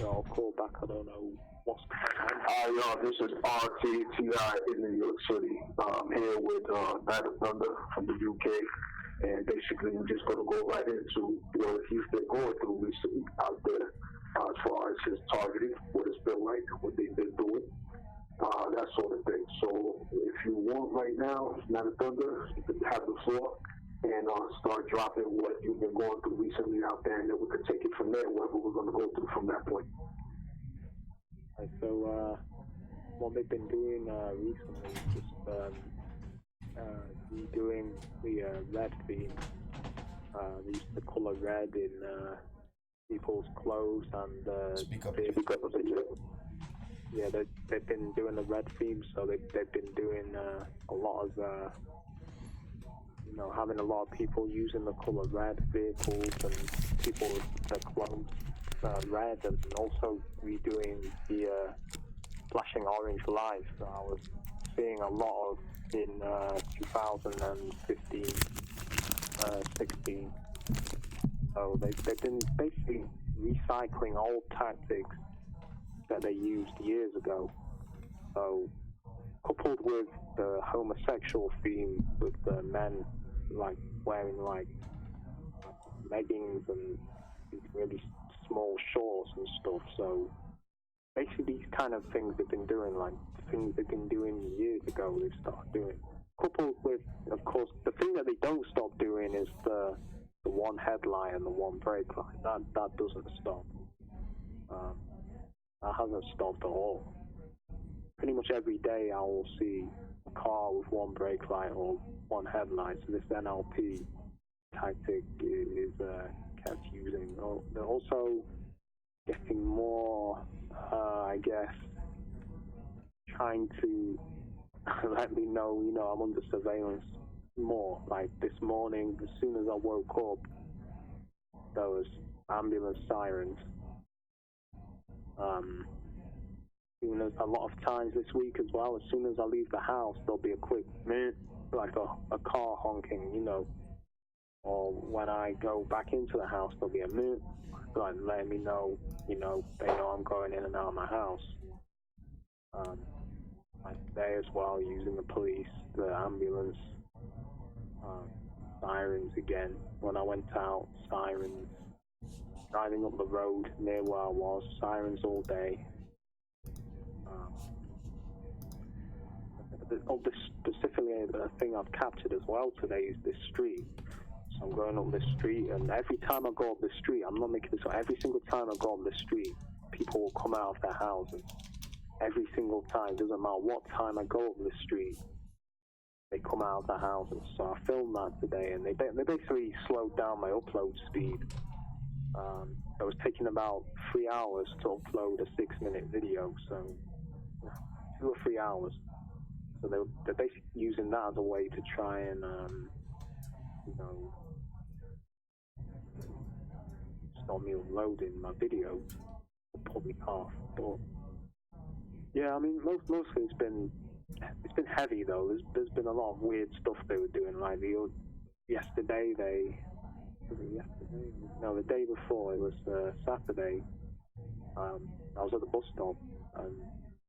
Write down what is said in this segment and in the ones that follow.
I'll call back. I don't know what's going on. This is RTTI in New York City. I'm here with Nigel Thunder from the UK, and basically we're just going to go right into what he's been going through recently out there as far as his targeting, what it's been like, what they've been doing, that sort of thing. So if you want right now, Nigel Thunder, you can have the floor and start dropping what you've been going through recently out there, and then we could take it from there, wherever we're going to go through from that point. So what they've been doing recently is just redoing the red theme. They used the colour red in people's clothes and Speak up. Yeah, they've been doing the red theme, so they've been doing a lot of having a lot of people using the colour red, vehicles and people with their clothes red, and also redoing the flashing orange lights that I was seeing a lot of in 2015, 16. So they've been basically recycling old tactics that they used years ago. So coupled with the homosexual theme, with the men like wearing like leggings and these really small shorts and stuff. So basically these kind of things they've been doing, like things they've been doing years ago, they've started doing. Coupled with, of course, the thing that they don't stop doing is the one headlight and the one brake light. That doesn't stop. That hasn't stopped at all. Pretty much every day I will see a car with one brake light or one headlight. So this NLP tactic is kept using. They're also getting more, I guess, trying to let me know, I'm under surveillance more. Like this morning, as soon as I woke up, there was ambulance sirens. A lot of times this week as well, as soon as I leave the house, there'll be a quick like a car honking, or when I go back into the house, there'll be a like letting me know, they know I'm going in and out of my house. Like today as well, using the police, the ambulance, sirens again. When I went out, sirens. Driving up the road near where I was, sirens all day. Specifically, the thing I've captured as well today is this street. So I'm going up this street, and every time I go up this street, I'm not making this up, every single time I go up this street, people will come out of their houses. Every single time, doesn't matter what time I go up this street, they come out of their houses. So I filmed that today, and they basically slowed down my upload speed. It was taking about 3 hours to upload a 6-minute video, so 2 or 3 hours. So they're basically using that as a way to try and, stop me uploading my video, or put me off. But yeah, I mean, mostly it's been heavy though. There's been a lot of weird stuff they were doing. Like the day before, it was Saturday. I was at the bus stop, and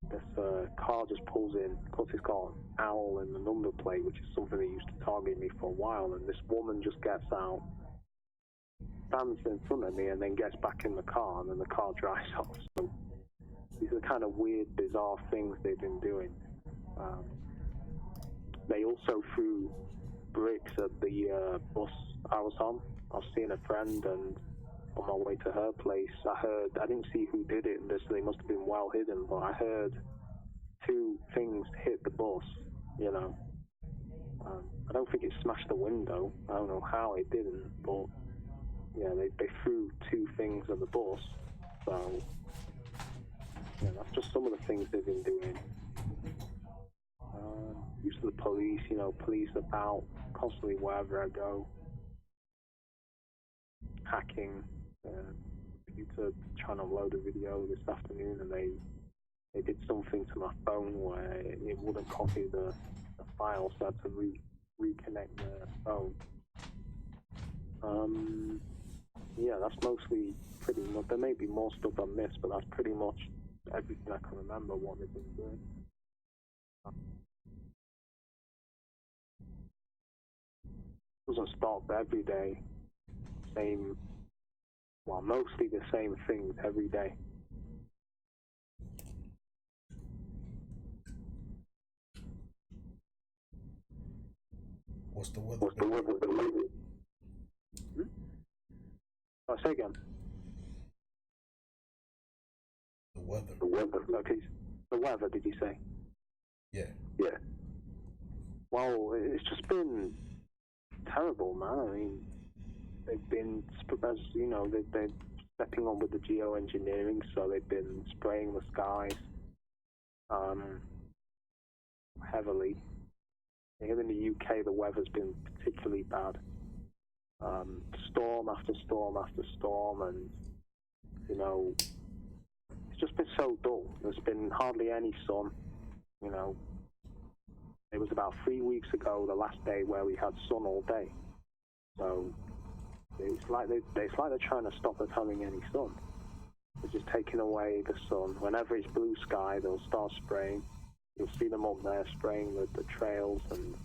this car just pulls in. Of course, it's got owl in the number plate, which is something that used to target me for a while. And this woman just gets out, stands in front of me, and then gets back in the car, and then the car drives off. So these are kind of weird, bizarre things they've been doing. They also threw bricks at the bus I was on. I was seeing a friend, and on my way to her place, I didn't see who did it, and they must have been well hidden, but I heard 2 things hit the bus, I don't think it smashed the window. I don't know how it didn't, but yeah, they threw 2 things at the bus. So yeah, that's just some of the things they've been doing. Use of the police, police about constantly wherever I go. Hacking computer, trying to load a video this afternoon, and they did something to my phone where it wouldn't copy the file, so I had to reconnect the phone. yeah, that's mostly pretty much. There may be more stuff I missed, but that's pretty much everything I can remember what they've been doing. Doesn't stop every day. Mostly the same things every day. What's the weather? What's the weather been lately? Say again. The weather. The weather. Okay. The weather, did you say? Yeah. Yeah. Well, it's just been terrible, man. I mean, they've been, as you know, they're stepping on with the geoengineering, so they've been spraying the skies heavily. Here in the UK, the weather's been particularly bad. Storm after storm after storm, and, you know, it's just been so dull. There's been hardly any sun, you know. It was about 3 weeks ago, the last day where we had sun all day. So it's like they're trying to stop us having any sun. They're just taking away the sun. Whenever it's blue sky, they'll start spraying. You'll see them up there spraying the trails, and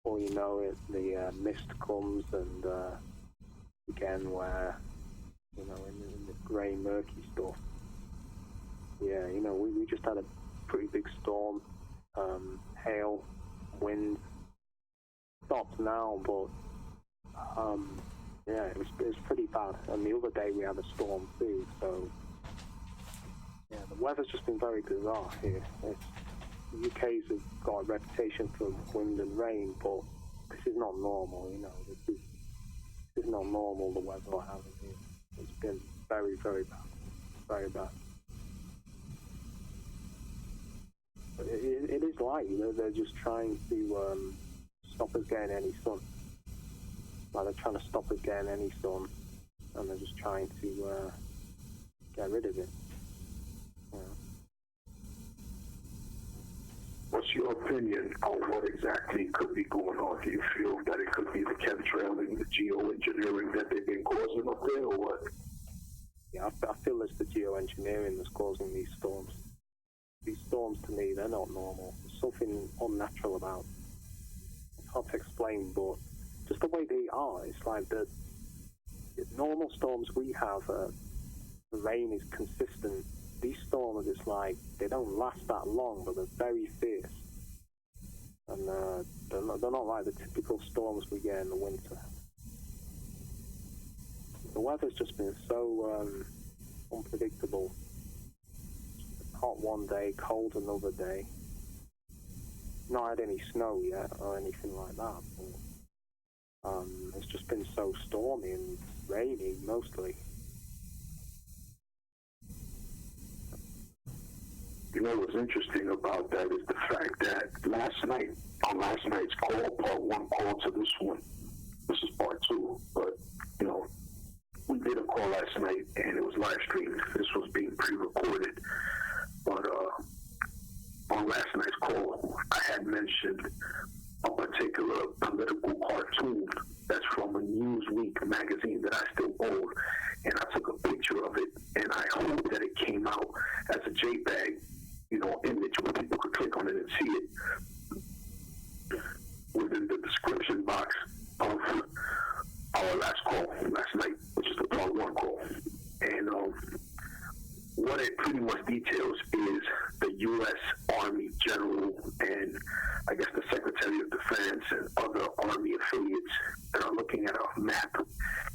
before you know it, the mist comes, and again, where, you know, in the grey, murky stuff. Yeah, you know, we just had a pretty big storm, hail, wind. Stopped now, but yeah, it was pretty bad. And the other day we had a storm too. So yeah, the weather's just been very bizarre here. The UK's have got a reputation for wind and rain, but this is not normal. You know, this is not normal. The weather we're having here. It's been very, very bad, very bad. But it is like, you know, they're just trying to stop us getting any sun. Like they're trying to stop us getting any sun, and they're just trying to get rid of it. Yeah. What's your opinion on what exactly could be going on? Do you feel that it could be the chemtrailing, the geoengineering that they've been causing up there, or what? Yeah, I feel it's the geoengineering that's causing these storms. These storms, to me, they're not normal. There's something unnatural about them. It's hard to explain, but just the way they are, it's like the normal storms we have, the rain is consistent. These storms, it's like, they don't last that long, but they're very fierce. And they're not like the typical storms we get in the winter. The weather's just been so unpredictable. Hot one day, cold another day. Not had any snow yet or anything like that, but it's just been so stormy and rainy mostly. You know what's interesting about that is the fact that on last night's call, part one call to this one, this is part two, but, you know, we did a call last night and it was live streamed. This was being pre-recorded. But on last night's call, I had mentioned a particular political cartoon that's from a Newsweek magazine that I still own, and I took a picture of it, and I hope that it came out as a JPEG, you know, image where people could click on it and see it within the description box of our last call last night, which is the part one call. And what it pretty much details is the U.S. Army General and I guess the Secretary of Defense and other Army affiliates that are looking at a map.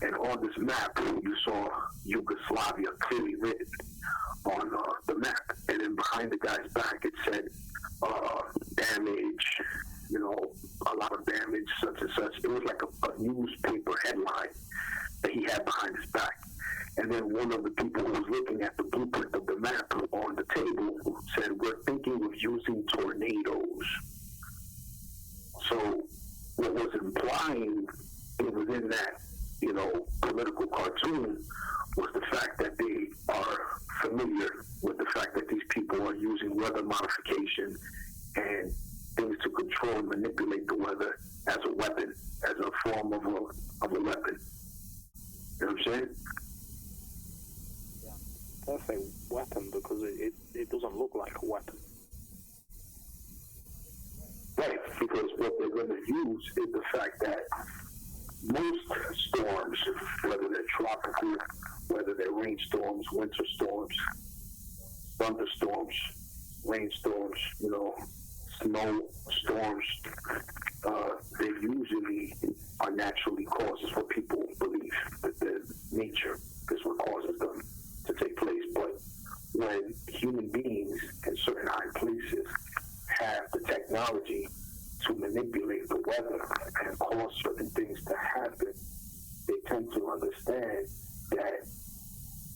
And on this map, you saw Yugoslavia clearly written on the map. And then behind the guy's back, it said damage, you know, a lot of damage, such and such. It was like a newspaper headline that he had behind his back. And then one of the people who was looking at the blueprint of the map on the table said, "We're thinking of using tornadoes." So what was implying within that, you know, political cartoon was the fact that they are familiar with the fact that these people are using weather modification and things to control and manipulate the weather as a weapon, as a form of a weapon. You know what I'm what I'm saying? Yeah. I say weapon because it doesn't look like a weapon. Right, because what they're going to use is the fact that most storms, whether they're tropical, whether they're rainstorms, winter storms, thunderstorms, rainstorms, snow storms, they usually are naturally causes what people believe that the nature is what causes them to take place. But when human beings in certain high places have the technology to manipulate the weather and cause certain things to happen, they tend to understand that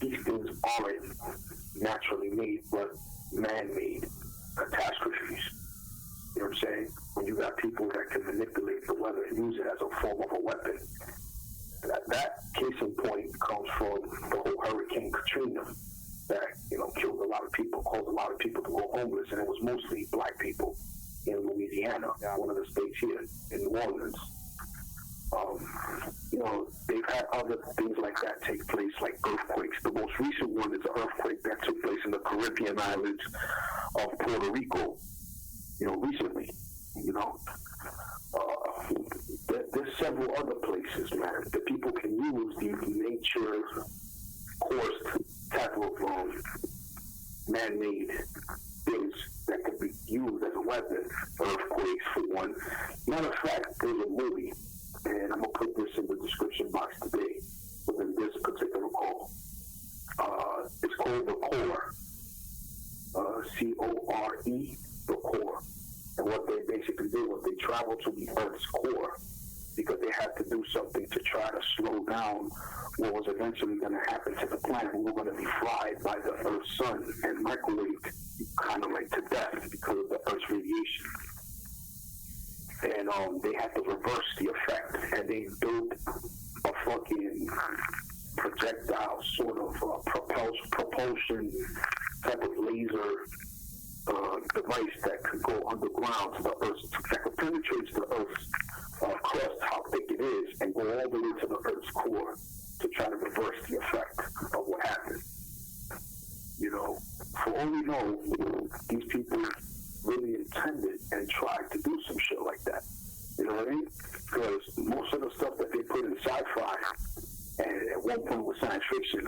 these things aren't naturally made, but man-made catastrophes. You know what I'm saying? When you got people that can manipulate the weather and use it as a form of a weapon. That case in point comes from the whole Hurricane Katrina that, killed a lot of people, caused a lot of people to go homeless, and it was mostly black people in Louisiana, one of the states here in New Orleans. They've had other things like that take place, like earthquakes. The most recent one is an earthquake that took place in the Caribbean islands of Puerto Rico, recently. There's several other places, man, that people can use these nature-caused type of man-made things that could be used as a weapon. Earthquakes, for one. Matter of fact, there's a movie, and I'm going to put this in the description box today within this particular call. It's called The Core. C-O-R-E, The Core. And what they basically did was they traveled to the Earth's core because they had to do something to try to slow down what was eventually going to happen to the planet. We were going to be fried by the Earth's sun and microwaved kind of like to death because of the Earth's radiation. And they had to reverse the effect, and they built a fucking projectile sort of propulsion type of laser device that could go underground to the Earth, that could penetrate the Earth's crust, how thick it is, and go all the way to the Earth's core to try to reverse the effect of what happened. For all we know, these people really intended and tried to do some shit like that. You know what I mean? Because most of the stuff that they put in sci-fi, and at one point was science fiction,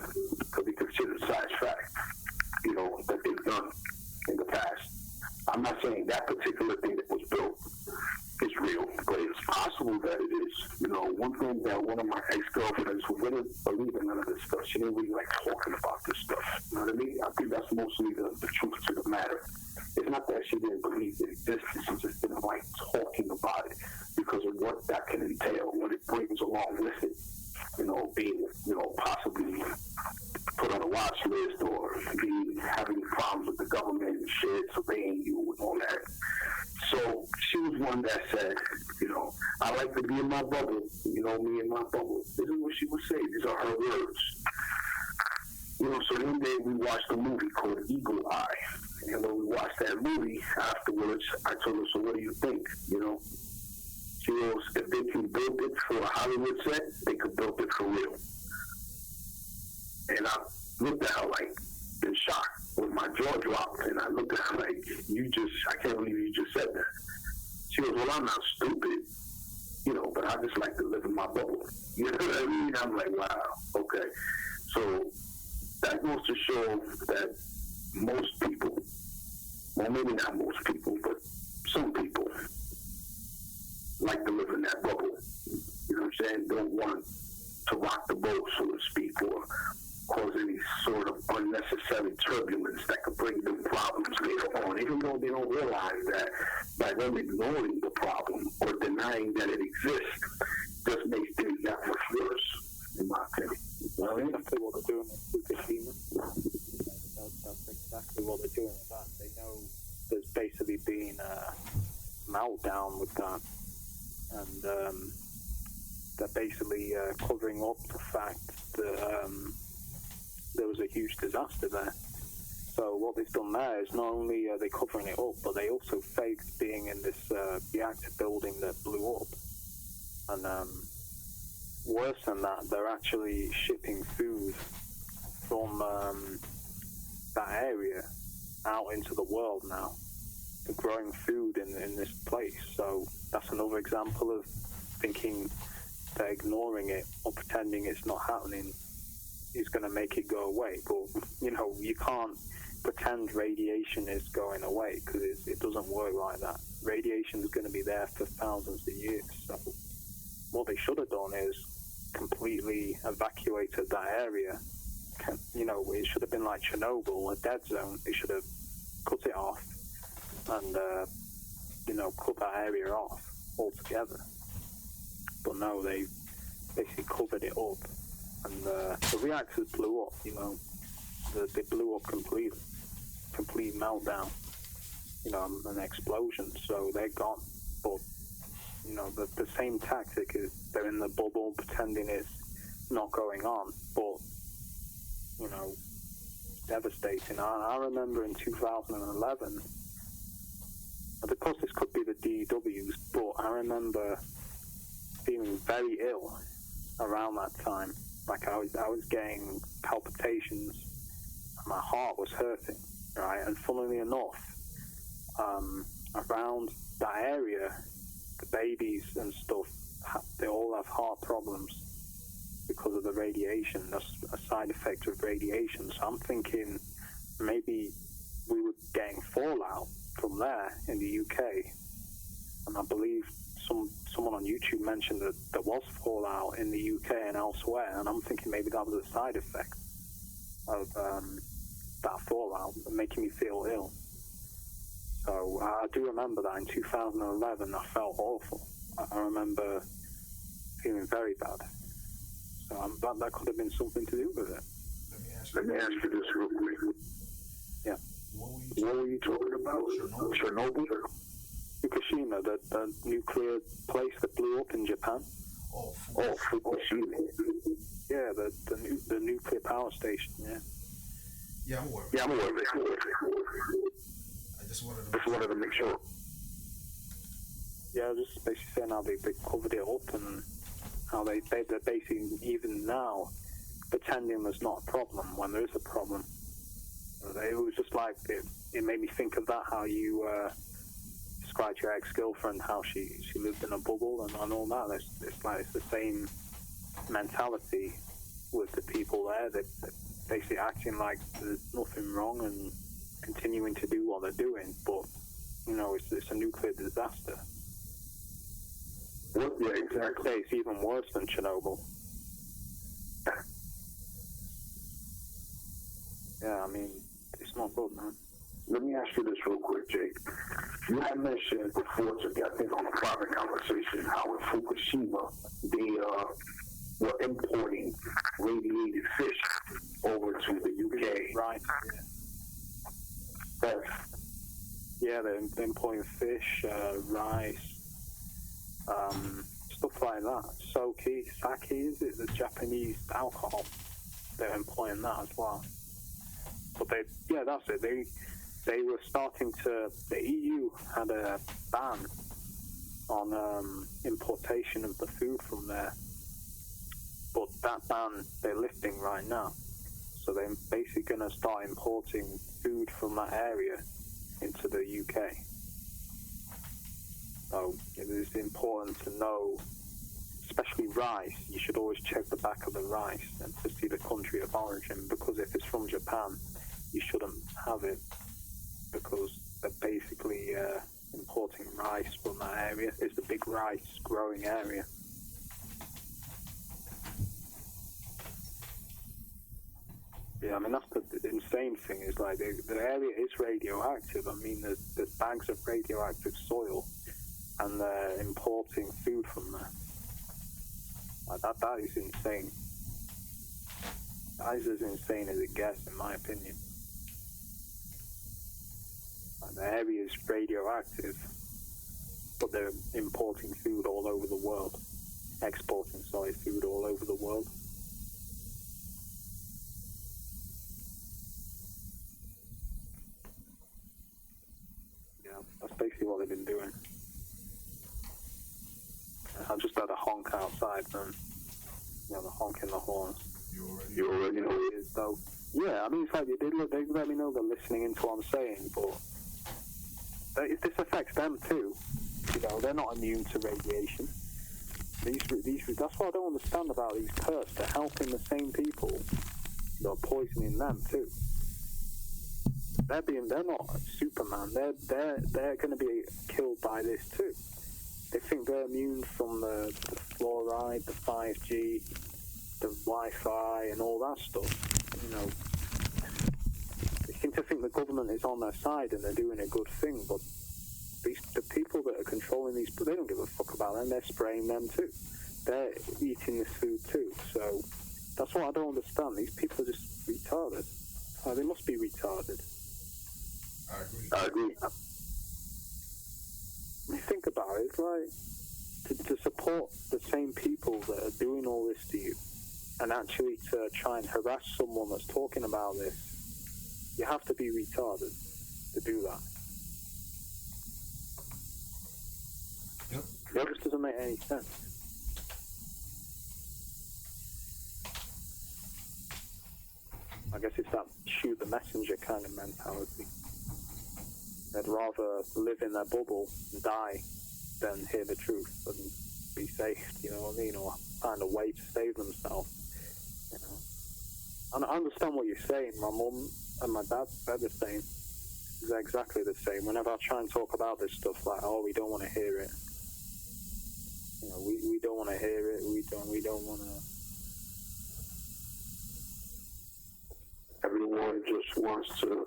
could be considered science fact, that they've done in the past. I'm not saying that particular thing that was built is real, but it's possible that it is. One thing that one of my ex-girlfriends who didn't believe in none of this stuff, she didn't really like talking about this stuff. You know what I mean? I think that's mostly the truth to the matter. It's not that she didn't believe it existed, she just didn't like talking about it because of what that can entail, what it brings along with it. Being, possibly put on a watch list or having problems with the government and shit, surveying you and all that. So she was one that said, I like to be in my bubble, me in my bubble. This is what she would say. These are her words. So one day we watched a movie called Eagle Eye. And when we watched that movie, afterwards, I told her, so what do you think? She goes, if they can build it for a Hollywood set, they could build it for real. And I looked at her like, in shock, with my jaw dropped, and I looked at her like, I can't believe you just said that. She goes, well, I'm not stupid, but I just like to live in my bubble. You know what I mean? I'm like, wow, okay. So that goes to show that most people, well, maybe not most people, but some people like to live in that bubble. You know what I'm saying? Don't want to rock the boat, so to speak, or cause any sort of unnecessary turbulence that could bring them problems later on, even though they don't realize that by them ignoring the problem or denying that it exists just makes things that much worse, in my opinion. You know what I mean? That's exactly what they're doing with the human. That's exactly what they're doing with that. They know there's basically been a meltdown with that, and they're basically covering up the fact that there was a huge disaster there. So what they've done there is not only are they covering it up, but they also faked being in this reactor building that blew up. And worse than that, they're actually shipping food from that area out into the world now. They're growing food in this place. So that's another example of thinking that ignoring it or pretending it's not happening is going to make it go away. But, you can't pretend radiation is going away, because it doesn't work like that. Radiation is going to be there for thousands of years. So what they should have done is completely evacuated that area. It should have been like Chernobyl, a dead zone. They should have cut it off and, cut that area off altogether. But no, they basically covered it up. And the reactors blew up, they blew up completely. Complete meltdown, an explosion. So they're gone. But, the same tactic is they're in the bubble pretending it's not going on. But, devastating. I remember in 2011, of course this could be the DWs, but I remember feeling very ill around that time. Like I was getting palpitations, and my heart was hurting, right? And funnily enough, around that area, the babies and stuff, they all have heart problems because of the radiation. That's a side effect of radiation. So I'm thinking maybe we were getting fallout from there in the UK. And I believe someone on YouTube mentioned that there was fallout in the UK and elsewhere, and I'm thinking maybe that was a side effect of that fallout, making me feel ill. So I do remember that in 2011 I felt awful. I remember feeling very bad. So that could have been something to do with it. Let me ask you this real quick. Yeah. What were you talking about? Chernobyl? Fukushima, the nuclear place that blew up in Japan. Oh, Fukushima. Yeah, the nuclear power station, yeah. Yeah, I'm aware. Yeah, I'm aware of it. I just wanted to make sure. Yeah, just basically saying how they covered it up and how they're basically even now pretending there's not a problem when there is a problem. It was just like, it made me think of that, how you described your ex-girlfriend, how she lived in a bubble and all that. It's the same mentality with the people there. They're basically acting like there's nothing wrong and continuing to do what they're doing, but it's a nuclear disaster. Well, yeah, exactly. It's even worse than Chernobyl. Yeah, I mean, it's not good, man. Let me ask you this real quick, Jake. You had mentioned before, I think on a private conversation, how in Fukushima they were importing radiated fish over to the UK. Right. Yeah, they're importing fish, rice, stuff like that. Sake, is it? The Japanese alcohol. They're employing that as well. But that's it. They were starting to. The EU had a ban on importation of the food from there, but that ban they're lifting right now. So they're basically going to start importing food from that area into the UK. So it is important to know, especially rice. You should always check the back of the rice and to see the country of origin, because if it's from Japan, you shouldn't have it, because they're basically importing rice from that area. It's the big rice growing area. Yeah, I mean, that's the insane thing, is like the area is radioactive. I mean, there's bags of radioactive soil, and they're importing food from there. Like that is insane. That is as insane as it gets, in my opinion. Like, the area is radioactive, but they're importing food all over the world. Exporting, food all over the world. That's basically what they've been doing. I just had a honk outside, man. the honking the horns. You already know. So, yeah, I mean, it's like they let me know they're listening into what I'm saying, but this affects them too. They're not immune to radiation. That's what I don't understand about these perps. They're helping the same people that are poisoning them too. They're not Superman. They're going to be killed by this too. They think they're immune from the fluoride, the 5G, the Wi-Fi, and all that stuff. They seem to think the government is on their side and they're doing a good thing, but the people that are controlling these, they don't give a fuck about them. They're spraying them too. They're eating this food too. So that's what I don't understand. These people are just retarded. They must be retarded. I agree. When you think about it, it's like to support the same people that are doing all this to you, and actually to try and harass someone that's talking about this, you have to be retarded to do that. It just doesn't make any sense. I guess it's that shoot the messenger kind of mentality. They'd rather live in their bubble and die than hear the truth and be saved, you know what I mean, or find a way to save themselves. And I understand what you're saying. My mum and my dad said the same. They're exactly the same. Whenever I try and talk about this stuff, like, we don't want to hear it. We don't want to hear it. We don't want to. Everyone just wants to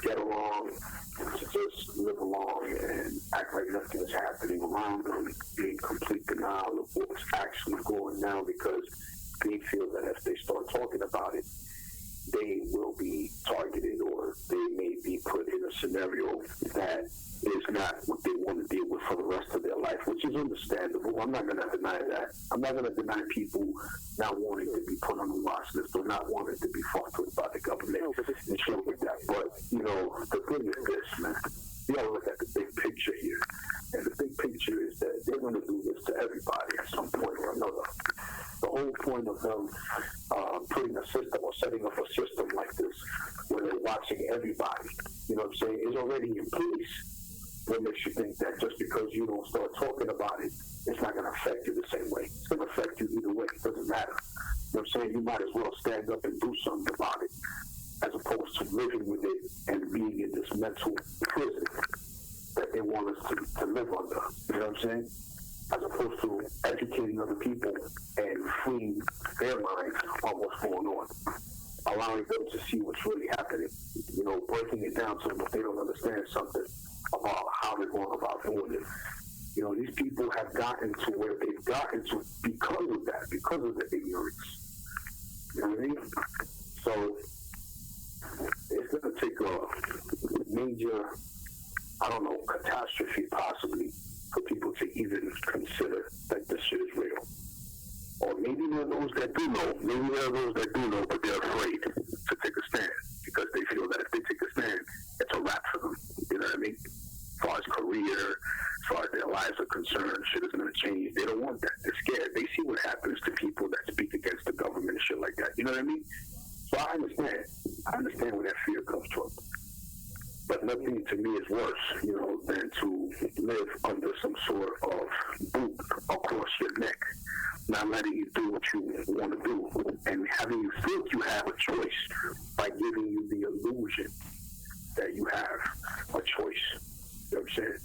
get along, to just live along and act like nothing is happening around them, being complete denial of what's actually going down, because they feel that if they start talking about it, they will be targeted, or they may be put in a scenario that is not what they want to deal with for the rest of their life, which is understandable. I'm not going to deny that. I'm not going to deny people not wanting to be put on the watch list or not wanting to be fucked with by the government and shit like that. But, the thing is this, man. You got to look at the big picture here. And the big picture is that they're going to do this to everybody at some point or another. The whole point of them putting a system or setting up a system like this where they're watching everybody, you know what I'm saying, is already in place. What makes you think that just because you don't start talking about it, it's not going to affect you the same way? It's going to affect you either way. It doesn't matter. You know what I'm saying? You might as well stand up and do something about it, as opposed to living with it and being in this mental prison that they want us to live under. You know what I'm saying? As opposed to educating other people and freeing their minds on what's going on, allowing them to see what's really happening. Breaking it down to them if they don't understand something about how they're going about doing it. These people have gotten to where they've gotten to because of that, because of the ignorance. You know what I mean? So it's going to take a major, catastrophe possibly for people to even consider that this shit is real. Or maybe there are those that do know, but they're afraid to take a stand because they feel that if they take a stand, it's a wrap for them. You know what I mean? As far as career, as far as their lives are concerned, shit is going to change. They don't want that. They're scared. They see what happens to people that speak against the government and shit like that. You know what I mean? So I understand. I understand where that fear comes from. But nothing to me is worse, than to live under some sort of boot across your neck, not letting you do what you want to do, and having you think you have a choice by giving you the illusion that you have a choice. You know what I'm saying?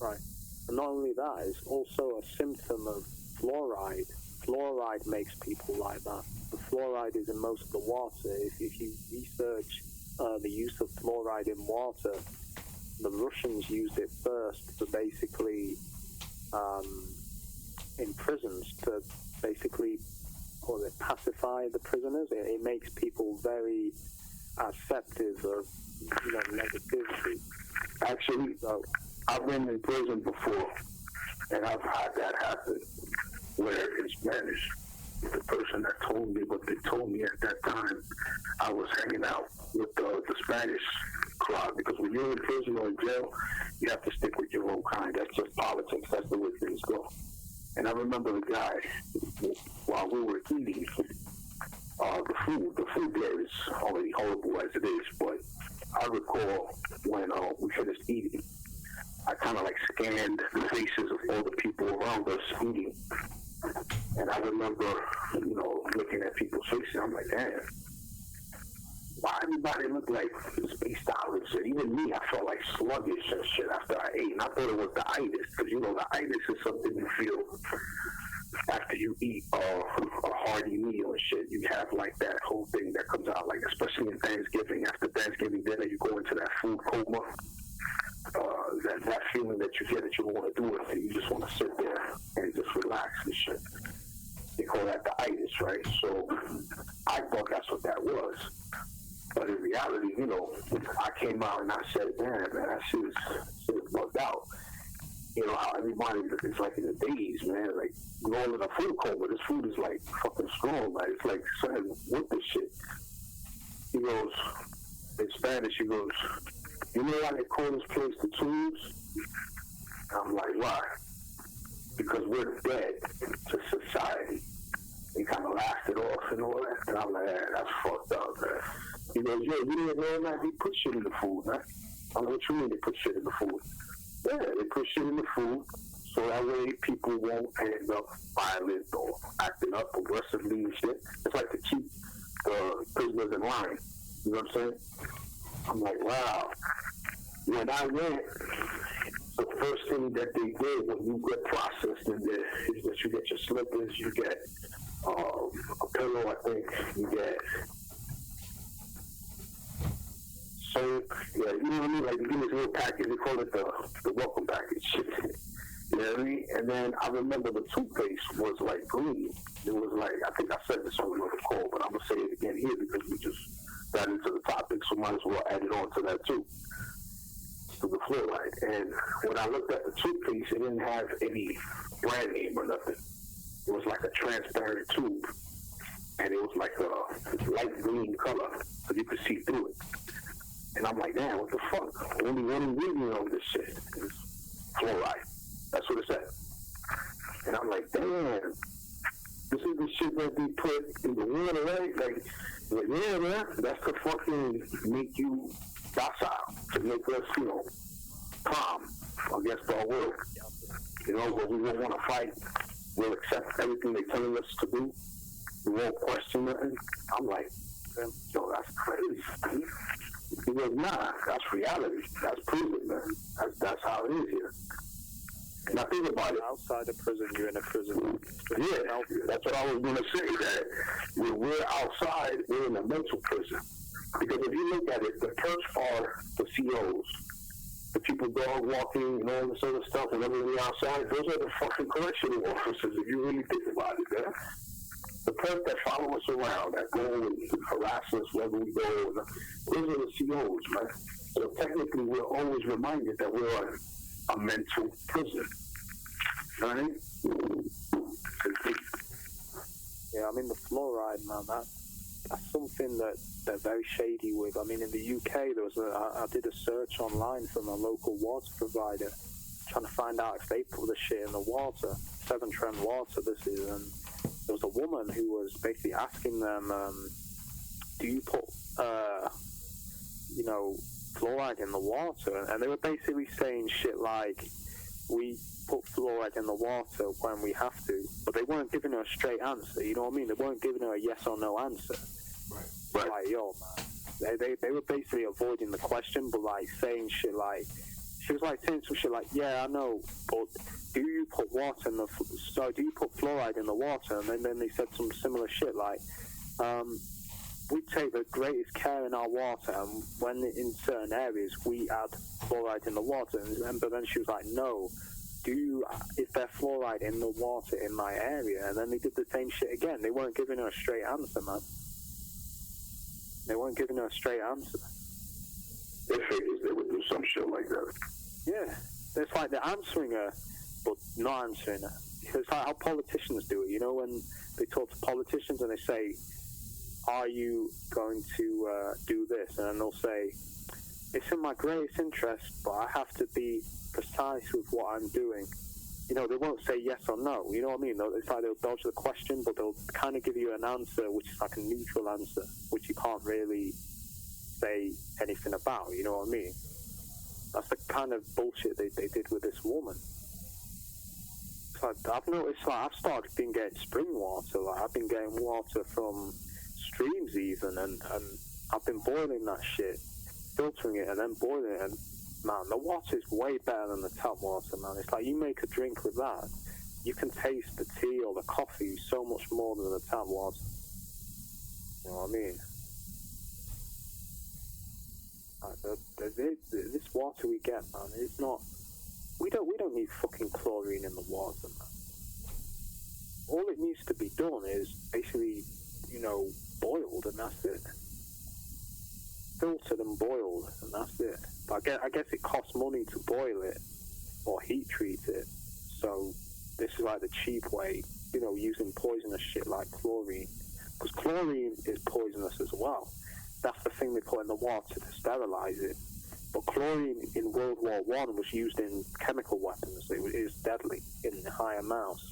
Right. And not only that, it's also a symptom of fluoride. Fluoride makes people like that. The fluoride is in most of the water. If you research the use of fluoride in water, the Russians used it first to basically in prisons to basically pacify the prisoners. It makes people very acceptive of negativity. Actually, I've been in prison before, and I've had that happen where in Spanish, the person that told me what they told me at that time, I was hanging out with the Spanish crowd, because when you're in prison or in jail, you have to stick with your own kind. That's just politics. That's the way things go. And I remember the guy, while we were eating, the food there is already horrible as it is, but I recall when we finished eating, I kind of like scanned the faces of all the people around us eating. And I remember, looking at people's faces, I'm like, damn, why everybody looked like spaced out and shit? Even me, I felt like sluggish and shit after I ate. And I thought it was the itis, because, the itis is something you feel after you eat a hearty meal and shit. You have like that whole thing that comes out, like especially in Thanksgiving. After Thanksgiving dinner, you go into that food coma. That feeling that you get that you don't want to do anything. You just want to sit there and just relax and shit. They call that the itis, right? So I thought that's what that was. But in reality, I came out and I said, damn, man, that shit is bugged out. How everybody is like in the days, man, like going in a food coma. This food is like fucking strong, like it's like something with this shit. He goes, in Spanish, he goes, you know why they call this place the Tubes? I'm like, why? Because we're dead to society. He kind of laughed it off and all that. And I'm like, that's fucked up, man. He goes, yo, you didn't know that? They put shit in the food, man. I'm like, what you mean they put shit in the food? Yeah, they put shit in the food so that way people won't end up violent or acting up aggressively and shit. It's like to keep the prisoners in line. You know what I'm saying? I'm like, wow. When I went, the first thing that they did when you get processed in there is that you get your slippers, you get a pillow, I think, you get soap, yeah, you know what I mean? Like, you give this little package, they call it the welcome package. You know what I mean? And then I remember the toothpaste was like green. It was like, I think I said this on another call, but I'm going to say it again here because we just got into the topic, so might as well add it on to that too, to the fluoride. And when I looked at the toothpaste, it didn't have any brand name or nothing. It was like a transparent tube, and it was like a light green color, so you could see through it. And I'm like, damn, what the fuck? Only one ingredient on this shit is fluoride. That's what it said. And I'm like, damn, this is the shit that they put in the water, right? Like, yeah, man, that's to fucking make you docile, to make us, calm against our will. But we won't want to fight. We'll accept everything they're telling us to do. We won't question nothing. I'm like, yo, that's crazy. He goes, nah, that's reality. That's proven, man. That's how it is here. And I think about it. Outside of prison, you're in a prison. Yeah, that's what I was going to say, that when we're outside, we're in a mental prison. Because if you look at it, the perks are the COs, the people dog walking and all this other stuff and everything outside. Those are the fucking correctional officers, if you really think about it, man. The perks that follow us around, that go and harass us wherever we go, those are the COs, man. So technically, we're always reminded that we're a mental prison. Right? Yeah, I mean, the fluoride, man, that's something that they're very shady with. I mean, in the UK, I did a search online from a local water provider trying to find out if they put the shit in the water, Severn Trent water, this is, and there was a woman who was basically asking them, do you put, fluoride in the water? And they were basically saying shit like, we put fluoride in the water when we have to, but they weren't giving her a straight answer, you know what I mean? They weren't giving her a yes or no answer. Right. Like, yo, man. They were basically avoiding the question, but like saying shit like, she was like saying some shit like, yeah, I know, but do you put fluoride in the water? And then they said some similar shit like, we take the greatest care in our water, and when in certain areas we add fluoride in the water. But then she was like, no, is there fluoride in the water in my area? And then they did the same shit again. They weren't giving her a straight answer, man. They weren't giving her a straight answer. They figured they would do some shit like that. Yeah. It's like they're answering her, but not answering her. It's like how politicians do it, when they talk to politicians and they say, are you going to do this? And then they'll say, it's in my greatest interest, but I have to be precise with what I'm doing. they won't say yes or no. You know what I mean? It's like they'll dodge the question, but they'll kind of give you an answer which is like a neutral answer, which you can't really say anything about. You know what I mean? That's the kind of bullshit they did with this woman. It's like, I've noticed, like, I've started been getting spring water. Like, I've been getting water from streams even, and I've been boiling that shit, filtering it, and then boiling it, and man, the water is way better than the tap water, man. It's like you make a drink with that, you can taste the tea or the coffee so much more than the tap water. You know what I mean? Like this water we get, man, it's not. We don't need fucking chlorine in the water, man. All it needs to be done is basically, boiled, and that's it. Filtered and boiled, and that's it. But I guess it costs money to boil it or heat treat it. So this is like the cheap way, using poisonous shit like chlorine. Because chlorine is poisonous as well. That's the thing they put in the water to sterilize it. But chlorine in World War I was used in chemical weapons. It is deadly in high amounts.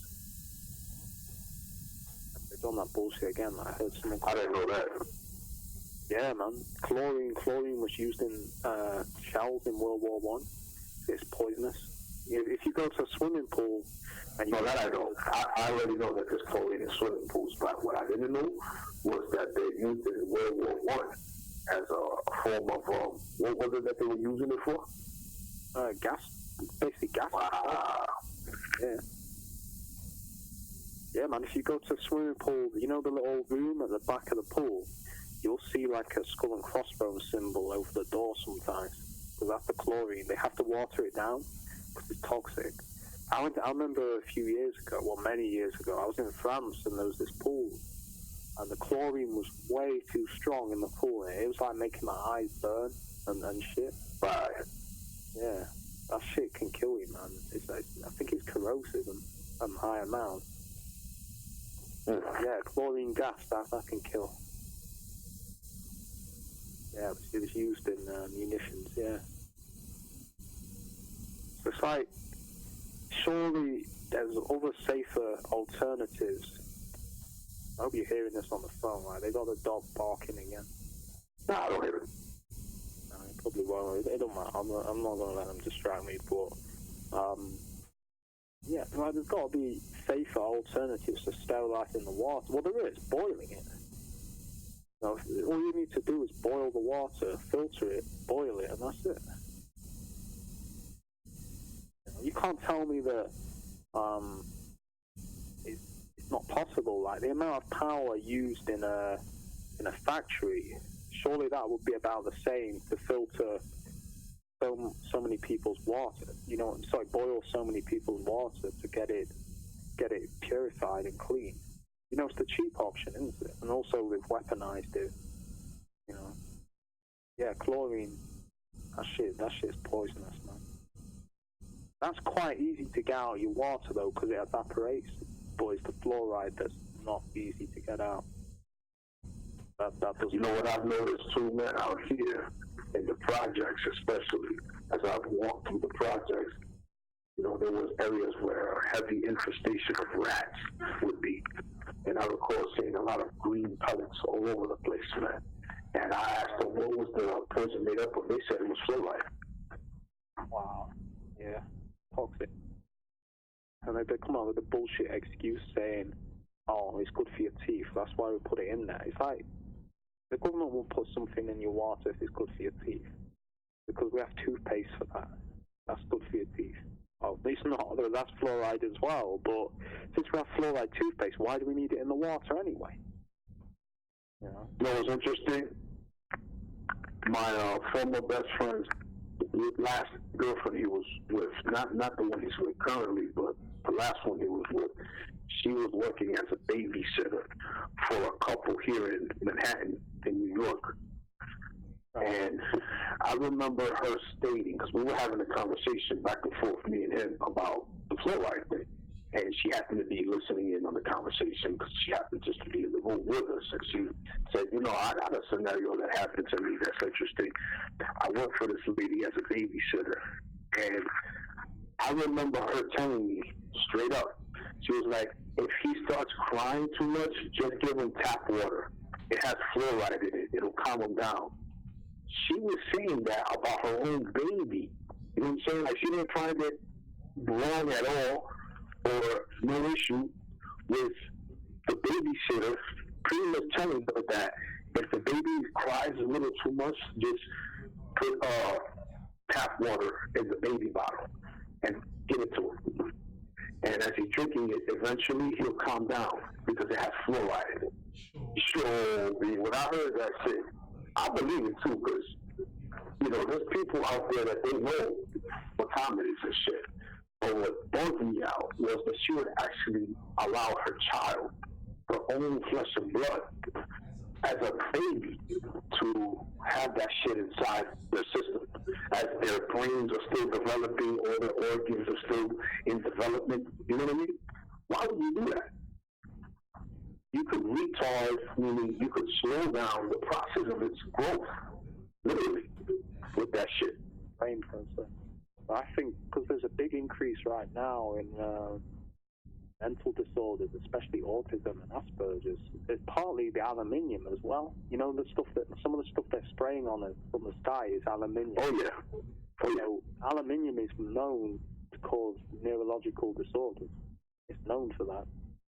They've done that bullshit again. I heard someone. I didn't know that. Yeah, man. Chlorine was used in shells in World War I. It's poisonous. If you go to a swimming pool and you... No, that I know. I already know that there's chlorine in swimming pools, but what I didn't know was that they used it in World War I as a form of, what was it that they were using it for? Gas. Basically gas. Wow. Yeah. Yeah, man, if you go to a swimming pool, the little room at the back of the pool, you'll see like a skull and crossbones symbol over the door sometimes. Because that's the chlorine. They have to water it down because it's toxic. I remember a few years ago, many years ago, I was in France and there was this pool. And the chlorine was way too strong in the pool. It was like making my eyes burn and shit. Right. Yeah. That shit can kill you, man. I think it's corrosive and high amounts. Yeah, chlorine gas, that can kill. Yeah, it was used in munitions, yeah. So it's like, surely there's other safer alternatives. I hope you're hearing this on the phone, right? They got the dog barking again. No, I don't hear it. No, you probably won't. It don't matter. I'm not going to let them distract me, but... yeah, right, there's got to be safer alternatives to sterilizing the water. Well, there is, boiling it. All you need to do is boil the water, filter it, boil it, and that's it. You can't tell me that it's not possible. Like the amount of power used in a factory, surely that would be about the same to filter so many people's water. Boil so many people's water to get it purified and clean. It's the cheap option, isn't it? And also they've weaponized it. Yeah, chlorine. That shit's poisonous, man. That's quite easy to get out of your water though, because it evaporates. But it's the fluoride that's not easy to get out. That doesn't. You know what I've noticed too, man, out here in the projects, especially as I've walked through the projects. There was areas where a heavy infestation of rats would be. And I recall seeing a lot of green pellets all over the place, man. And I asked them what was the poison made up of. They said it was fluoride. Wow. Yeah. Toxic. And they come up with a bullshit excuse saying, oh, it's good for your teeth. That's why we put it in there. It's like, the government will put something in your water if it's good for your teeth. Because we have toothpaste for that. That's good for your teeth. Oh, it's not. That's fluoride as well. But since we have fluoride toothpaste, why do we need it in the water anyway? You know what's interesting? My former best friend's last girlfriend he was with, not the one he's with currently, but the last one he was with, she was working as a babysitter for a couple here in Manhattan, in New York. And I remember her stating, because we were having a conversation back and forth, me and him, about the fluoride thing. And she happened to be listening in on the conversation because she happened just to be in the room with us. And she said, I got a scenario that happened to me that's interesting. I work for this lady as a babysitter. And I remember her telling me straight up. She was like, if he starts crying too much, just give him tap water. It has fluoride in it. It'll calm him down. She was saying that about her own baby. You know what I'm saying? Like, she didn't find it wrong at all or no issue with the babysitter pretty much telling her that if the baby cries a little too much, just put tap water in the baby bottle and give it to him. And as he's drinking it, eventually he'll calm down because it has fluoride in it. Sure, when I heard that shit, I believe it too, because, you know, there's people out there that they know what time it is and shit. But what bugged me out was that she would actually allow her child, her own flesh and blood, as a baby, to have that shit inside their system. As their brains are still developing, all their organs are still in development. You know what I mean? Why would you do that? You could retard, meaning you could slow down the process of its growth, literally, with that shit. Brain process. I think because there's a big increase right now in mental disorders, especially autism and Asperger's. It's partly the aluminium as well. You know, some of the stuff they're spraying on it from the sky is aluminium. Oh yeah. So aluminium is known to cause neurological disorders. It's known for that,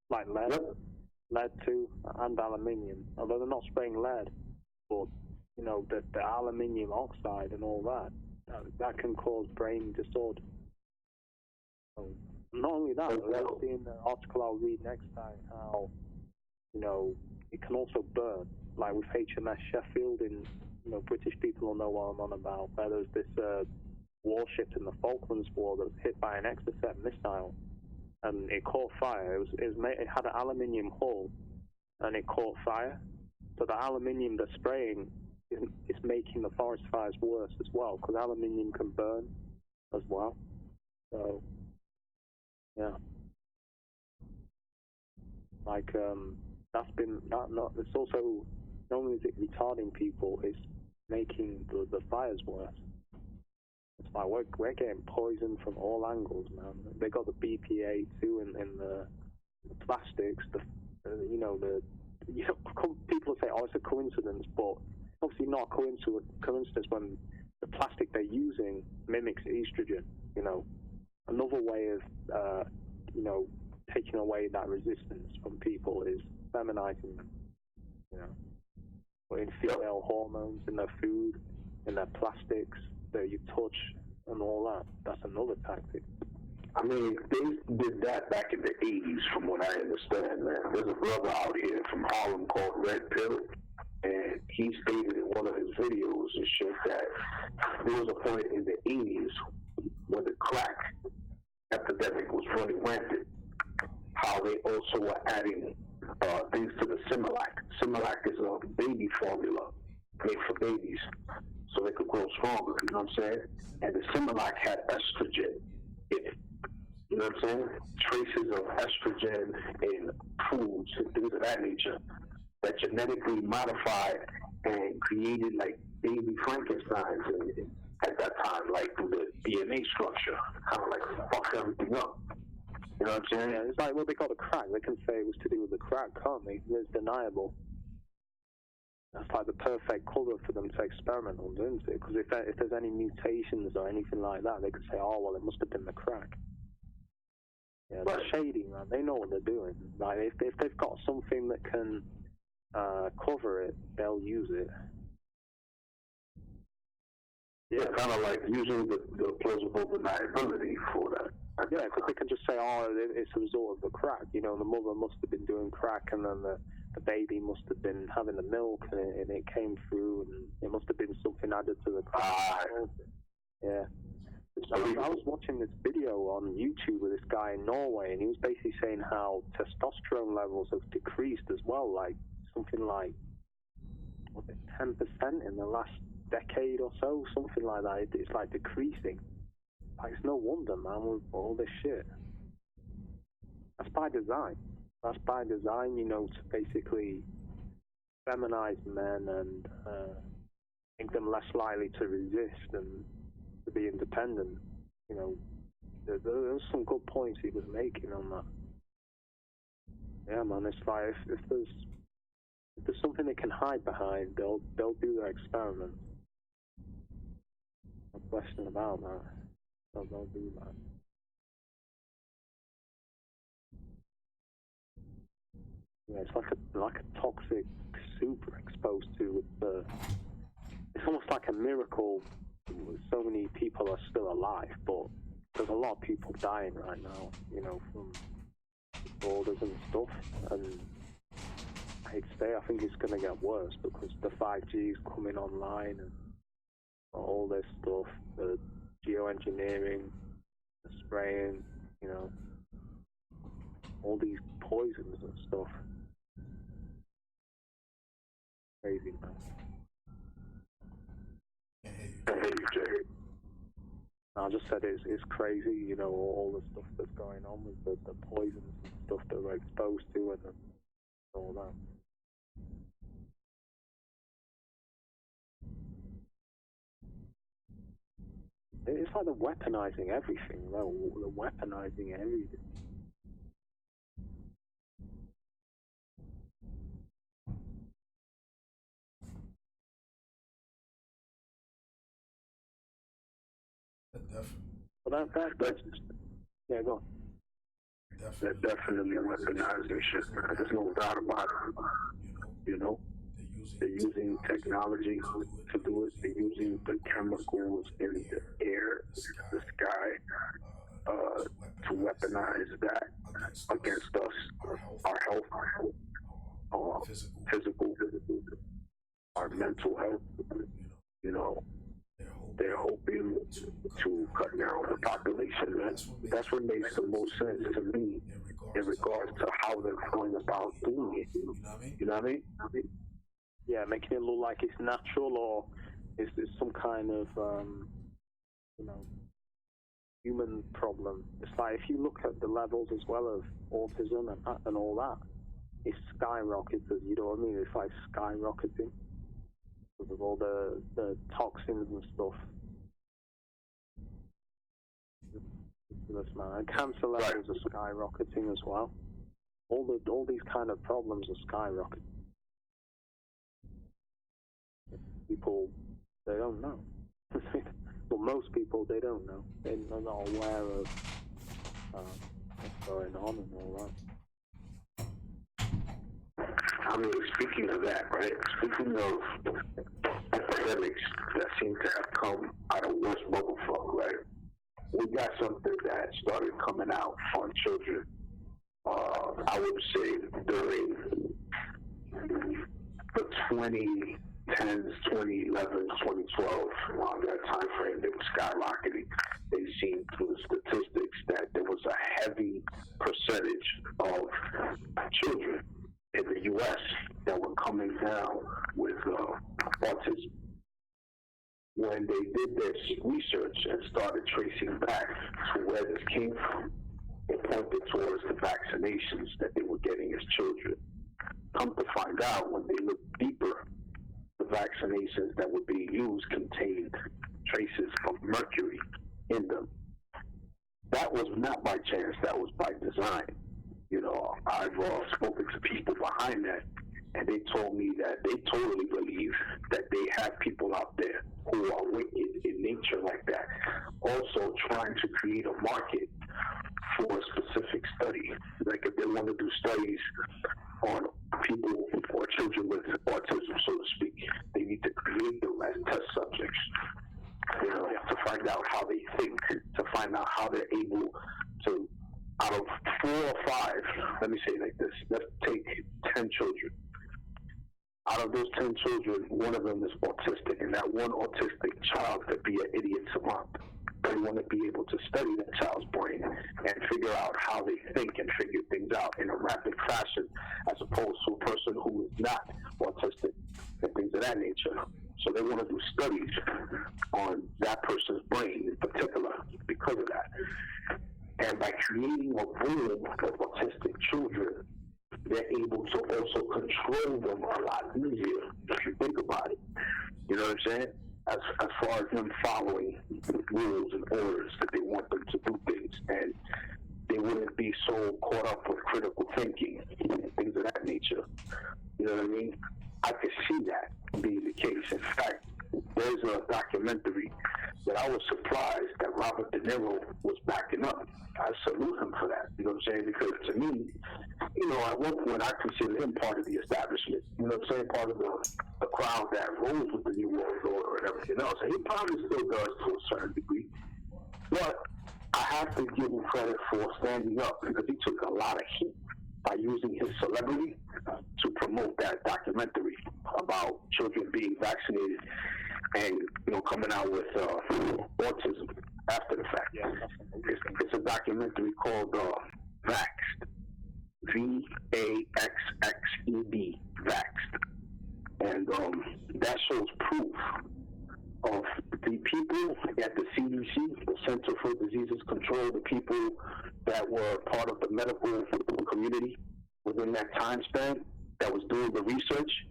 like lead. Yep. Lead too, and aluminium. Although they're not spraying lead, but you know the aluminium oxide and all that can cause brain disorder. So not only that, I'll see in the article I'll read next time how, you know, it can also burn. Like with HMS Sheffield, in, you know, British people will know what I'm on about. Where there's this warship in the Falklands War that was hit by an Exocet missile. And it caught fire. It had an aluminium hull, and it caught fire. So the aluminium they're spraying is making the forest fires worse as well, because aluminium can burn as well. So, yeah, like it's also, not only is it retarding people, it's making the fires worse. It's like we're getting poisoned from all angles, man. They got the BPA too in the plastics. People say, oh, it's a coincidence, but obviously not a coincidence when the plastic they're using mimics estrogen. You know, another way of taking away that resistance from people is feminizing them. You know, putting female hormones in their food, in their plastics that you touch and all that. That's another tactic. I mean, they did that back in the 80s, from what I understand, man. There's a brother out here from Harlem called Red Pill, and he stated in one of his videos and shit that there was a point in the 80s when the crack epidemic was running rampant, how they also were adding things to the Similac. Similac is a baby formula made for babies so they could grow stronger, you know what I'm saying? And the Similac had estrogen in it. You know what I'm saying? Traces of estrogen in foods and things of that nature that genetically modified and created like baby Frankensteins at that time, like through the DNA structure, kind of like fuck everything up. You know what I'm saying? Yeah, it's like, well, they got the crack. They can say it was to do with the crack, can't they? It's deniable. That's like the perfect cover for them to experiment on, isn't it? Because if there's any mutations or anything like that, they could say, oh, well, it must have been the crack. Yeah, they're shady, man. They know what they're doing. Like, if they've got something that can cover it, they'll use it. Yeah, kind of like using the plausible deniability for that. Yeah, because they can just say, oh, it's a result of the crack. You know, the mother must have been doing crack, and then the baby must have been having the milk, and it came through, and it must have been something added to the crack. Yeah. I was watching this video on YouTube with this guy in Norway, and he was basically saying how testosterone levels have decreased as well, like something like 10% in the last decade or so, something like that. It's like decreasing. Like, it's no wonder, man, with all this shit. That's by design. That's by design, you know, to basically feminize men and make them less likely to resist and to be independent. You know, there's some good points he was making on that. Yeah, man, it's like if there's something they can hide behind, they'll do their experiment. No question about that. They'll do that. Yeah, it's like a toxic soup we're exposed to. It's almost like a miracle. So many people are still alive, but there's a lot of people dying right now. You know, from disorders and stuff. And I hate to say, I think it's going to get worse because the 5G is coming online and all this stuff, the geoengineering, the spraying, you know, all these poisons and stuff. Crazy, man. I just said it's crazy, you know, all the stuff that's going on with the poisons and stuff that we're exposed to and all that. It's like they're weaponizing everything, though. They're weaponizing everything. But that's just, yeah, go on. They're definitely weaponizing shit, man. There's no doubt about it. You know? They're using technology to do it. They're using the chemicals in the air, the sky, to weaponize that against us, our health, our physical, our mental health. You know, they're hoping to cut down the population, man. That's what makes the most sense to me in regards to how they're going about doing it. You know what I mean? Yeah, making it look like it's natural, or is it some kind of, you know, human problem? It's like if you look at the levels as well of autism and all that, it's skyrocketed. You know what I mean? It's like skyrocketing because of all the toxins and stuff. Man. And cancer levels are skyrocketing as well. All these kind of problems are skyrocketing. People, they don't know. Well, most people, they don't know. They're not aware of what's going on and all that. I mean, speaking of that, right? Speaking of epidemics that seem to have come out of West Bubblefuck, right? We got something that started coming out on children, I would say, during the 2010s, 2011s, 2012, that time frame, they were skyrocketing. They seen through the statistics that there was a heavy percentage of children in the U.S. that were coming down with autism. When they did this research and started tracing back to where this came from, it pointed towards the vaccinations that they were getting as children. Come to find out, when they looked deeper, the vaccinations that were being used contained traces of mercury in them. That was not by chance, that was by design. You know, I've spoken to people behind that, and they told me that they totally believe that they have people out there who are wicked in nature like that, also trying to create a market for a specific study. Like if they want to do studies on people or children with autism, so to speak, they need to create them as test subjects, you know, to find out how they think, to find out how they're able to, out of 4 or 5, let me say it like this, let's take 10 children. Out of those 10 children, one of them is autistic, and that one autistic child could be an idiot savant. They want to be able to study that child's brain and figure out how they think and figure things out in a rapid fashion, as opposed to a person who is not autistic and things of that nature. So they want to do studies on that person's brain in particular because of that. And by creating a room of autistic children, they're able to also control them a lot easier, if you think about it. You know what I'm saying? As far as them following rules and orders that they want them to do things. kids, and they wouldn't be so caught up with critical thinking and things of that nature. You know what I mean? I could see that being the case. In fact, there's a documentary that I was surprised that Robert De Niro was backing up. I salute him for that, you know what I'm saying? Because to me, you know, at one point I considered him part of the establishment, you know what I'm saying? Part of the crowd that rose with the New World Order and everything else. And he probably still does to a certain degree. But I have to give him credit for standing up because he took a lot of heat by using his celebrity to promote that documentary about children being vaccinated and, you know, coming out with autism after the fact. Yeah, it's a documentary called Vaxxed, V-A-X-X-E-D, Vaxxed. And that shows proof of the people at the CDC, the Center for Diseases Control, the people that were part of the medical community within that time span that was doing the research,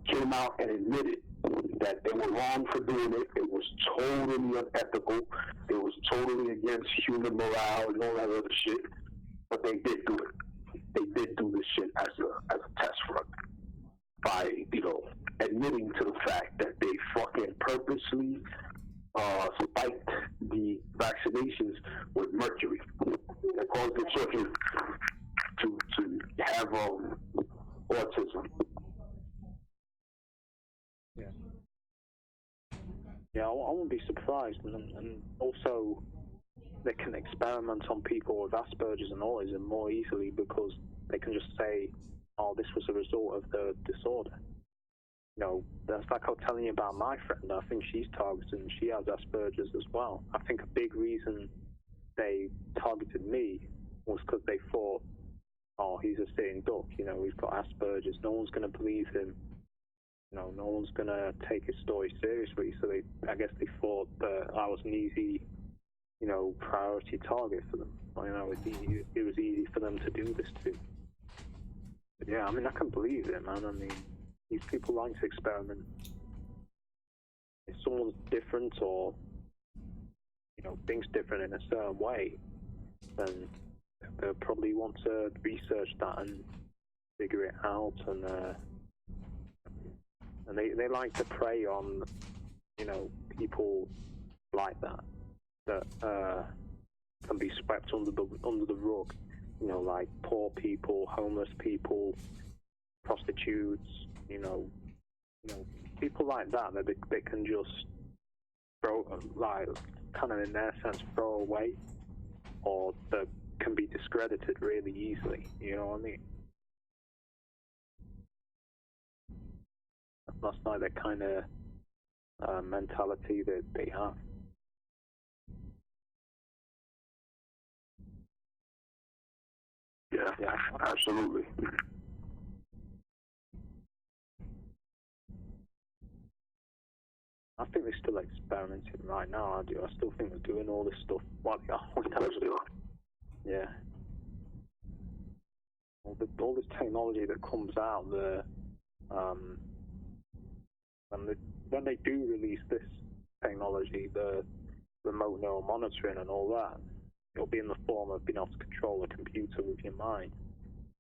came out and admitted that they were wrong for doing it. It was totally unethical. It was totally against human morale and all that other shit. But they did do it. They did do this shit as a test run by, you know, admitting to the fact that they fucking purposely spiked the vaccinations with mercury that caused the children to have autism. Yeah. Yeah, I wouldn't be surprised, and also they can experiment on people with Asperger's and autism more easily because they can just say, "Oh, this was a result of the disorder." You know, that's like I was telling you about my friend. I think she's targeted and she has Asperger's as well. I think a big reason they targeted me was because they thought, "Oh, he's a sitting duck. You know, he's got Asperger's. No one's going to believe him. You know, no one's going to take his story seriously." So I guess they thought that I was an easy, you know, priority target for them. You know, it was easy for them to do this to. But yeah, I mean, I can believe it, man. I mean, these people like to experiment. If someone's different or, you know, thinks different in a certain way, then they'll probably want to research that and figure it out, and they like to prey on, you know, people like that can be swept under the rug, you know, like poor people, homeless people, prostitutes, you know, people like that they can just throw, like, kind of in their sense, throw away, or that can be discredited really easily. You know what I mean? That's like the kind of mentality that they have. Yeah, absolutely. I think they're still experimenting right now. I still think they're doing all this stuff while they are. Yeah. All this technology that comes out, when they do release this technology, the remote neural monitoring and all that, it'll be in the form of being able to control a computer with your mind.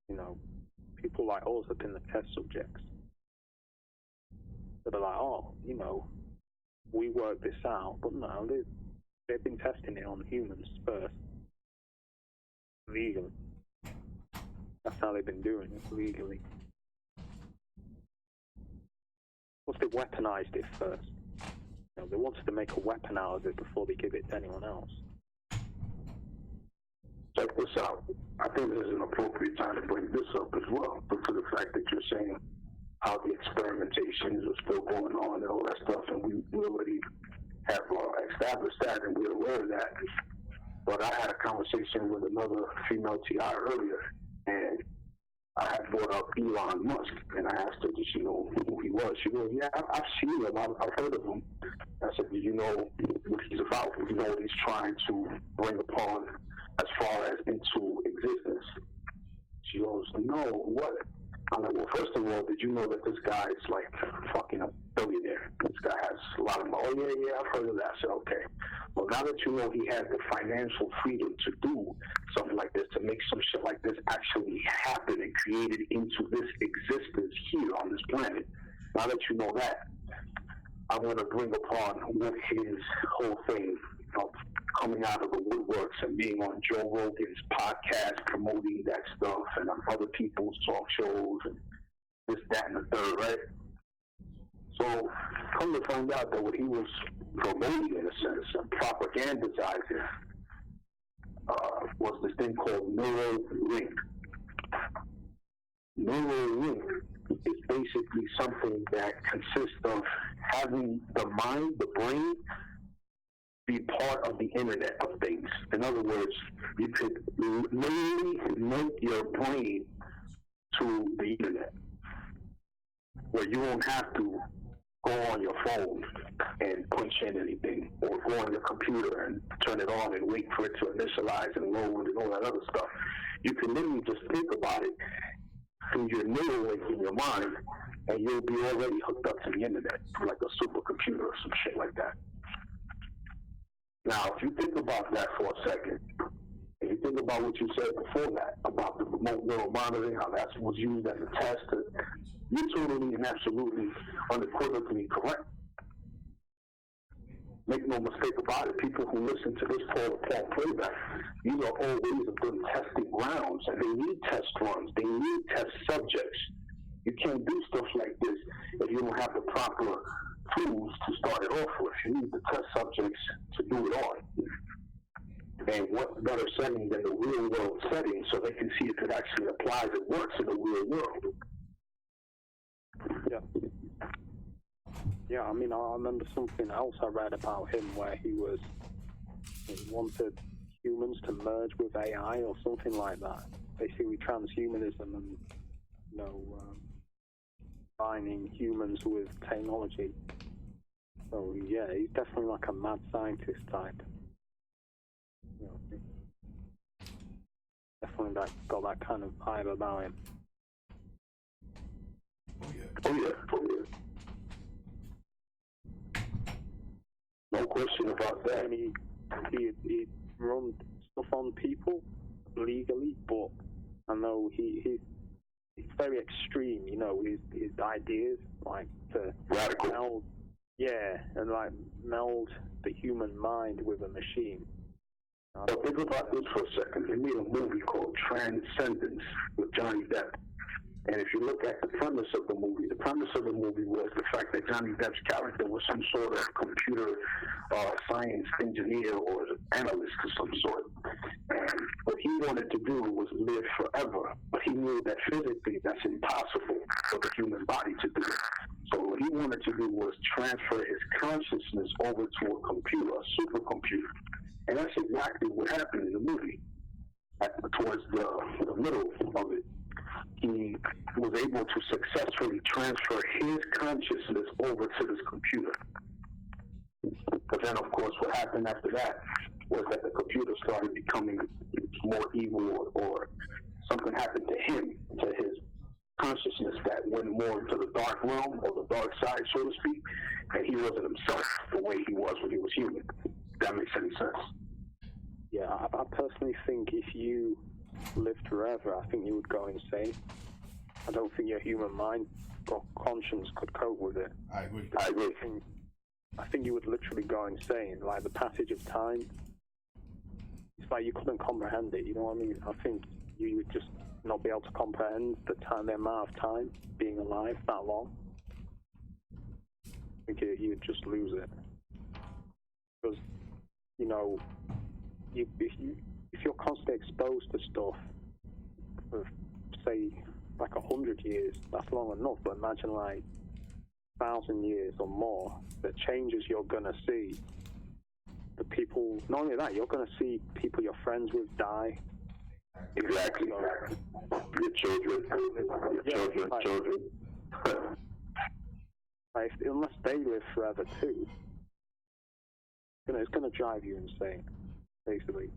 You know, people like us have been the test subjects. They're like, "Oh, you know, we worked this out," but no, they've been testing it on humans first, legally. That's how they've been doing it, legally. Plus, they weaponized it first. You know, they wanted to make a weapon out of it before they give it to anyone else. Check this out. I think this is an appropriate time to bring this up as well, but to the fact that you're saying how the experimentations are still going on and all that stuff, and we already have established that and we're aware of that. But I had a conversation with another female TI earlier, and I had brought up Elon Musk, and I asked her, did she know who he was? She goes, "Yeah, I've seen him. I've heard of him." I said, "Do you know what he's about? Do you know what he's trying to bring upon as far as into existence?" She goes, "No, what?" I'm like, well, first of all, did you know that this guy is like fucking a billionaire? This guy has a lot of money. Oh, yeah, I've heard of that. I said, okay. Well, now that you know he has the financial freedom to do something like this, to make some shit like this actually happen and create it into this existence here on this planet, now that you know that, I'm going to bring upon with his whole thing of coming out of the woodworks and being on Joe Rogan's podcast, promoting that stuff, and on other people's talk shows, and this, that, and the third, right? So, come to find out that what he was promoting, in a sense, and propagandizing, was this thing called Neuralink. Neuralink is basically something that consists of having the mind, the brain, be part of the Internet of Things. In other words, you could literally link your brain to the Internet, where you won't have to go on your phone and punch in anything, or go on your computer and turn it on and wait for it to initialize and load and all that other stuff. You can literally just think about it through your Neuralink in your mind, and you'll be already hooked up to the Internet, like a supercomputer or some shit like that. Now, if you think about that for a second, and you think about what you said before that, about the remote neural monitoring, how that was used as a test, you're totally and absolutely unequivocally correct. Make no mistake about it, people who listen to this Paul playback, these are all ways of doing testing grounds, and they need test runs, they need test subjects. You can't do stuff like this if you don't have the proper tools to start it off with. You need the test subjects to do it on. And what better setting than the real world setting, so they can see if it actually applies and works in the real world. Yeah. Yeah, I mean, I remember something else I read about him where he wanted humans to merge with AI or something like that. Basically transhumanism and, combining humans with technology. So, yeah, he's definitely like a mad scientist type. Definitely got that kind of vibe about him. Oh, yeah. No question about that. He runs stuff on people legally, but I know he's very extreme, his ideas, like to radical. meld the human mind with a machine. But think about this for a second. They made a movie called Transcendence with Johnny Depp. And if you look at the premise of the movie was the fact that Johnny Depp's character was some sort of computer science engineer or analyst of some sort. And what he wanted to do was live forever, but he knew that physically that's impossible for the human body to do. So what he wanted to do was transfer his consciousness over to a computer, a supercomputer. And that's exactly what happened in the movie. Towards the middle of it, he was able to successfully transfer his consciousness over to this computer. But then, of course, what happened after that was that the computer started becoming more evil, or something happened to him, to his consciousness, that went more into the dark realm, or the dark side, so to speak, and he wasn't himself the way he was when he was human. If that makes any sense. Yeah, I personally think if you lived forever, I think you would go insane. I don't think your human mind or conscience could cope with it. I agree. I think you would literally go insane. Like the passage of time, it's like you couldn't comprehend it. You know what I mean? I think you would just not be able to comprehend the amount of time being alive that long. I think you would just lose it. Because, if you're constantly exposed to stuff for, say, like 100 years, that's long enough, but imagine like 1,000 years or more, the changes you're going to see, the people, not only that, you're going to see people you're friends with die. Exactly. Your children. Like, unless they live forever too, it's going to drive you insane, basically.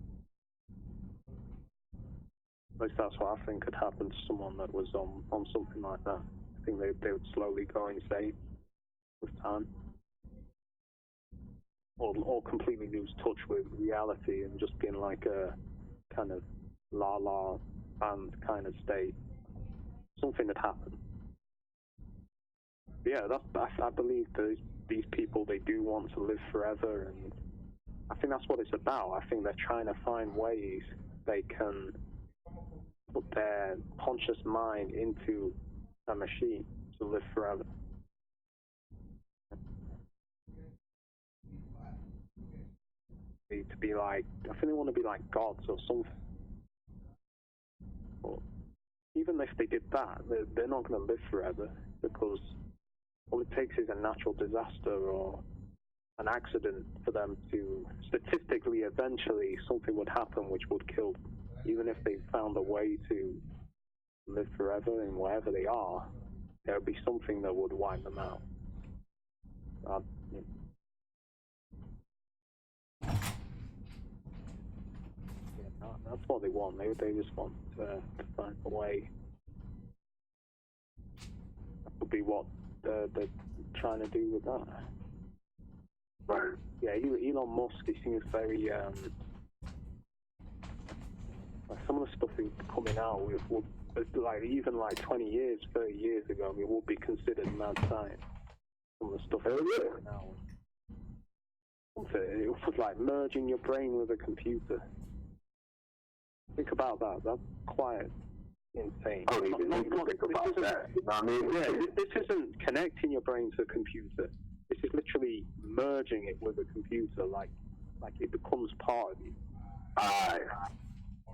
At least that's what I think could happen to someone that was on something like that. I think they would slowly go insane with time. Or completely lose touch with reality and just be in like a kind of la-la band kind of state. Something had happened. But yeah, I believe these people, they do want to live forever, and I think that's what it's about. I think they're trying to find ways they can put their conscious mind into a machine to live forever. To be like, I think they want to be like gods or something. But even if they did that, they're not going to live forever, because all it takes is a natural disaster or an accident for them to, statistically, eventually something would happen which would kill them. Even if they found a way to live forever in wherever they are, there would be something that would wipe them out. That's what they want. They just want to find a way. That would be what they're trying to do with that. Right. Yeah, Elon Musk, he seems very like some of the stuff he's coming out with would, like, even like 20 years, 30 years ago, it would be considered mad science. Some of the stuff he's coming out with. It was like merging your brain with a computer. Think about that. That's quite insane. I don't even need to think about that. You know what I mean? Yeah, this isn't connecting your brain to a computer. This is literally merging it with a computer, like it becomes part of you.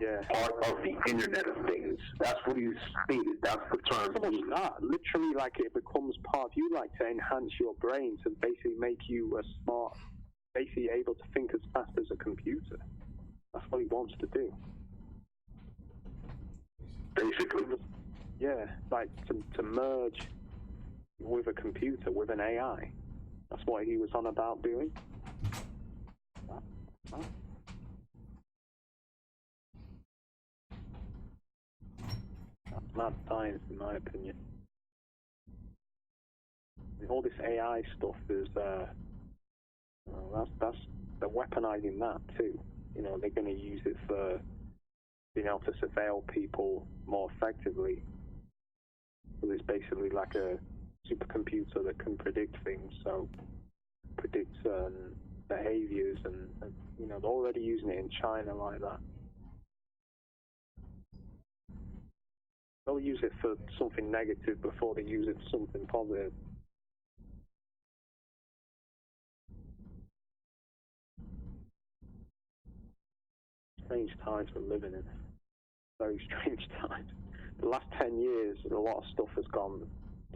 Yeah. Part of the Internet of Things. That's what he stated. That's the term. So much that. Literally, like, it becomes part of you, like, to enhance your brain, to basically make you a smart, basically able to think as fast as a computer. That's what he wants to do. Basically. Yeah, like to merge with a computer, with an AI. That's what he was on about doing. That's mad science, in my opinion. All this AI stuff is, that's they're weaponizing that too. You know, they're going to use it for being able to surveil people more effectively. So it's basically like a supercomputer that can predict things, so predict certain behaviors, and you know, they're already using it in China like that. They'll use it for something negative before they use it for something positive. Strange times we're living in. Very strange times. The last 10 years, a lot of stuff has gone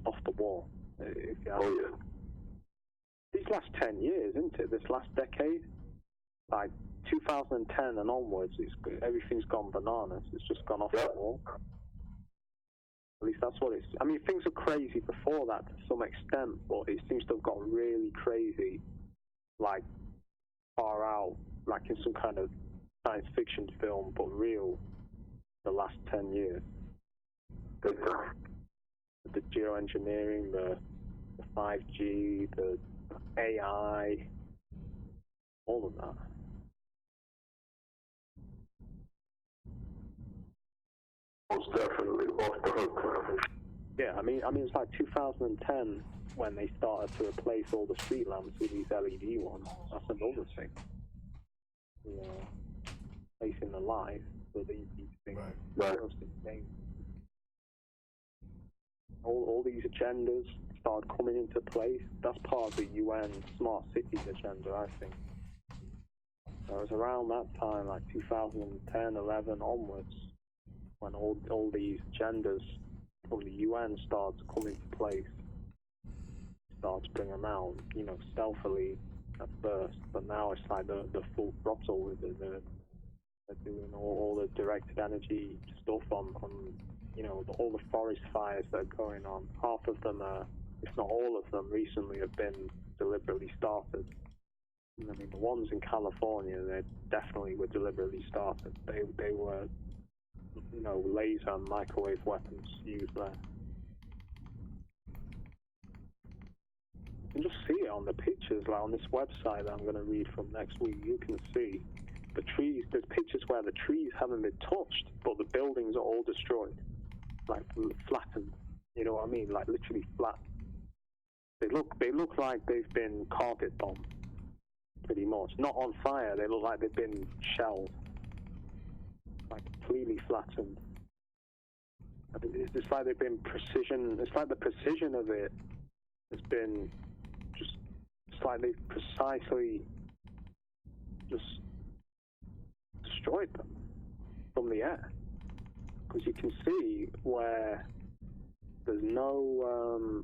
off the wall. If you ask me. These last 10 years, isn't it? This last decade, like 2010 and onwards, everything's gone bananas. It's just gone off the wall. At least that's what it's. I mean, things were crazy before that to some extent, but it seems to have got really crazy, like far out, like in some kind of science fiction film, but real. The last 10 years. The geoengineering, the 5G, the AI, all of that. Most definitely off the hook. Yeah, I mean, it's like 2010 when they started to replace all the street lamps with these LED ones. That's another thing. Yeah, placing the light for these things. Right. All these agendas started coming into place. That's part of the UN Smart Cities agenda, I think. It was around that time, like 2010, 11 onwards, when all these agendas from the UN started to come into place. Started to bring them out, you know, stealthily at first, but now it's like the full throttle with it. They're doing all the directed energy stuff on you know, all the forest fires that are going on. Half of them, if not all of them, recently have been deliberately started. I mean, the ones in California, they definitely were deliberately started. They were laser and microwave weapons used there. You can just see it on the pictures, like on this website that I'm going to read from next week. You can see the trees. There's pictures where the trees haven't been touched, but the buildings are all destroyed, like flattened. You know what I mean? Like literally flat. They look like they've been carpet bombed, pretty much. Not on fire. They look like they've been shelled, like completely flattened. It's like they've been precision. It's like the precision of it has been just. It's like they've precisely just destroyed them from the air, because you can see where there's no.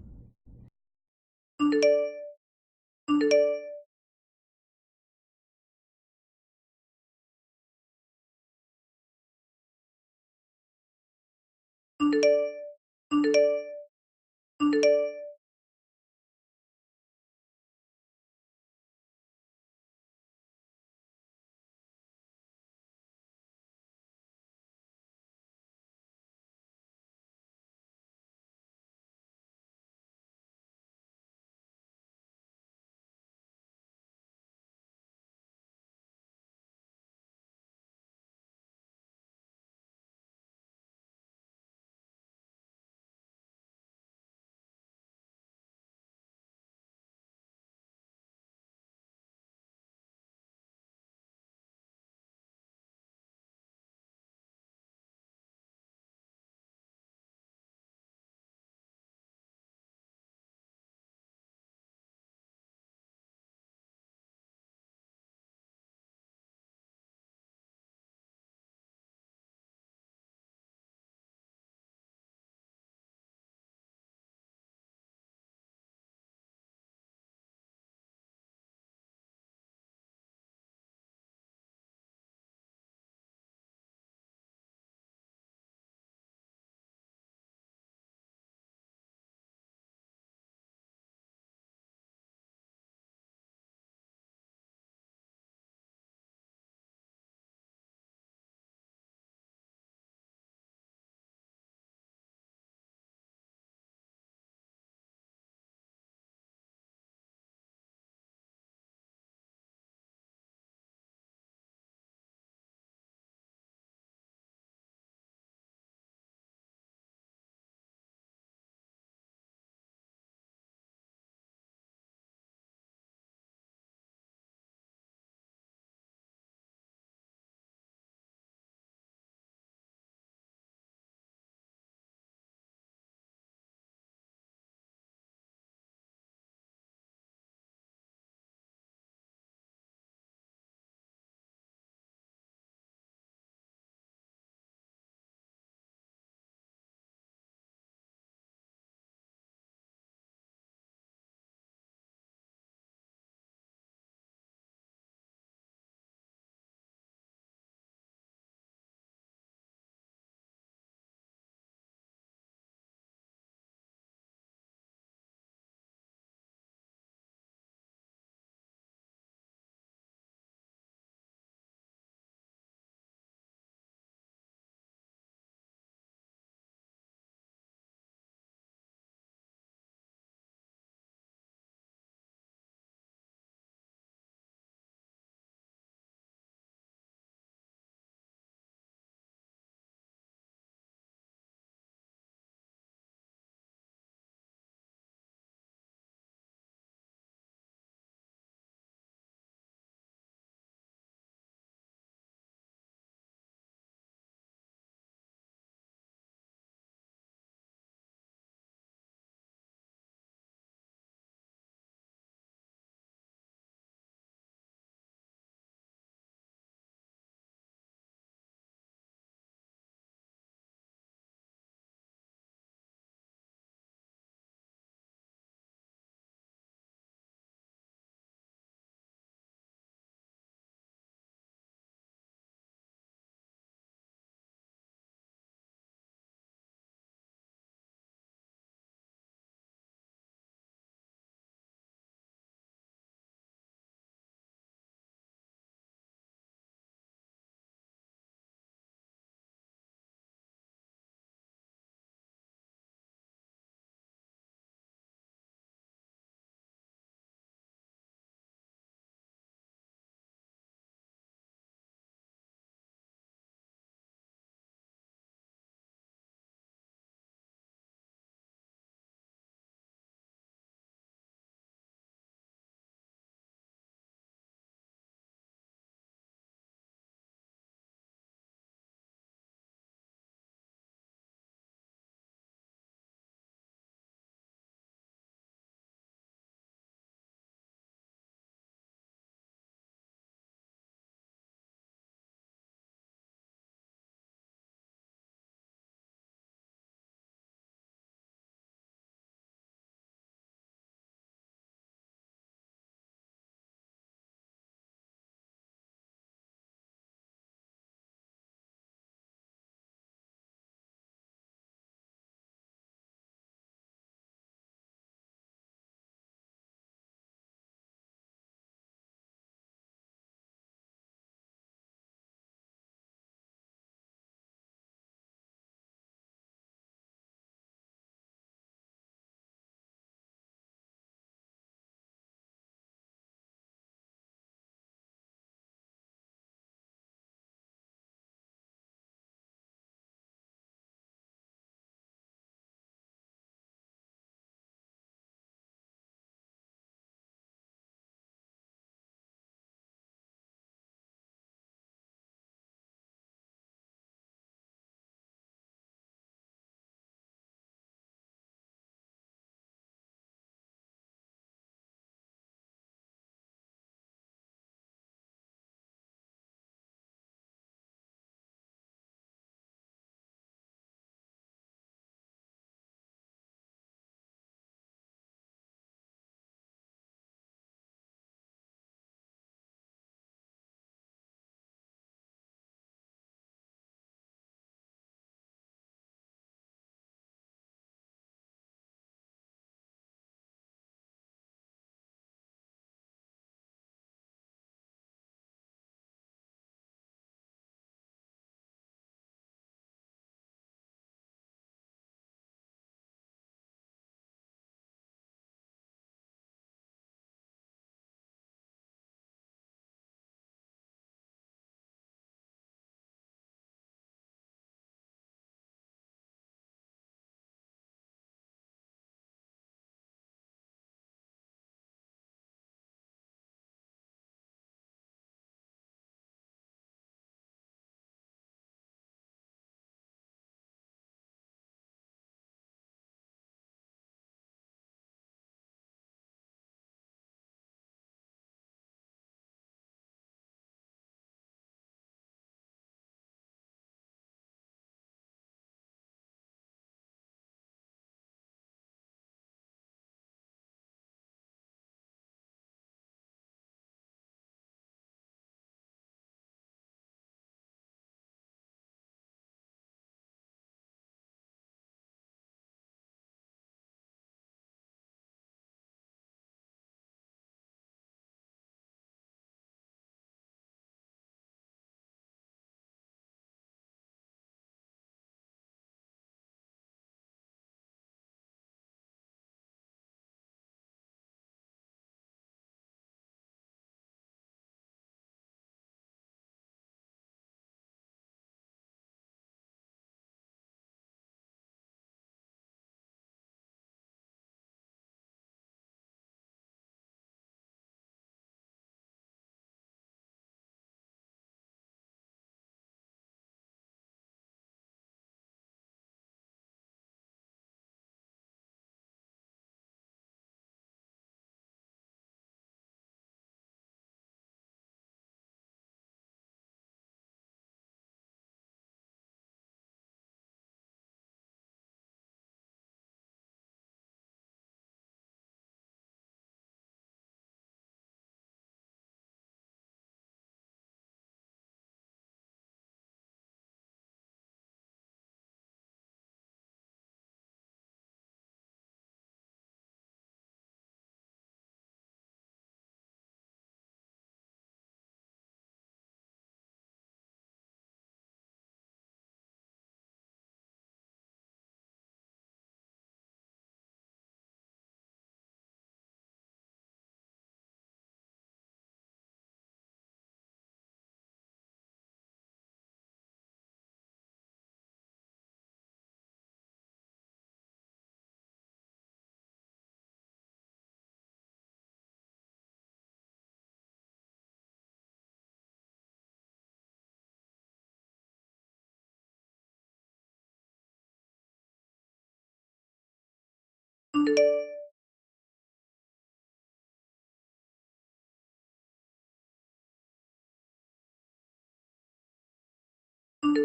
Give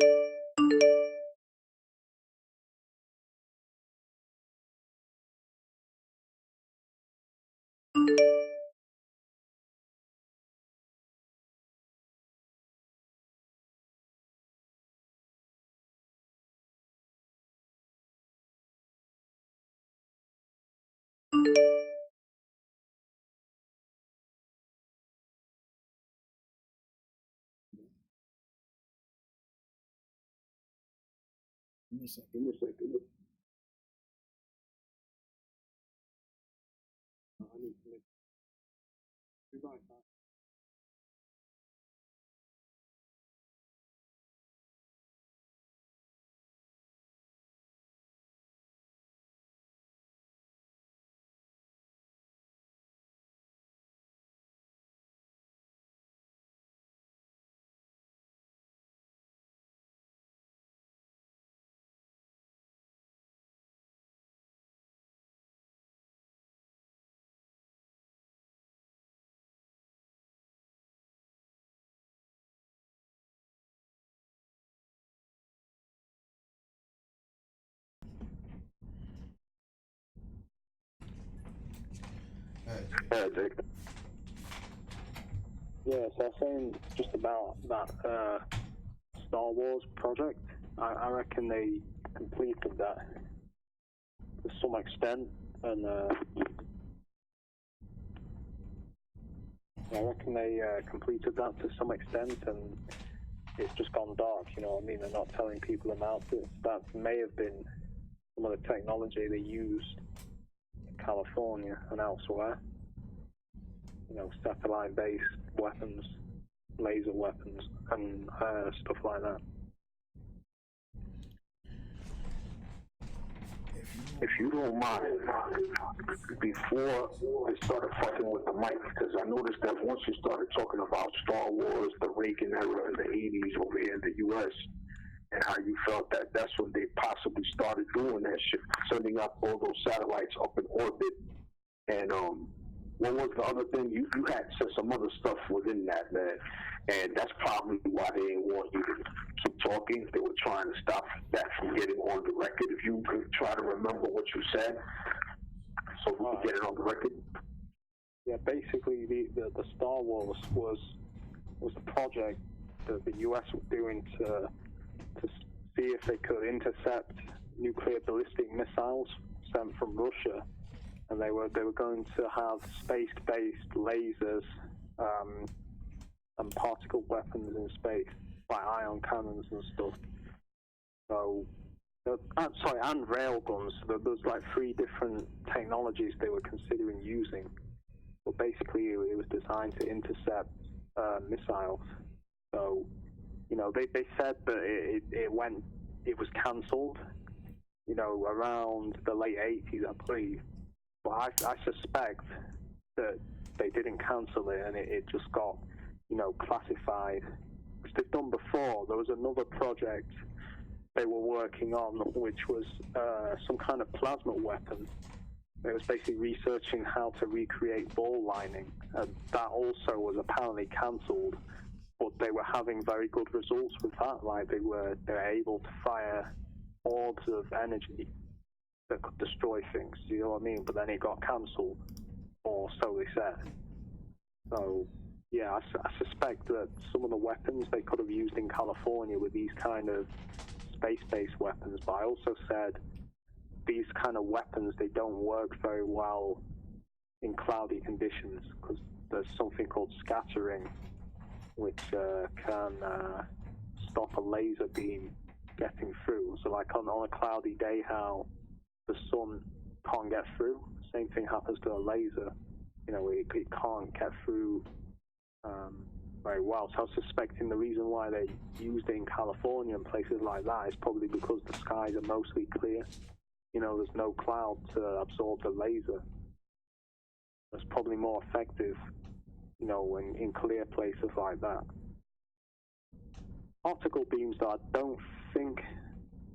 me a second. I need to make. Be right back. Jake. Yeah, so I was saying just about that Star Wars project. I reckon they completed that to some extent, and I reckon they completed that to some extent, and it's just gone dark. You know what I mean? They're not telling people about it. That may have been some of the technology they used in California and elsewhere. You know, satellite-based weapons, laser weapons, and stuff like that. If you don't mind, before I started fucking with the mic, because I noticed that once you started talking about Star Wars, the Reagan era in the 80s over here in the U.S., and how you felt that that's when they possibly started doing that shit, sending up all those satellites up in orbit. And what was the other thing? You had said some other stuff within that, man. And that's probably why they didn't want you to keep talking. They were trying to stop that from getting on the record. If you could try to remember what you said, so we could get it on the record. Yeah, basically the Star Wars was the project that the US was doing to see if they could intercept nuclear ballistic missiles sent from Russia, and they were going to have space-based lasers and particle weapons in space, like ion cannons and stuff. So, and railguns. So there's like 3 different technologies they were considering using. But basically, it was designed to intercept missiles. So, you know, they said that it was cancelled, you know, around the late 80s, I believe. But I suspect that they didn't cancel it, and it just got, you know, classified, which they've done before. There was another project they were working on, which was some kind of plasma weapon. It was basically researching how to recreate ball lining, and that also was apparently cancelled. But they were having very good results with that. Like they were able to fire orbs of energy that could destroy things. You know what I mean? But then it got cancelled, or so they said. So yeah, I suspect that some of the weapons they could have used in California were these kind of space-based weapons. But I also said these kind of weapons, they don't work very well in cloudy conditions because there's something called scattering, which can stop a laser beam getting through. So like on a cloudy day, how the sun can't get through, same thing happens to a laser. You know, it can't get through very well. So I was suspecting the reason why they used it in California and places like that is probably because the skies are mostly clear. You know, there's no cloud to absorb the laser. That's probably more effective, you know, in clear places like that. Optical beams, though,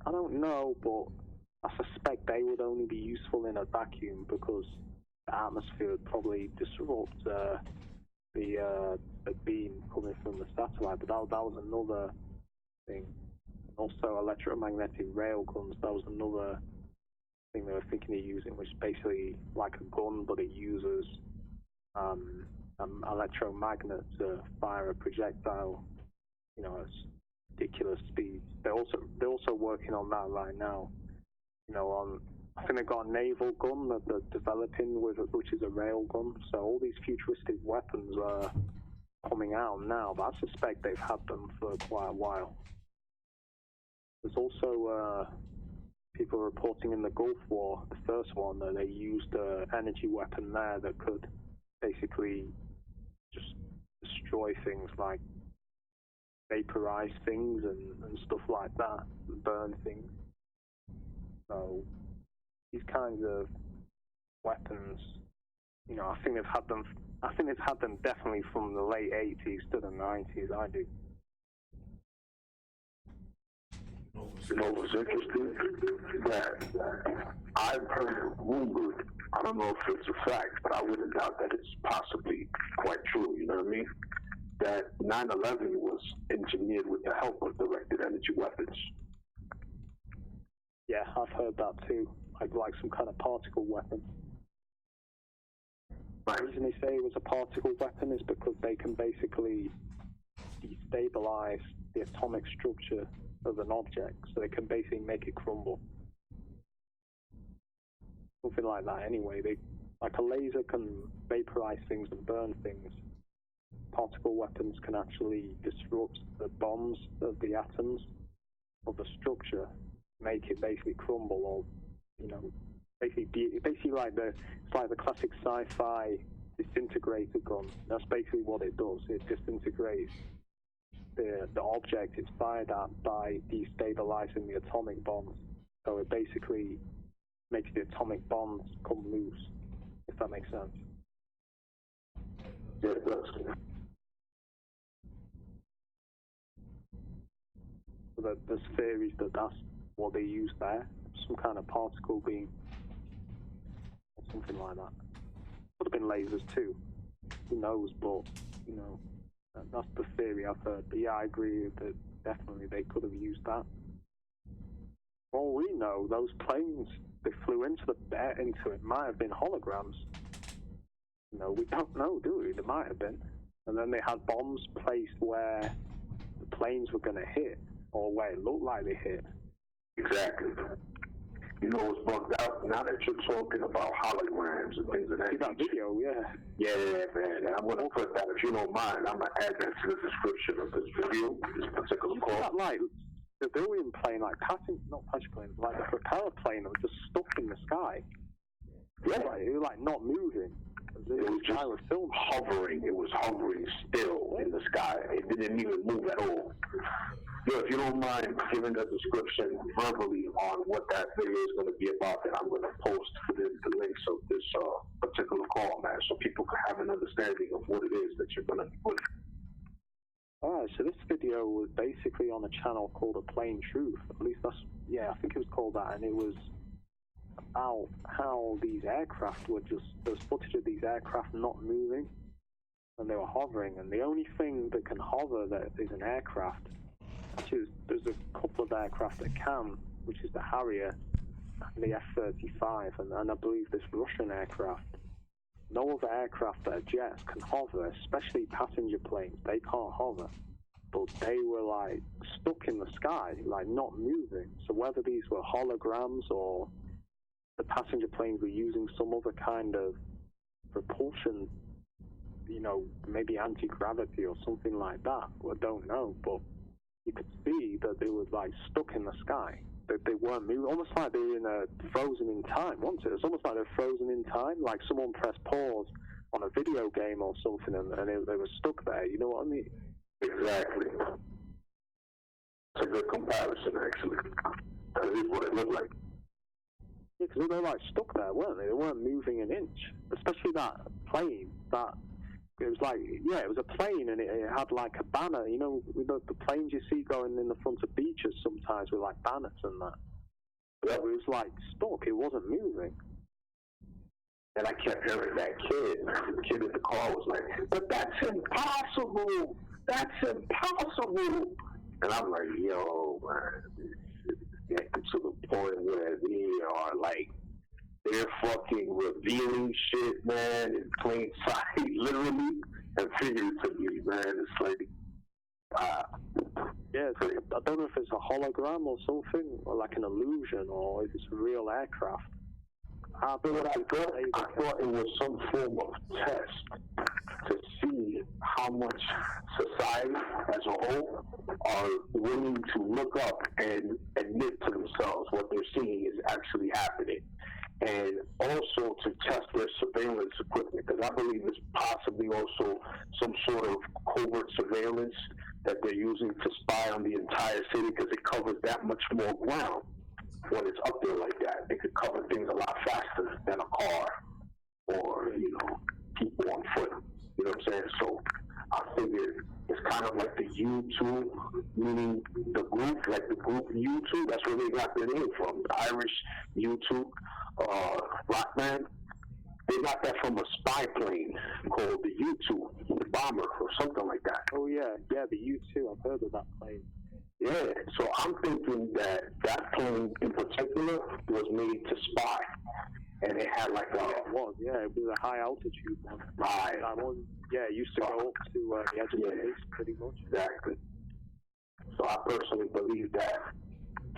I don't know, but I suspect they would only be useful in a vacuum because the atmosphere would probably disrupt the beam coming from the satellite. But that was another thing. Also, electromagnetic railguns. That was another thing they were thinking of using, which is basically like a gun, but it uses electromagnet to fire a projectile, at ridiculous speeds. They're also working on that right now. I think they've got a naval gun that they're developing which is a rail gun. So all these futuristic weapons are coming out now, but I suspect they've had them for quite a while. There's also people reporting in the Gulf War, the first one, that they used an energy weapon there that could basically just destroy things, like vaporize things and stuff like that, and burn things. So these kinds of weapons, I think they've had them. I think they've had them definitely from the late 80s to the 90s. I do. What's interesting? That I've heard rumored. I don't know if it's a fact, but I wouldn't doubt that it's possibly quite true. You know what I mean? That 9/11 was engineered with the help of directed energy weapons. Yeah, I've heard that too. Like some kind of particle weapon. Right. The reason they say it was a particle weapon is because they can basically destabilize the atomic structure of an object, so they can basically make it crumble. Something like that anyway. Like a laser can vaporize things and burn things. Particle weapons can actually disrupt the bonds of the atoms of the structure, make it basically crumble, or basically like it's like the classic sci-fi disintegrator gun. That's basically what it does. It disintegrates the object it's fired at by destabilizing the atomic bonds. So it basically makes the atomic bonds come loose, if that makes sense. Yeah, it does. So there's theories that that's what they use there, some kind of particle beam, or something like that. Could have been lasers too. Who knows? But that's the theory I've heard. But yeah, I agree that definitely they could have used that. For all we know, those planes they flew into it might have been holograms. We don't know, do we? There might have been. And then they had bombs placed where the planes were going to hit, or where it looked like they hit. Exactly. What's bugged out? Now that you're talking about holograms and things of that. See that video, yeah. Yeah, man. I'm going to put that, if you don't mind, I'm going to add that to the description of this video, this particular call. That, like, the civilian plane, like not passenger plane, like the propeller plane was just stuck in the sky. Yeah. It was like not moving. It was just hovering. It was hovering still in the sky. It didn't even move at all. Yo, if you don't mind giving a description verbally on what that video is going to be about, then I'm going to post the links of this particular call, man, so people can have an understanding of what it is that you're going to be putting. Alright, so this video was basically on a channel called A Plain Truth. At least I think it was called that, and it was about how these aircraft there's footage of these aircraft not moving, and they were hovering, and the only thing that can hover that is an aircraft. Actually, there's a couple of aircraft that can, which is the Harrier and the F-35, and I believe this Russian aircraft. No other aircraft that are jets can hover, especially passenger planes. They can't hover. But they were like stuck in the sky, like not moving. So whether these were holograms or the passenger planes were using some other kind of propulsion, maybe anti-gravity or something like that, I don't know, but you could see that they were like stuck in the sky. They weren't moving, almost like they were frozen in time, wasn't it? It's almost like they're frozen in time, like someone pressed pause on a video game or something and they were stuck there, you know what I mean? Exactly. It's a good comparison, actually. That is what it looked like. Yeah, because they were like stuck there, weren't they? They weren't moving an inch. Especially that plane, it was like, it was a plane and it had like a banner, the planes you see going in the front of beaches sometimes with like banners and that. But it was like stuck, it wasn't moving. And I kept hearing that kid. The kid in the car was like, but that's impossible! That's impossible! And I'm like, yo, man, this is getting to the point where they are like, they're fucking revealing shit, man, in plain sight, literally and figuratively, man. It's like, yeah, I don't know if it's a hologram or something, or like an illusion, or if it's a real aircraft. I thought it was some form of test to see how much society as a whole are willing to look up and admit to themselves what they're seeing is actually happening. And also to test their surveillance equipment, because I believe it's possibly also some sort of covert surveillance that they're using to spy on the entire city, because it covers that much more ground when it's up there like that. It could cover things a lot faster than a car or, people on foot. You know what I'm saying? So I figured it's kind of like the U2, meaning the group, like the group U2. That's where they got their name from. The Irish U2 rock band. They got that from a spy plane called the U2, the bomber, or something like that. Oh yeah, the U2. I've heard of that plane. Yeah, so I'm thinking that plane in particular was made to spy, and it had like it was a high altitude one. Right. That one, it used to go up to the edge of the base pretty much. Exactly. So I personally believe that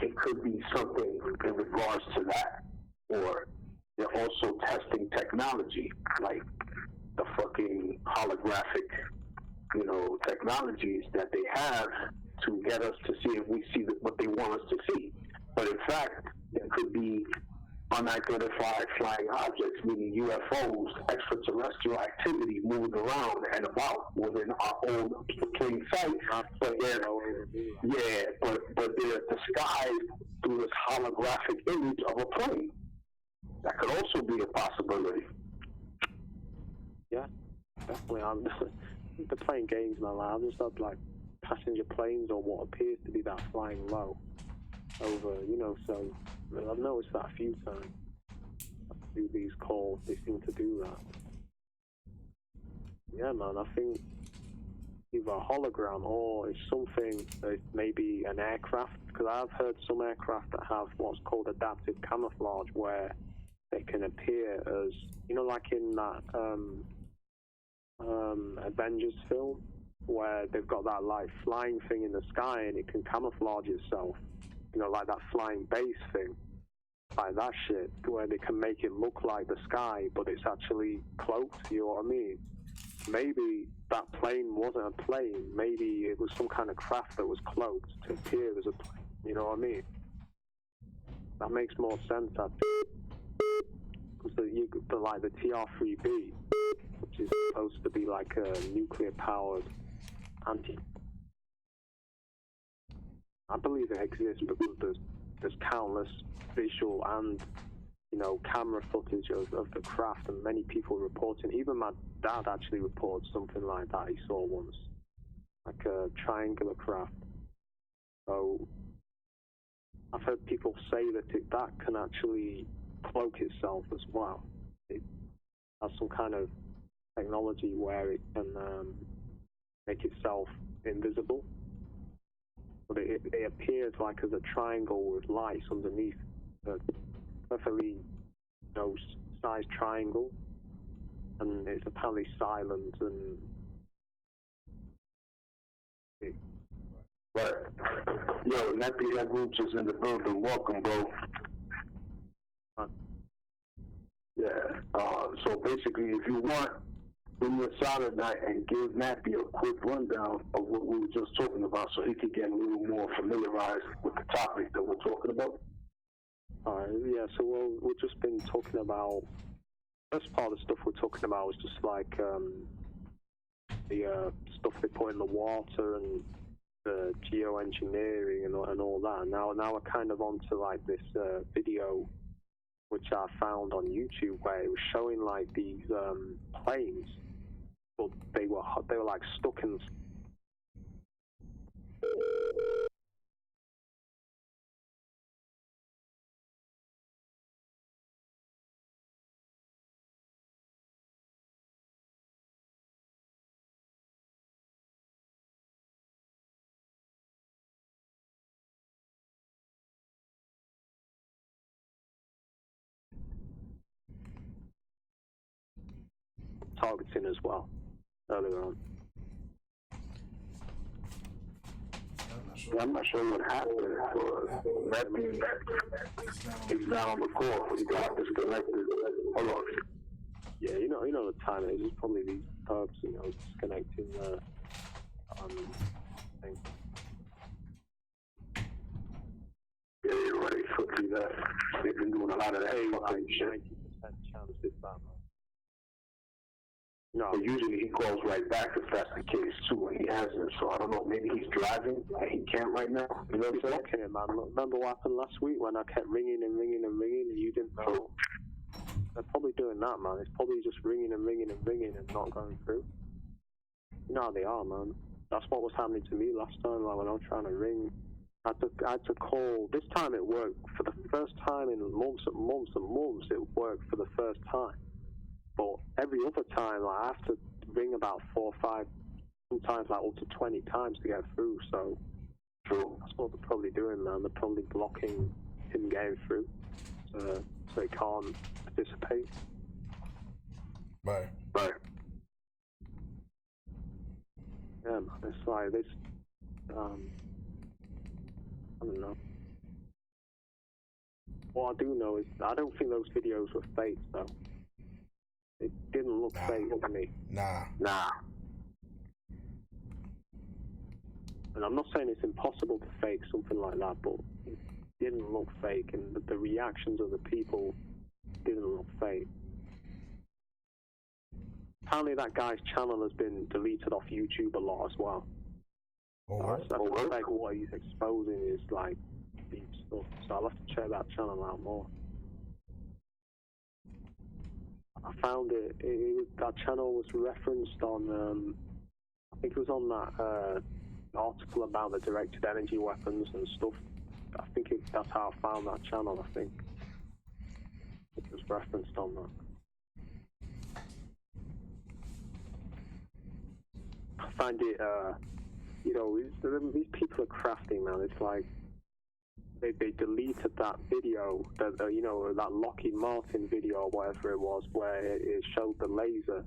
it could be something in regards to that, or they're also testing technology, like the fucking holographic, technologies that they have to get us to see if we see what they want us to see. But in fact, there could be unidentified flying objects, meaning UFOs, extraterrestrial activity moving around and about within our own plain sight. But they're disguised through this holographic image of a plane. That could also be a possibility. Yeah, definitely. They're playing games, man. I've just had like passenger planes or what appears to be that flying low over, so I've noticed that a few times. Through these calls, they seem to do that. Yeah, man, I think either a hologram or it's something that maybe an aircraft, because I've heard some aircraft that have what's called adaptive camouflage, where they can appear as, like in that Avengers film, where they've got that like flying thing in the sky and it can camouflage itself, like that flying base thing, like that shit, where they can make it look like the sky, but it's actually cloaked, you know what I mean? Maybe that plane wasn't a plane, maybe it was some kind of craft that was cloaked to appear as a plane, you know what I mean? That makes more sense, I think. Because like the TR-3B, which is supposed to be like a nuclear-powered I believe it exists because there's countless visual and camera footage of the craft, and many people reporting. Even my dad actually reported something like that he saw once, like a triangular craft. So I've heard people say that that can actually cloak itself as well. It has some kind of technology where it can make itself invisible, but it appears like as a triangle with lights underneath, a perfectly sized triangle, and it's apparently silent and Right. Yo, Nappy Head Roots is in the building. Welcome, bro. Yeah. So basically, if you want, bring your solid night and give Nappy a quick rundown of what we were just talking about, so he could get a little more familiarized with the topic that we're talking about. Alright, yeah, so we've just been talking about, first part of the stuff we're talking about was just like the stuff they put in the water and the geoengineering and all that. Now we're kind of onto like this video which I found on YouTube, where it was showing like these planes, but they were like stuck in targeting as well earlier on. I'm not sure what happened, but that means he's not on the court. He got disconnected. Hold on. Yeah, you know the time it is. It's probably these perps, disconnecting the thing. Yeah, you're right. Could be that. They've been doing a lot of that fucking shit. 90% chance this time. No, but usually he calls right back if that's the case too, and he hasn't. So I don't know. Maybe he's driving and he can't right now. You know what I'm saying? Okay, man. Remember what happened last week when I kept ringing and ringing and ringing and you didn't know? They're probably doing that, man. It's probably just ringing and ringing and ringing and not going through. You know how they are, man. That's what was happening to me last time, like when I was trying to ring. I had to call. This time it worked for the first time in months and months and months. It worked for the first time. But every other time, like, I have to ring about 4 or 5, sometimes like up to 20 times to get through. So that's what they're probably doing, man. They're probably blocking him getting through, so he can't participate. Right. Yeah, man. It's like this. I don't know. What I do know is I don't think those videos were fake, though. It didn't look fake to me. Nah. And I'm not saying it's impossible to fake something like that, but it didn't look fake, and the reactions of the people didn't look fake. Apparently that guy's channel has been deleted off YouTube a lot as well. Oh, So I suspect what he's exposing is like deep stuff. So I'll have to check that channel out more. I found that channel was referenced on, I think it was on that article about the directed energy weapons and stuff. I think that's how I found that channel, I think. It was referenced on that. I find it, these people are crafty, man. It's like, they deleted that video, that Lockheed Martin video or whatever it was, where it showed the laser.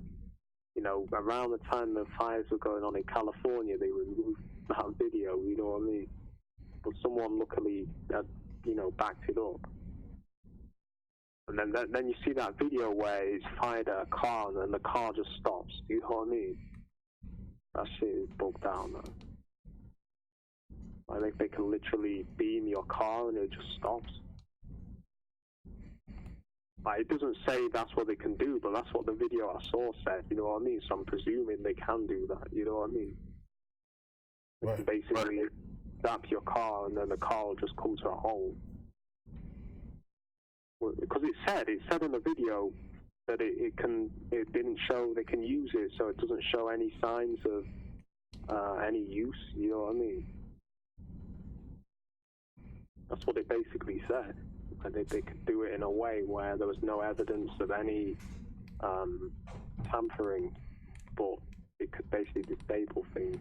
Around the time the fires were going on in California, they removed that video, you know what I mean? But someone luckily, backed it up. And then you see that video where it's fired at a car and then the car just stops, you know what I mean? That shit is bugged out, man. I think they can literally beam your car and it just stops. It doesn't say that's what they can do, but that's what the video I saw said, you know what I mean? So I'm presuming they can do that, you know what I mean? They can basically zap your car and then the car will just come to a halt. Because it said in the video that it didn't show, they can use it so it doesn't show any signs of any use, you know what I mean? That's what it basically said. And they could do it in a way where there was no evidence of any tampering, but it could basically disable things.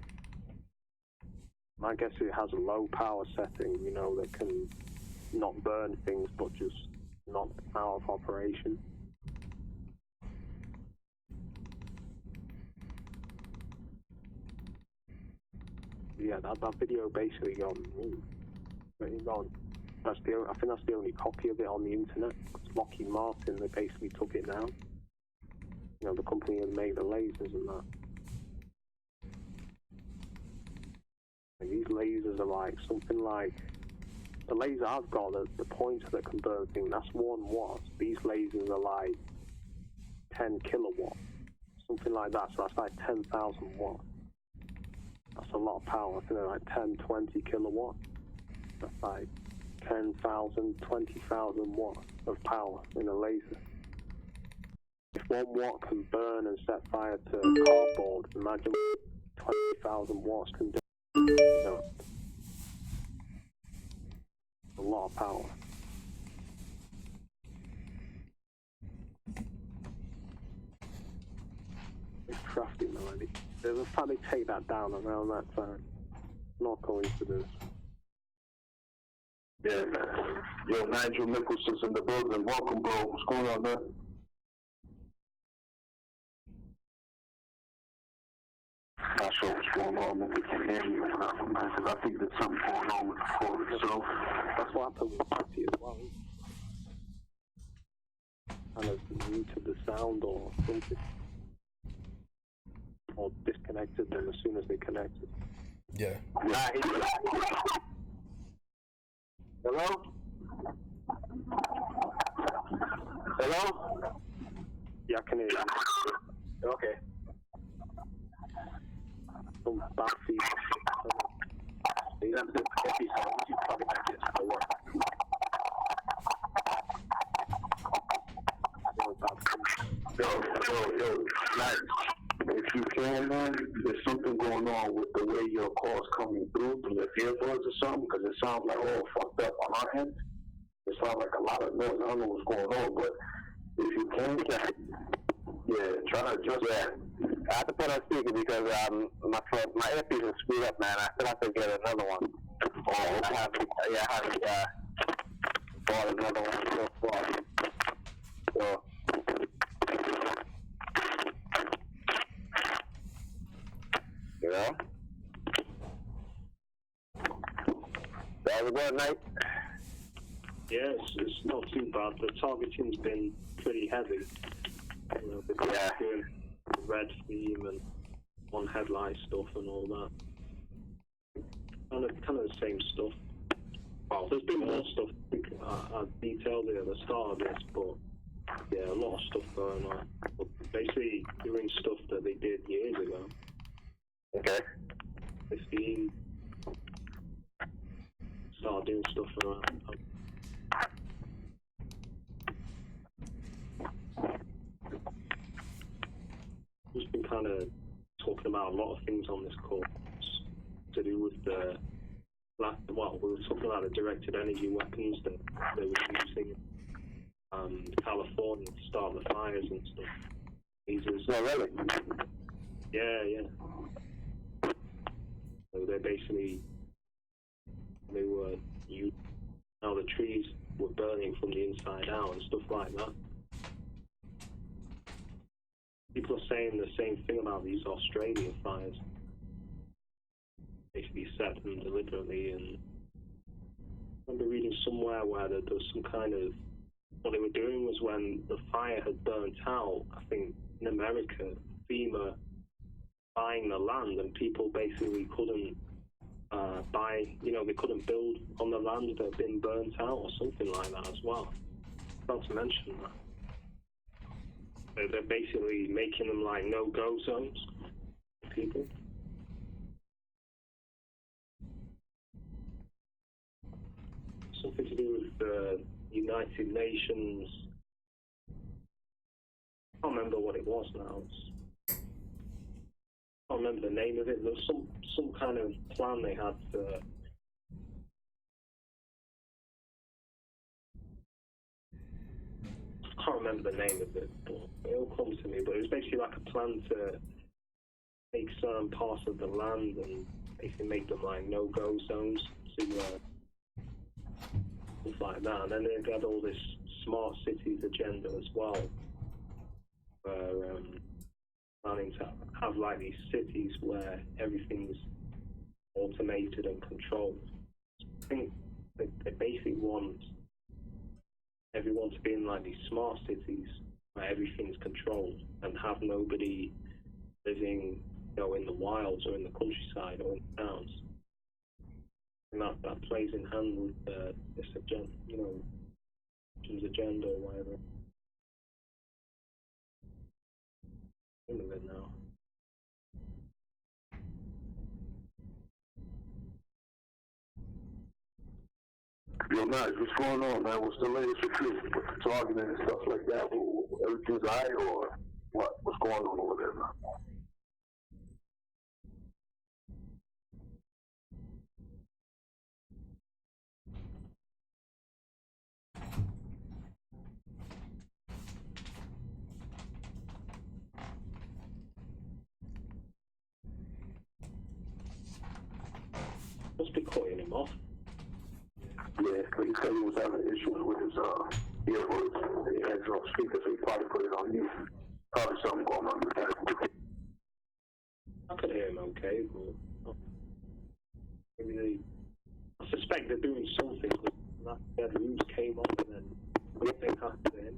I guess it has a low power setting, that can not burn things, but just not out of operation. Yeah, that video basically got moved. I think that's the only copy of it on the internet. Lockheed Martin, they basically took it down. The company that made the lasers and that. And these lasers are like something like the laser I've got, the pointer that can burn things. That's 1 watt. These lasers are like 10 kilowatts, something like that. So that's like 10,000 watts. That's a lot of power. I think they're like 10, 20 kilowatts. That's like 10,000, 20,000 watts of power in a laser. If 1 watt can burn and set fire to cardboard, imagine 20,000 watts can do. A lot of power. It's crafty, man. There's a fact they take that down around that time. Not coincidence. Yeah, man. Yo, Nigel Nicholson's in the building. Welcome, bro. What's going on, man? not sure what's going on with the cameo or whatever, man, because I think there's something going on with the phone itself. That's what happened with Patty as well. Kind of muted the sound or something. Or disconnected them as soon as they connected. Yeah. Hello? Hello? Yeah, I can hear you. Okay. Some bad feedback. Yo, like, if you can, man, there's something going on with the way your call's coming through your earbuds or something, because it sounds like all fucked up on our end. It sounds like a lot of noise. I don't know what's going on, but if you can, try to adjust that. I have to put on speaker because my earpiece is screwed up, man. I still have to get another one. Oh, I haven't bought another one so far. So, you know, that was a good night. Yes, it's not too bad. The targeting's been pretty heavy. You know, they've been doing the red theme and on headlight stuff and all that. Kind of the same stuff. Well, there's been more stuff I detailed it at the start of this, but yeah, a lot of stuff going on. But basically doing stuff that they did years ago. Okay. 15. Started doing stuff around. Just been kind of talking about a lot of things on this course to do with the we were talking about the directed energy weapons that they were using in California to start the fires and stuff. These was, really? Yeah. So they were how the trees were burning from the inside out and stuff like that. People are saying the same thing about these Australian fires. Basically set them deliberately, and I remember reading somewhere where there was some kind of, what they were doing was when the fire had burnt out, I think in America, FEMA buying the land, and people basically couldn't they couldn't build on the land that had been burnt out or something like that as well. Not to mention that. They're basically making them like no-go zones for people. Something to do with the United Nations. I can't remember what it was now. I can't remember the name of it. There was some kind of plan they had for. I can't remember the name of it, but it'll come to me. But it was basically like a plan to take certain parts of the land and basically make them like no-go zones to stuff like that. And then they had all this smart cities agenda as well, where planning to have like these cities where everything's automated and controlled. I think they basically want everyone to be in like these smart cities where everything's controlled and have nobody living, in the wilds or in the countryside or in the towns. And that plays in hand with this agenda, agenda or whatever. Think of it now. Yo, Nige, what's going on, man? What's the latest with you? With the targeting and stuff like that? Everything's all right, or what? What's going on over there, man? Must be cutting him off. Yeah, like he said he was having issues with his earbuds, and he had it on speaker, so he probably put it on mute. Probably something going on with that. I could hear him okay, but I mean, I suspect they're doing something. That news came up and then something happened to him.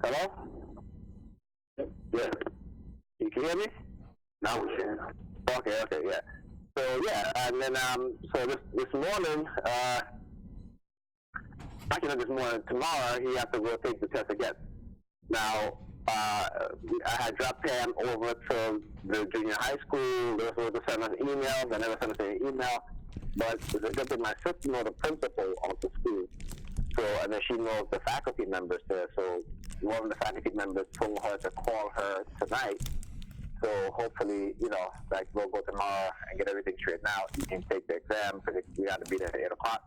Hello? Yep. Yeah. You can hear me? Now we can. Okay, yeah. So yeah, and then so this morning, this morning, tomorrow he has to go take the test again. Now, I had dropped him over to the junior high school. They were supposed to send us emails. I never sent us any email. But it's good that my sister knows the principal of the school. So, and then she knows the faculty members there. So one of the faculty members told her to call her tonight. So hopefully, like we'll go tomorrow and get everything straightened out. You can take the exam because we got to be there at 8 o'clock.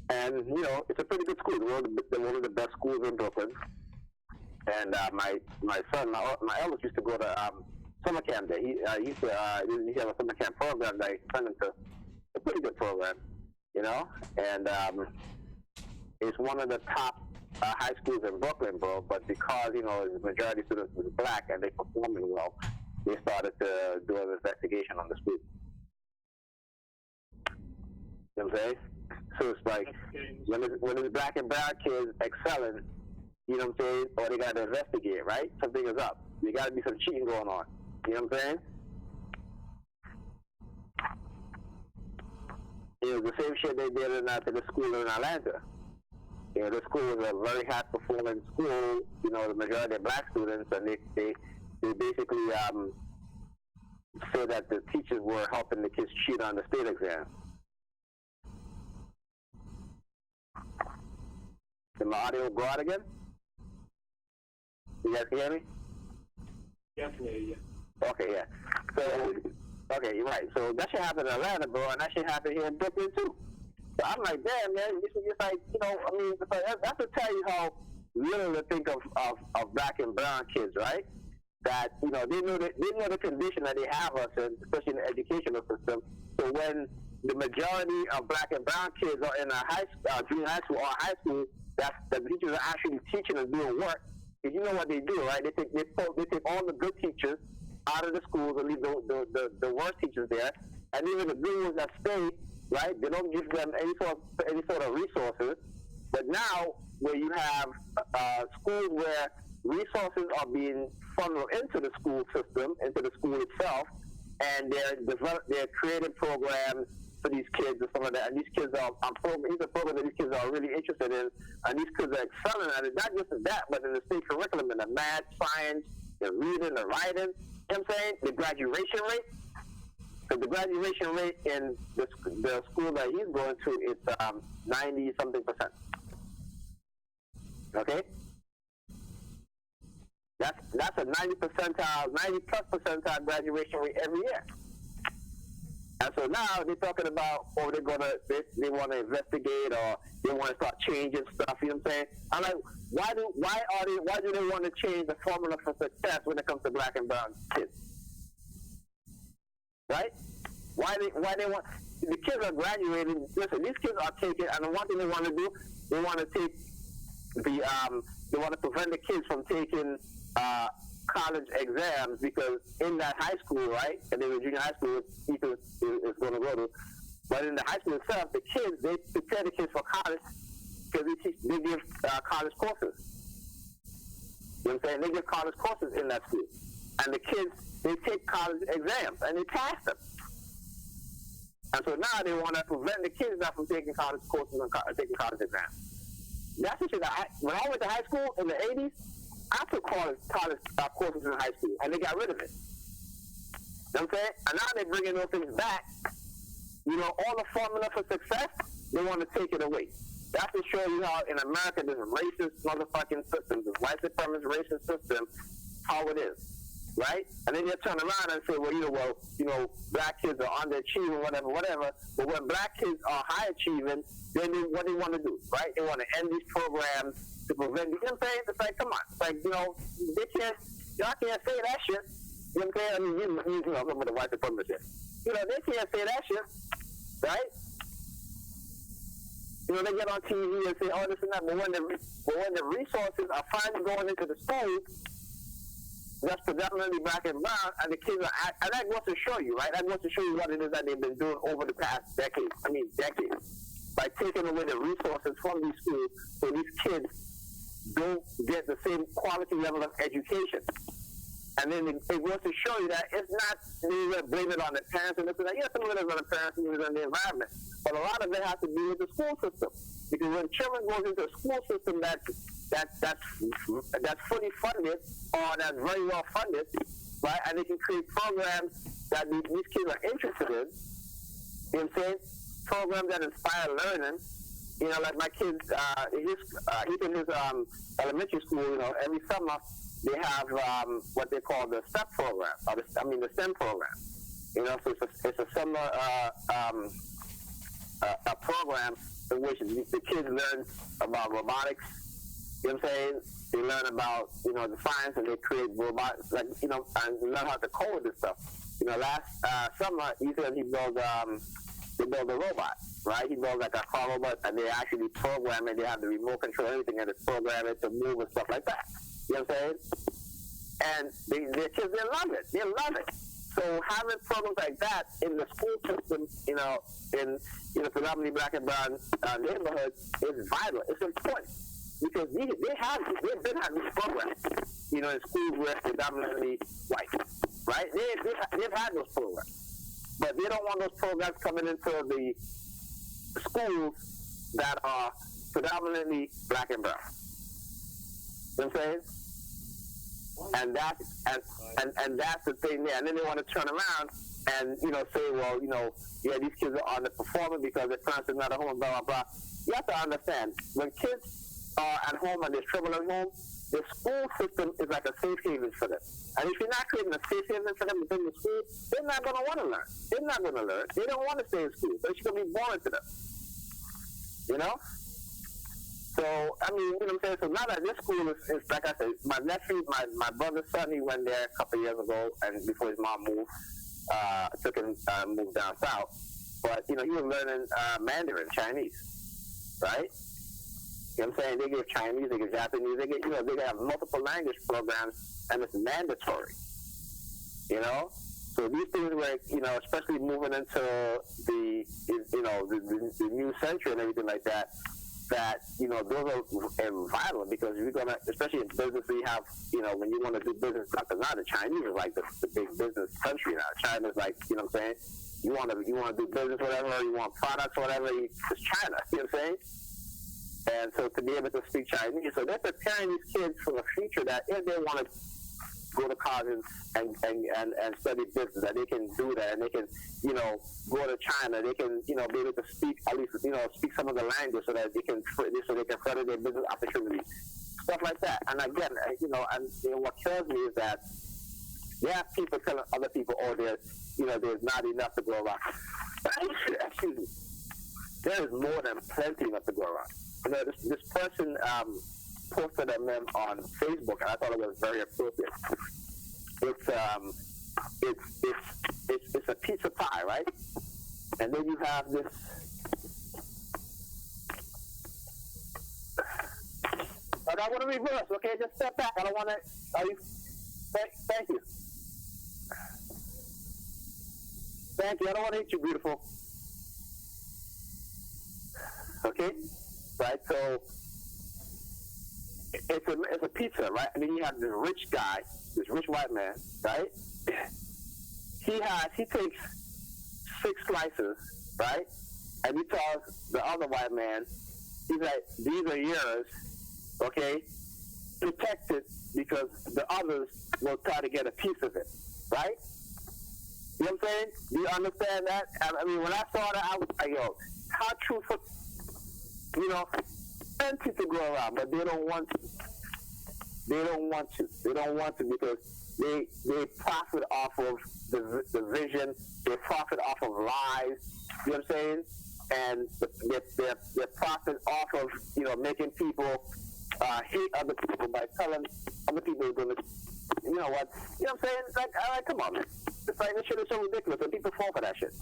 And, it's a pretty good school. They're one of the best schools in Brooklyn. And my son, my eldest used to go to summer camp there. He used to have a summer camp program that he sent him to. A pretty good program, and it's one of the top high schools in Brooklyn, bro. But because, the majority of students was black and they performing well, they started to do an investigation on the school. You know what I'm saying? So it's like, when it's black and brown kids excelling, you know what I'm saying, or they got to investigate, right? Something is up. There got to be some cheating going on. You know what I'm saying? It was the same shit they did in the school in Atlanta. The school was a very high-performing school, the majority of black students, and they basically said that the teachers were helping the kids cheat on the state exam. Did my audio go out again? You guys can hear me? Yeah, I can hear you. Okay, yeah. So, okay, you're right. So that shit happened in Atlanta, bro, and that shit happened here in Brooklyn, too. So I'm like, damn, man, this is just like, that's to tell you how little to think of black and brown kids, right? That, they know the condition that they have us in, especially in the educational system. So when the majority of black and brown kids are in a junior high school or high school, that the teachers are actually teaching and doing work. Because you know what they do, right? They take all the good teachers out of the schools and leave the worst teachers there, and even the good ones that stay, right? They don't give them any sort of resources. But now, where you have schools where resources are being funneled into the school system, into the school itself, and they're creating programs for these kids and some of that. And these kids are these are programs that these kids are really interested in, and these kids are excelling at it. Not just in that, but in the state curriculum, in the math, science, the reading, the writing. You know what I'm saying? The graduation rate. So the graduation rate in the school that he's going to is 90-something%. Okay? That's a 90 plus percentile graduation rate every year. And so now they're talking about, they want to investigate or they want to start changing stuff. You know what I'm saying? I'm like, why do they want to change the formula for success when it comes to black and brown kids? Right? Why they want the kids are graduating? Listen, these kids are taking, and one thing they want to do, they want to take they want to prevent the kids from taking college exams, because in that high school, right, and then the junior high school Ethan is going to go to, but in the high school itself, the kids, they prepare the kids for college because they give college courses. You know what I'm saying? They give college courses in that school, and the kids, they take college exams and they pass them. And so now they want to prevent the kids now from taking college courses and taking college exams. That's the shit that when I went to high school in the 80s, I took college courses in high school, and they got rid of it. You know what I'm saying? And now they're bringing those things back. All the formula for success, they want to take it away. That's to show you how in America there's a racist motherfucking system, this white supremacist racist system, how it is. Right? And then they turn around and say, black kids are underachieving, whatever. But when black kids are high achieving, then what they want to do, right? They want to end these programs to prevent, you know what I'm saying? It's like, come on. It's like, y'all can't say that shit. You know what I'm saying? I mean, I'm talking about the white supremacists. They can't say that shit, right? They get on TV and say, oh, this and that. But when the resources are finally going into the schools, that's predominantly black and brown, and the kids are, and that goes to show you, right? That goes to show you what it is that they've been doing over the past decades. By taking away the resources from these schools, so these kids don't get the same quality level of education. And then it goes to show you that it's not, you blame it on the parents and this and that. Yes, some of it is on the parents and it is on the environment. But a lot of it has to do with the school system. Because when children go into a school system that's fully funded or that's very well funded, right, and they can create programs that these kids are interested in, you know what I'm saying? Programs that inspire learning. You know, like my kids, he's in his elementary school, you know, every summer they have what they call the STEP program, or the STEM program. You know, so it's a summer a program in which the kids learn about robotics. You know what I'm saying? They learn about, you know, the science, and they create robots, like, you know, and learn how to code this stuff. You know, last summer he said he built a robot, right? He built like a car robot, and they actually program it. They have the remote control, everything, and they program it to move and stuff like that. You know what I'm saying? And the kids, they love it. They love it. So having programs like that in the school system, you know, in predominantly black and brown neighborhoods is vital. It's important because they've been having these programs, you know, in schools where it's predominantly white, right? They've had those programs, but they don't want those programs coming into the schools that are predominantly black and brown. You know what I'm saying? And that's the thing there. And then they want to turn around and, you know, say, well, you know, yeah, these kids are underperforming because their parents are not at home, blah, blah, blah. You have to understand, when kids are at home and there's trouble at home, the school system is like a safe haven for them. And if you're not creating a safe haven for them within the school, they're not going to want to learn. They're not going to learn. They don't want to stay in school. So it's going to be boring to them. You know? So, I mean, you know what I'm saying? So now that this school is like I said, my nephew, my brother's son, he went there a couple of years ago, and before his mom moved, took him, moved down south. But, you know, he was learning Mandarin, Chinese, right? You know what I'm saying? They give Chinese, they give Japanese, they get, you know, they have multiple language programs, and it's mandatory, you know? So these things where, you know, especially moving into the, you know, the new century and everything like that, you know, those are vital because you're going to, especially in business, you have, you know, when you want to do business, now the Chinese is like the big business country now. China's like, you know what I'm saying? You want to do business, whatever, you want products, whatever, it's China, you know what I'm saying? And so to be able to speak Chinese, so they're preparing these kids for the future that if they want to go to college and study business, that they can do that, and they can, you know, go to China, they can, you know, be able to speak, at least, you know, speak some of the language so that they can further their business opportunities, stuff like that. And again, you know, and you know, what kills me is that there are people telling other people, oh, there's not enough to go around. Excuse me. There is more than plenty enough to go around. You know, this person posted a meme on Facebook, and I thought it was very appropriate. It's a pizza pie, right? And then you have this. But I want to reverse, okay? Just step back. I don't want to. Thank you. Thank you. I don't want to hit you, beautiful. Okay, right? So it's a pizza, right? And then you have this rich guy, this rich white man, right? He takes 6 slices, right? And he tells the other white man, he's like, these are yours, okay? Protect it because the others will try to get a piece of it, right? You know what I'm saying? Do you understand that? I mean, when I saw that, I was like, yo, how truthful, you know, plenty to go around, but they don't want to. They don't want to because they profit off of the vision. They profit off of lies. You know what I'm saying? And they profit off of, you know, making people hate other people by telling other people are going to, you know what? You know what I'm saying? It's like, all right, come on, man. It's like, this shit is so ridiculous, and people fall for that shit.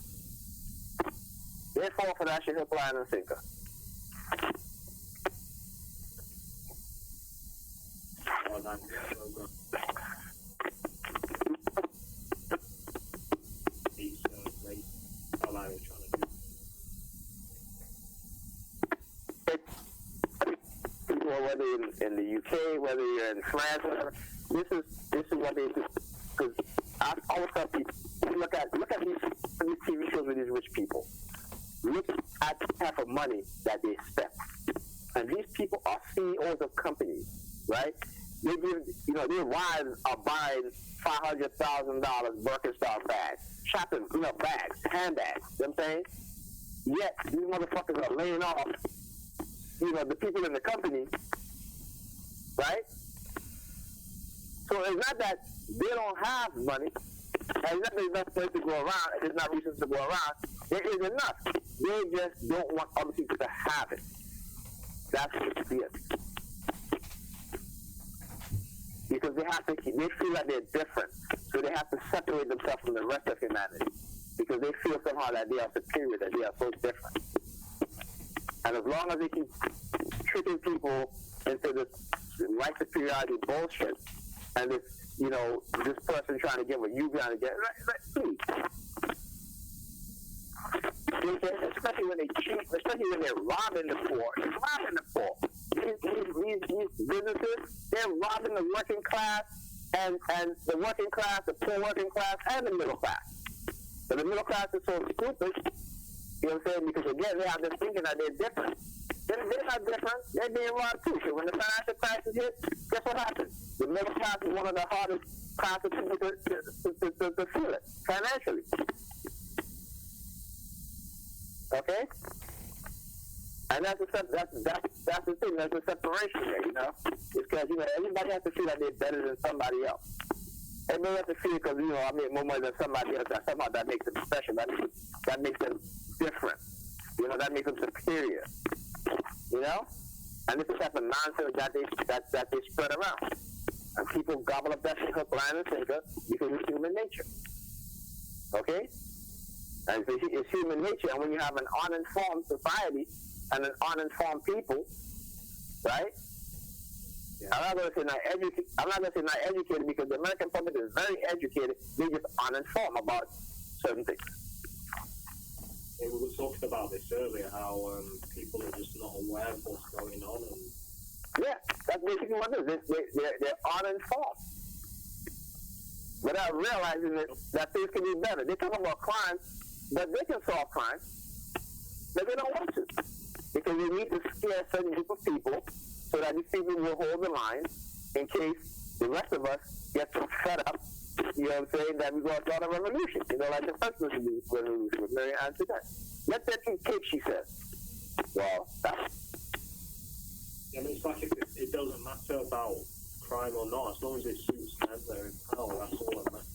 They fall for that shit, hook, line, and sinker. or whether you're in the UK, whether you're in France, whatever, this is what they do. Because I always tell people, look at these TV shows with these rich people. Look at the type of money that they spend. And these people are CEOs of companies, right? They give, their wives are buying $500,000 Birkenstock bags, shopping, bags, handbags. You know what I'm saying? Yet these motherfuckers are laying off, the people in the company, right? So it's not that they don't have money. And it's not that there's enough place to go around. There's not reasons to go around. There is enough. They just don't want other people to have it. That's it. Because they feel like they're different. So they have to separate themselves from the rest of humanity. Because they feel somehow that they are superior, that they are so different. And as long as they keep tricking people into this white superiority bullshit, and this, this person trying to get what you trying to get, please. Especially when they cheat, especially when they're robbing the poor. They're robbing the poor. These businesses, they're robbing the working class and the working class, the poor working class, and the middle class. But the middle class is so stupid, you know what I'm saying? Because again, they have this thinking that they're different. They're not different. They're being robbed too. So when the financial crisis hit, guess what happened? The middle class is one of the hardest classes to feel it financially. Okay? And that's the thing. That's the separation there, It's because, everybody has to feel like they're better than somebody else. Everybody has to feel because, I make more money than somebody else. That somehow that makes them special. That makes them different. That makes them superior. And this is the type of nonsense that they spread around. And people gobble up that shit hook, line, and sinker because it's human nature. Okay? And it's human nature, and when you have an uninformed society and an uninformed people, right? Yeah. I'm not going to say not educated because the American public is very educated. They're just uninformed about certain things. We were talking about this earlier, how people are just not aware of what's going on. And yeah, that's basically what it is. They're uninformed. Without realizing that things can be better. They talk about crime, but they can solve crime, but they don't want to. Because they need to scare a certain group of people so that these people will hold the line in case the rest of us get so fed up, you know what I'm saying, that we go start a revolution. Like the first revolution with Mary Antoinette. Let that eat cake, she says. Well, that's... it's like it doesn't matter about crime or not, as long as it suits them, they're in power, that's all that matters.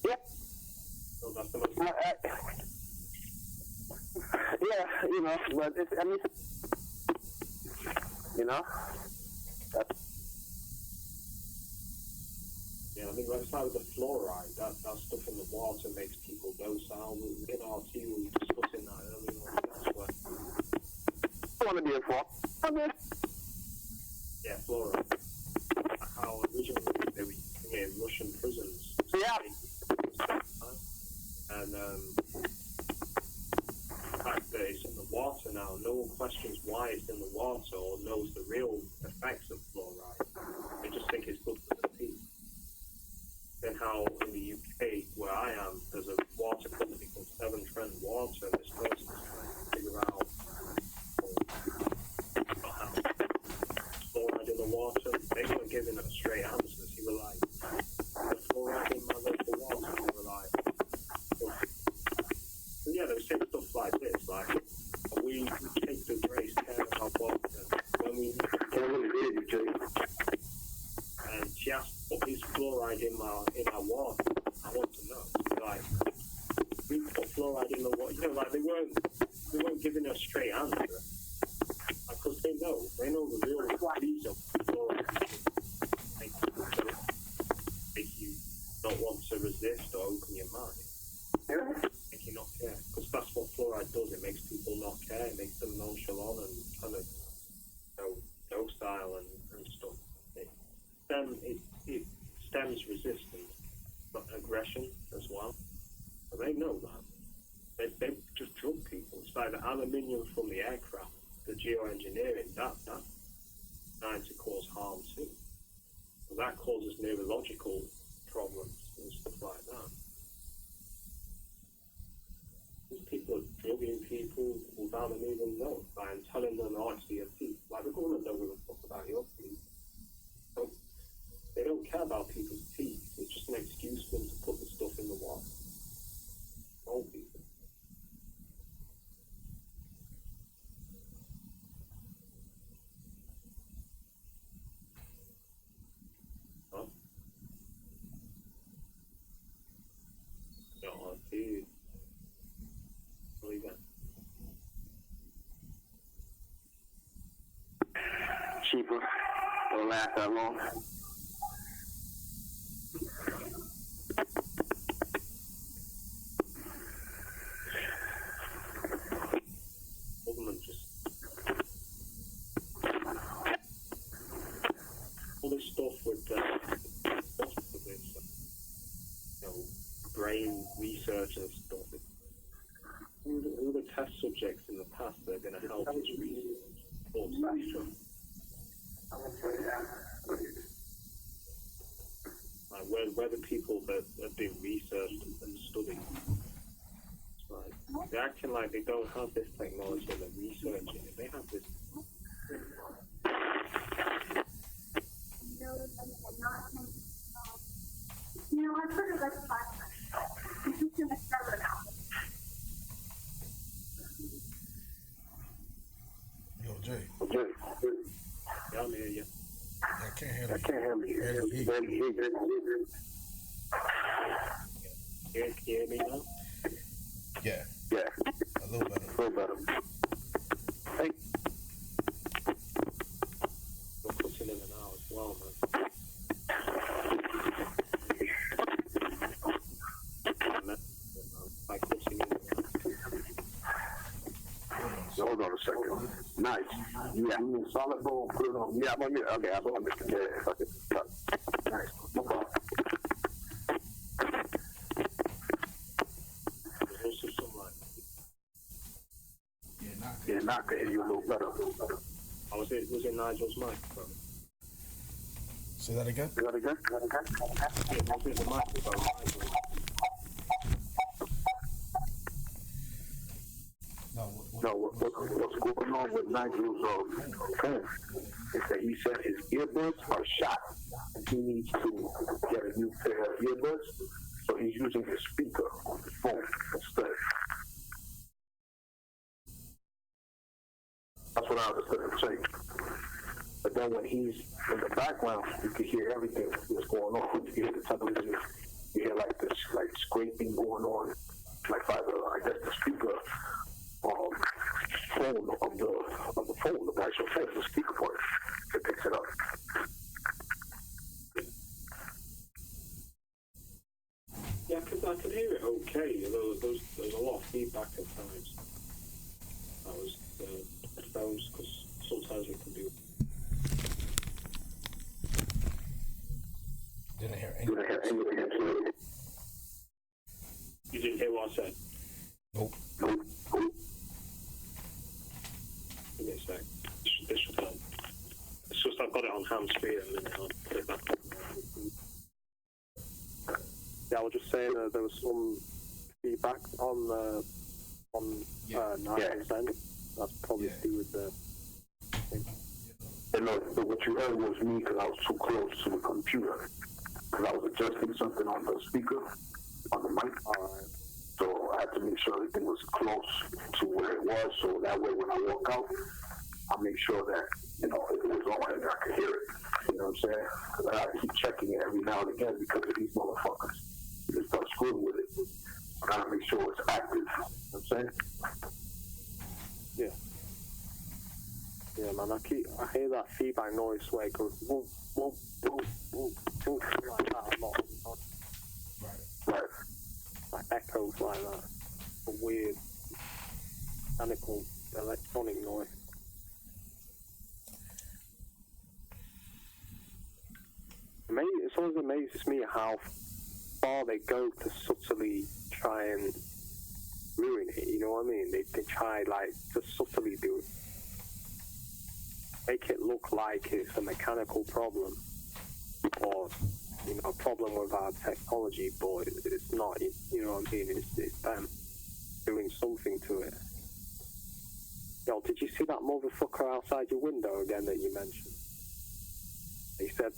Yeah. So that's the most... yeah, but it's, that's... Yeah, I think let's like with the fluoride, that stuff in the water makes people docile. In our team, we were discussing that earlier on. That's what... I want to be a fault. Okay. Yeah, fluoride. How originally they were using it in Russian prisons. Yeah. And the fact that it's in the water now, no one questions why it's in the water or knows the real effects of fluoride. They just think it's good for the teeth. And how in the UK, where I am, there's a water company called Severn Trent Water, and this person's trying to figure out how fluoride in the water. They weren't giving us straight answers. He was like, "There's fluoride in my local water." And they were like, so yeah, they were saying stuff like this, like, we take the greatest care of our water when we and she asked, what is fluoride in our water? I want to know. Like, we put fluoride in the water. They weren't giving us a straight answer. Because they know the real reason fluoride make you not want to resist or open your mind. Make you not care. Because that's what fluoride does. It makes people not care. It makes them nonchalant and kind of docile and stuff. It stems resistance, but aggression as well. And they know that. They just drug people. It's like the aluminium from the aircraft, the geoengineering, that causes neurological problems and stuff like that. These people are drugging people without them even knowing, and telling them, oh, it's for your teeth. Like, the government don't give a fuck about your teeth. They don't care about people's teeth. It's just an excuse for them to put the stuff in the water. Old people. Huh? No, dude. Believe that. Cheaper. Don't last that long. Government just all this stuff with brain research and stuff. Who are the test subjects in the past that are going to help this research? Or session? Like where the people that have been researched and studied. Like, they're acting like they don't have this technology and they're researching it. They have this. No, I put it like that. I'm just gonna start it out. Yo, Jay. Yeah, I'm here, yeah. I can't hear you. Can you hear me now? Yeah. Yeah. A little better. Hey. We're cutting in and out as well, man. Like cutting in and out. Hold on a second. Nice. Yeah. You mean solid bone, put it on. Yeah, I'm on mute. Okay, I'm on mute. Yeah, if I can cut. Nice. No problem. There's also some like. Yeah, now I can hear you a little better. Oh, was it Nigel's microphone? Say that again? Yeah, was it the microphone? No, what's going on with Nigel's phone is that he said his earbuds are shot and he needs to get a new pair of earbuds, so he's using his speaker on his phone instead. That's what I understood him saying. But then when he's in the background, you can hear everything that's going on. You can hear the television, you hear like this like scraping going on, like by the, I guess the speaker phone of the phone, the actual phone, the speaker part, it picks it up. Yeah, because I could hear it okay. There's a lot of feedback at times. That was the phones, because sometimes we can do. Didn't hear anything. You didn't hear what I said? Nope. Give me a sec. This should help. It's just I've got it on hands free and then I'll put it back on. Yeah, I was just saying there was some feedback on Nigel's end. That's probably to do with the thing. And no, but what you heard was me because I was too close to the computer. Because I was adjusting something on the speaker, on the mic. So I had to make sure everything was close to where it was, so that way when I walk out, I'll make sure that, if it was on and I could hear it. You know what I'm saying? Because I gotta keep checking it every now and again because of these motherfuckers. You just start screwing with it. I gotta make sure it's active. You know what I'm saying? Yeah. Yeah, man, I hear that feedback noise where it goes whoop, whoop, whoop, whoop, whoop, like that a lot. Right. Like echoes like that. A weird mechanical electronic noise. It always amazes me how far they go to subtly try and ruin it, you know what I mean? They try to subtly do it. Make it look like it's a mechanical problem or a problem with our technology, but it's not. You know what I mean? It's them doing something to it. Yo, did you see that motherfucker outside your window again that you mentioned? He said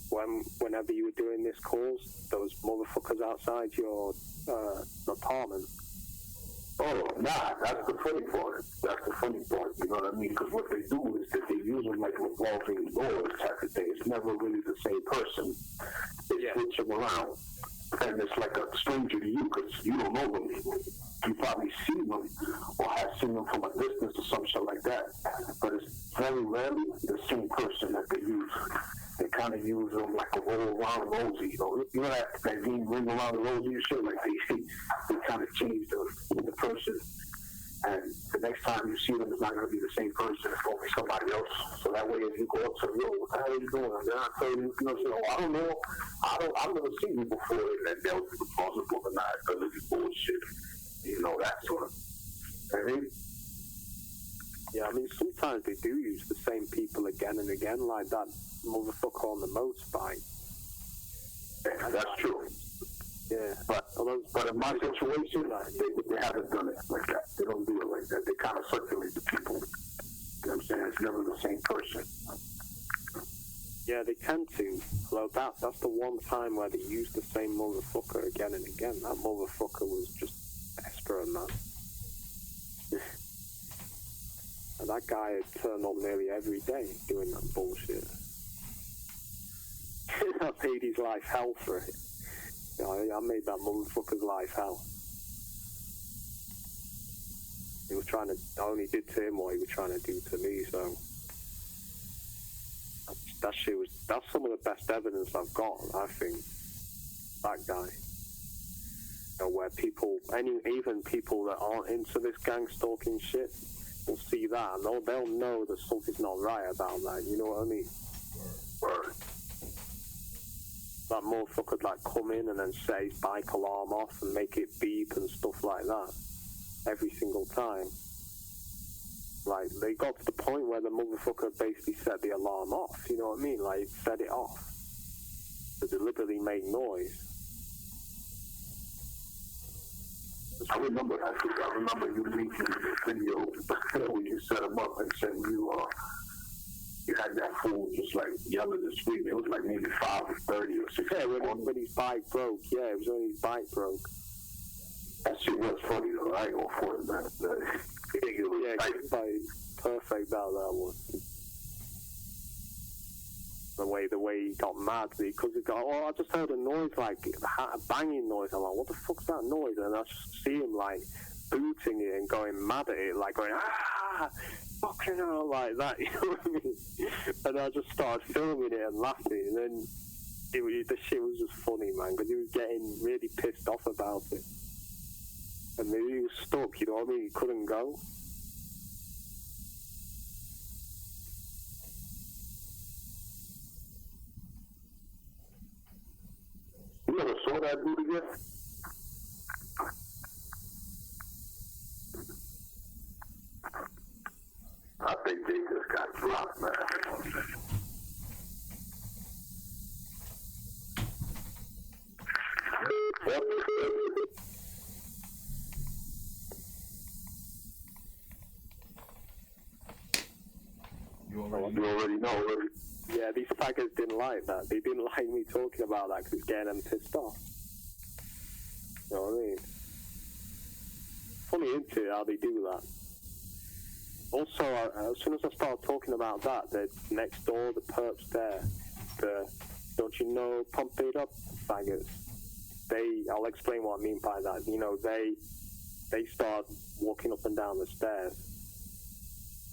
whenever you were doing this calls, those motherfuckers outside your apartment. Oh, nah, that's the funny part. That's the funny part, you know what I mean? Because what they do is that they use them like revolving doors type of thing. It's never really the same person. They switch them around. And it's like a stranger to you because you don't know them. You probably see them or have seen them from a distance or some shit like that. But it's very rarely the same person that they use. They kind of use them like a roll around rosy, you know that game ring around the rosy and shit, like they kind of change the person, and the next time you see them, it's not going to be the same person, it's going to be somebody else. So that way, if you go up to them, yo, what the hell are you doing? And then I tell you, I don't know, I've never seen you before, and they'll be responsible or not, because it's bullshit, that sort of thing. Yeah, I mean, sometimes they do use the same people again and again, like that motherfucker on the motorbike. Yeah, that's true. Yeah. But in my situation, they haven't done it like that. They don't do it like that. They kind of circulate the people. You know what I'm saying? It's never the same person. Yeah, they tend to. Well, that's the one time where they use the same motherfucker again and again. That motherfucker was just desperate, man. And that guy had turned up nearly every day doing that bullshit. I paid his life hell for it. I made that motherfucker's life hell. He was trying to, I only did to him what he was trying to do to me, so. That's some of the best evidence I've got, I think. That guy. Where people, even people that aren't into this gang stalking shit, will see that and they'll know that something's not right about that, you know what I mean? Word. That motherfucker could come in and then set his bike alarm off and make it beep and stuff like that every single time. Like, they got to the point where the motherfucker basically set the alarm off, you know what I mean? Like, set it off to deliberately make noise. I remember that. I remember you leaking the video when you set him up and said you had that fool just like yelling and screaming. It was like maybe 5 or 30 or 60. Yeah, when his bike broke. Yeah, it was when his bike broke. That shit was funny though. I ain't gonna afford that. Yeah, perfect out that one. The way he got mad because he got. Oh, I just heard a noise like a banging noise. I'm like, what the fuck's that noise? And I just see him like booting it and going mad at it, like going fucking hell, like that. You know what I mean? And I just started filming it and laughing, and then the shit was just funny, man, because he was getting really pissed off about it. And maybe he was stuck, you know what I mean? He couldn't go. You never saw that dude again? I think they just got dropped, man. You already know. Yeah, these faggots didn't like that. They didn't like me talking about that because it's getting them pissed off. You know what I mean? Funny, isn't it, how they do that? Also, as soon as I start talking about that, the next door, the perps there, don't you know, pump it up faggots. I'll explain what I mean by that. You know, they start walking up and down the stairs.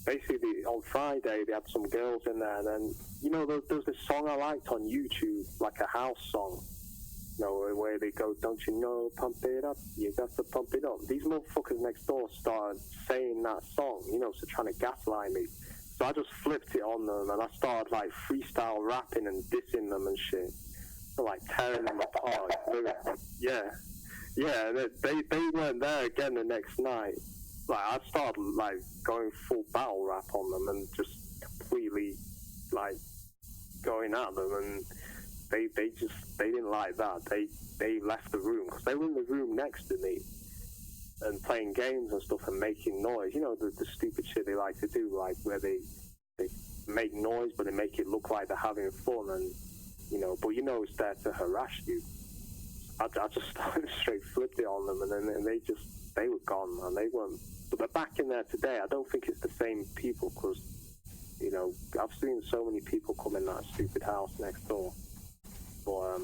Basically, on Friday, they had some girls in there, and then, you know, there's this song I liked on YouTube, like a house song, you know, where they go, don't you know, pump it up, you got to pump it up. These motherfuckers next door started saying that song, you know, so trying to gaslight me. So I just flipped it on them, and I started, like, freestyle rapping and dissing them and shit. So, like, tearing them apart. Yeah, they weren't there again the next night. Like, I started, like, going full battle rap on them and just completely, like, going at them, and they didn't like that. They left the room because they were in the room next to me and playing games and stuff and making noise. You know, the stupid shit they like to do, like where they make noise but they make it look like they're having fun, and you know, but you know it's there to harass you. I just started straight flipped it on them, and then they were gone, man. They weren't. But they're back in there today. I don't think it's the same people because, you know, I've seen so many people come in that stupid house next door. But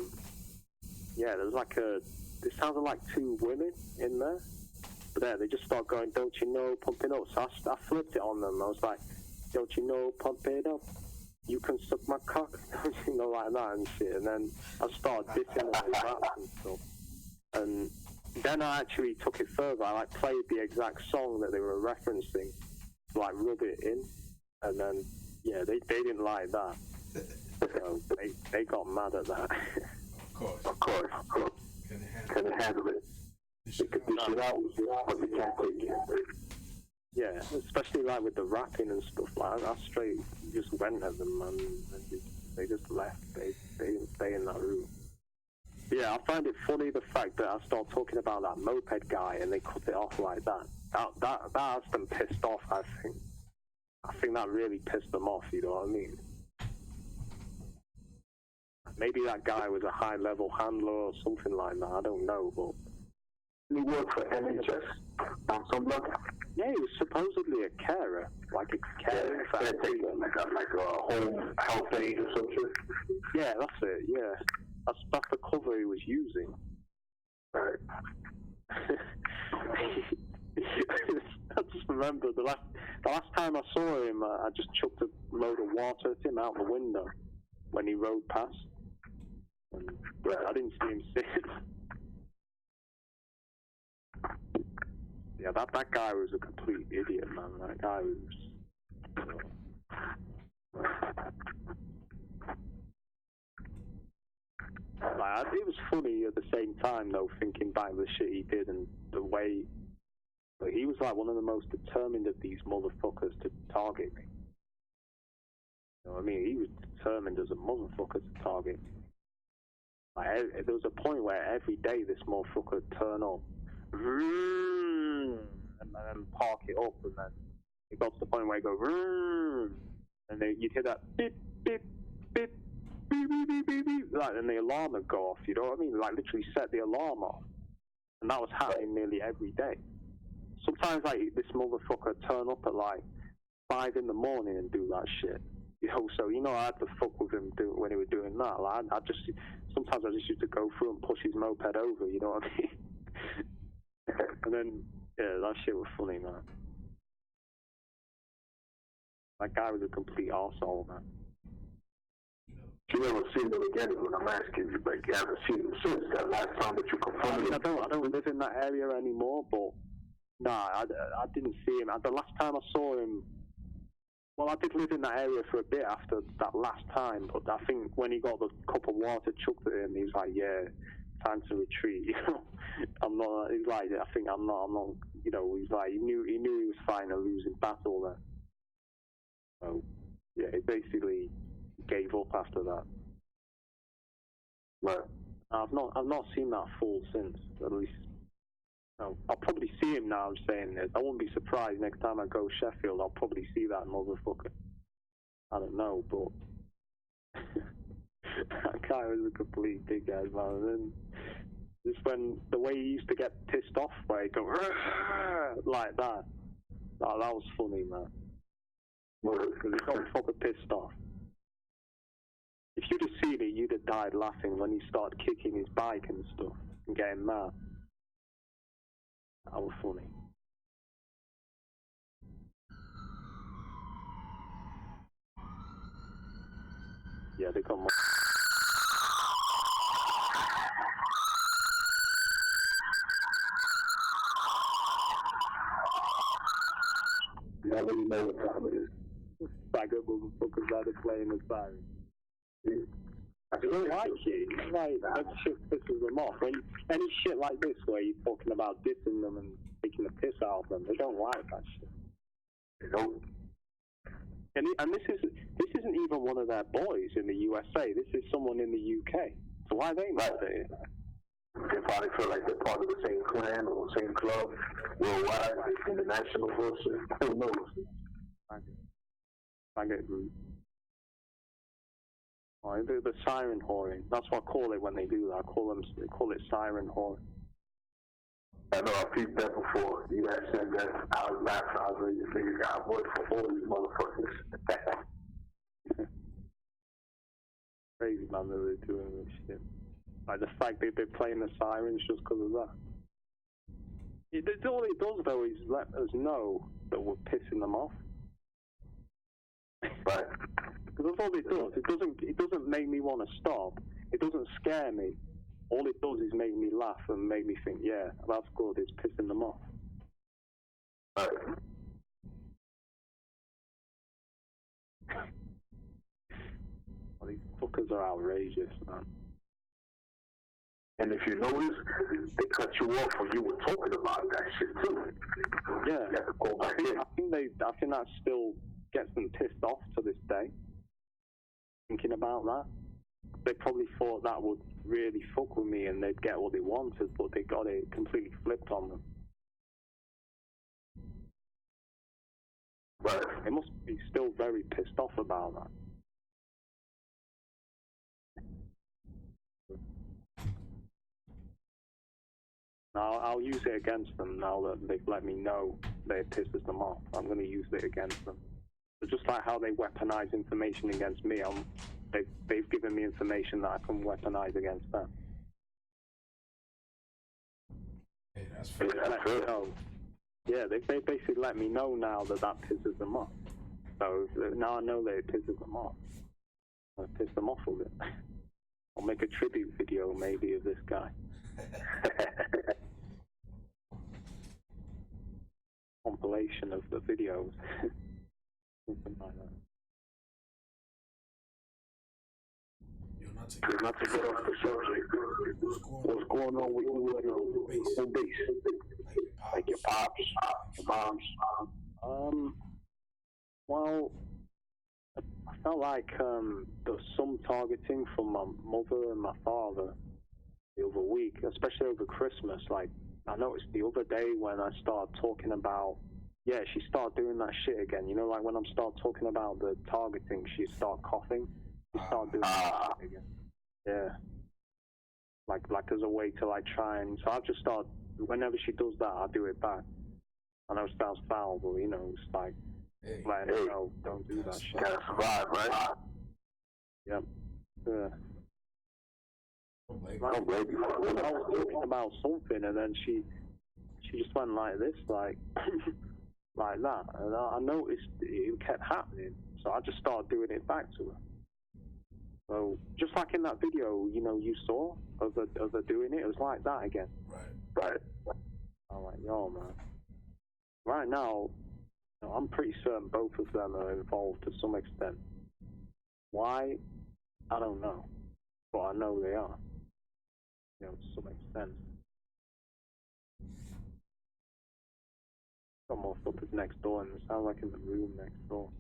yeah, there's like it sounded like two women in there. But there, they just start going, "Don't you know, pump it up." So I flipped it on them. I was like, "Don't you know, pump it up? You can suck my cock," you know, like that and shit. And then I started dissing them with raps and stuff. And then I actually took it further. I like played the exact song that they were referencing, like rub it in. And then, yeah, they didn't like that. So they got mad at that. Of course. Couldn't handle it. They could dish it out, but they can't take it. Yeah, especially like with the rapping and stuff like that. I straight just went at them, man. And they just left. They didn't stay in that room. Yeah, I find it funny the fact that I start talking about that moped guy and they cut it off like that. That has them pissed off, I think. I think that really pissed them off, you know what I mean? Maybe that guy was a high-level handler or something like that, I don't know, but... He worked for NHS on some level. Yeah, he was supposedly a carer, like a carer. Like a home health aide or something. Yeah, that's it, yeah. That's the cover he was using. Right. I just remember the last time I saw him, I just chucked a load of water at him out the window when he rode past. And I didn't see him sitting. Yeah, that guy was a complete idiot, man. That guy was... Like, it was funny at the same time, though, thinking back the shit he did and the way... But he was like one of the most determined of these motherfuckers to target me. You know what I mean? He was determined as a motherfucker to target me. Like, there was a point where every day this motherfucker would turn up, and then park it up, and then it got to the point where he'd go, and then you'd hear that beep, beep, beep, beep, beep, beep, beep, beep, like, and the alarm would go off, you know what I mean? Like, literally set the alarm off. And that was happening nearly every day. Sometimes, like, this motherfucker would turn up at, like, 5 in the morning and do that shit. You know, so, you know, I had to fuck with him when he was doing that. Like, sometimes I just used to go through and push his moped over, you know what I mean? And then, yeah, that shit was funny, man. That guy was a complete arsehole, man. You never seen him again when I'm asking you, but you haven't seen him since that last time that you confronted him. I don't live in that area anymore, but nah, I didn't see him. The last time I saw him, well, I did live in that area for a bit after that last time, but I think when he got the cup of water chucked at him, he was like, yeah, time to retreat, you know. I'm not, he's like, I think I'm not, you know, he's like, he knew he was fighting a losing battle there. So, yeah, he basically gave up after that. But I've not seen that fool since, at least. No, I'll probably see him now, I'm saying this. I wouldn't be surprised next time I go Sheffield, I'll probably see that motherfucker. I don't know, but that guy was a complete dickhead, man. And then just when the way he used to get pissed off, where he'd go like that. Oh, that was funny, man. Because he got fucking pissed off. If you'd have seen it, you'd have died laughing when he started kicking his bike and stuff and getting mad. That was funny. Yeah, they got more. I don't even know what time it is. Bag up motherfuckers out of playing with siren. I don't like it. Like, that shit pisses them off. When any shit like this where you're talking about dissing them and taking the piss out of them, they don't like that shit. They don't. And this isn't even one of their boys in the USA. This is someone in the UK. So why are they not there? They probably feel like they're part of the same clan or the same club worldwide, international bullshit. Who knows? I get rude. Oh, the siren whoring. That's what I call it when they do that. They call it siren whoring. I know I've peeped that before. You guys said that. I was laughing. I was ready to figure out what for all these motherfuckers. Crazy, man, that they're doing this shit. Like the fact that they're playing the sirens just because of that. All it does, though, is let us know that we're pissing them off. Right. Because that's all it does. It doesn't make me want to stop. It doesn't scare me. All it does is make me laugh and make me think, yeah, that's good. It's pissing them off. Right. Well, these fuckers are outrageous, man. And if you notice, they cut you off when you were talking about that shit too. Yeah. You have to go back in. I think that still gets them pissed off to this day. Thinking about that, they probably thought that would really fuck with me and they'd get what they wanted, but they got it completely flipped on them. Right. They must be still very pissed off about that. Now, I'll use it against them now that they've let me know that it pisses them off. I'm going to use it against them. But just like how they weaponize information against me, they've given me information that I can weaponize against them. Hey, that's fair. Yeah, they basically let me know now that pisses them off. So now I know that it pisses them off. I'll piss them off a bit. I'll make a tribute video maybe of this guy. Compilation of the videos. Something like that. Not to get off the subject, what's going on with you and your base? Like your pops, your moms? Well, I felt like there was some targeting from my mother and my father the other week, especially over Christmas. Like, I noticed the other day when I started talking about, she started doing that shit again. You know, like when I'm start talking about the targeting, she started coughing. She started doing that shit again. Yeah. Like as a way to like try and, so I just start, whenever she does that, I do it back. I know it sounds foul, but you know, it's like, letting her know, don't do that shit. Gotta survive, right? Yep. Yeah. I don't blame you. I was talking about something, and then she just went like this, like like that, and I noticed it kept happening, so I just started doing it back to her. So just like in that video, you know, you saw of her doing it, it was like that again. Right. I'm like, yo, man. Right now, you know, I'm pretty certain both of them are involved to some extent. Why? I don't know, but I know they are. You know, to some extent. Got more fuckers next door, and it sounds like in the room next door.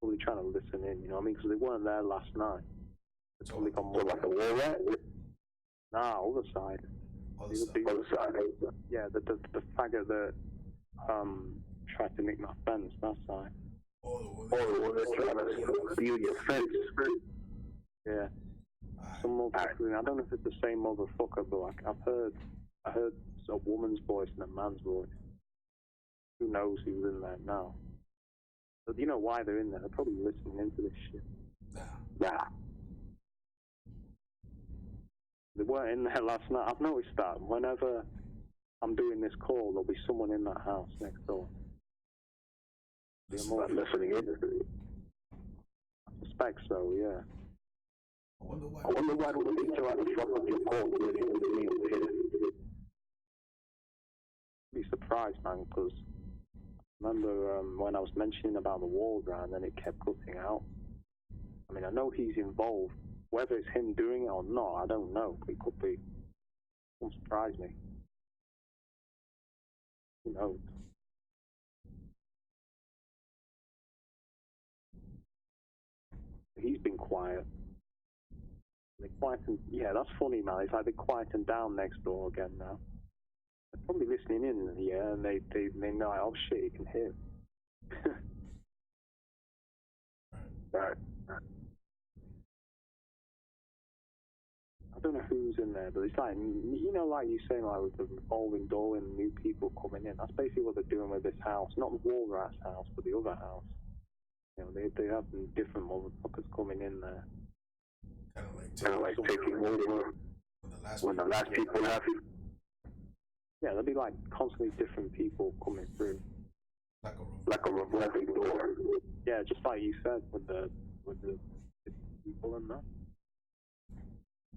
Probably trying to listen in, you know what I mean? Because they weren't there last night. They probably got more like a wall rat? Nah, other side. Other side. Yeah, the faggot that tried to nick my fence, that side. Oh, the one that's trying to steal your fence. Yeah. Some motherfucker. I don't know if it's the same motherfucker, but like I heard a woman's voice and a man's voice. Who knows who's in there now? But you know why they're in there? They're probably listening into this shit. Nah. They weren't in there last night. I've noticed that whenever I'm doing this call, there'll be someone in that house next door. Listening in. I suspect so, yeah. I wonder why they try to fuck up your call when they be surprised, man, because I remember when I was mentioning about the wall round and it kept cutting out. I mean, I know he's involved. Whether it's him doing it or not, I don't know. It could be. It won't surprise me. Who knows? he's been quiet. They quietened, yeah, that's funny, man. It's like they quietened down next door again now. They're probably listening in, yeah, and they know, oh shit, you can hear. Right. I don't know who's in there, but it's like, you know, like you saying, like with the revolving door and new people coming in. That's basically what they're doing with this house. Not the Walrat's house, but the other house. You know, they have different motherfuckers coming in there. Kind of like taking over when the last people have it. Yeah, there'll be like constantly different people coming through. Like a revolving door. Yeah, just like you said with the people in that.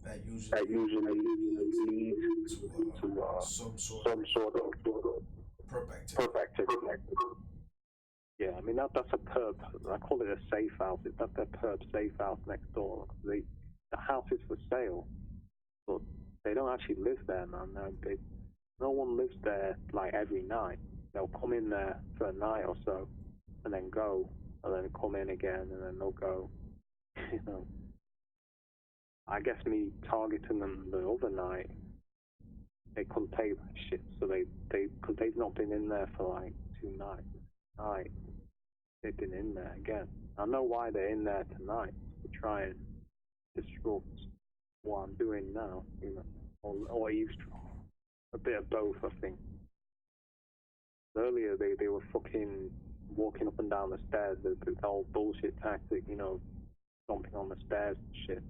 That usually leads to some sort of perp activity. Yeah, I mean that's a perp. I call it a safe house. That's their perp safe house next door. The house is for sale, but they don't actually live there, man. No one lives there like every night. They'll come in there for a night or so, and then go, and then come in again, and then they'll go. You know. I guess me targeting them the other night, they couldn't take that shit, so because they've not been in there for like 2 nights. They've been in there again. I know why they're in there tonight, to try and disrupt what I'm doing now, you know, or eavesdrop. A bit of both, I think. Earlier, they were fucking walking up and down the stairs, the whole bullshit tactic, you know, stomping on the stairs and shit.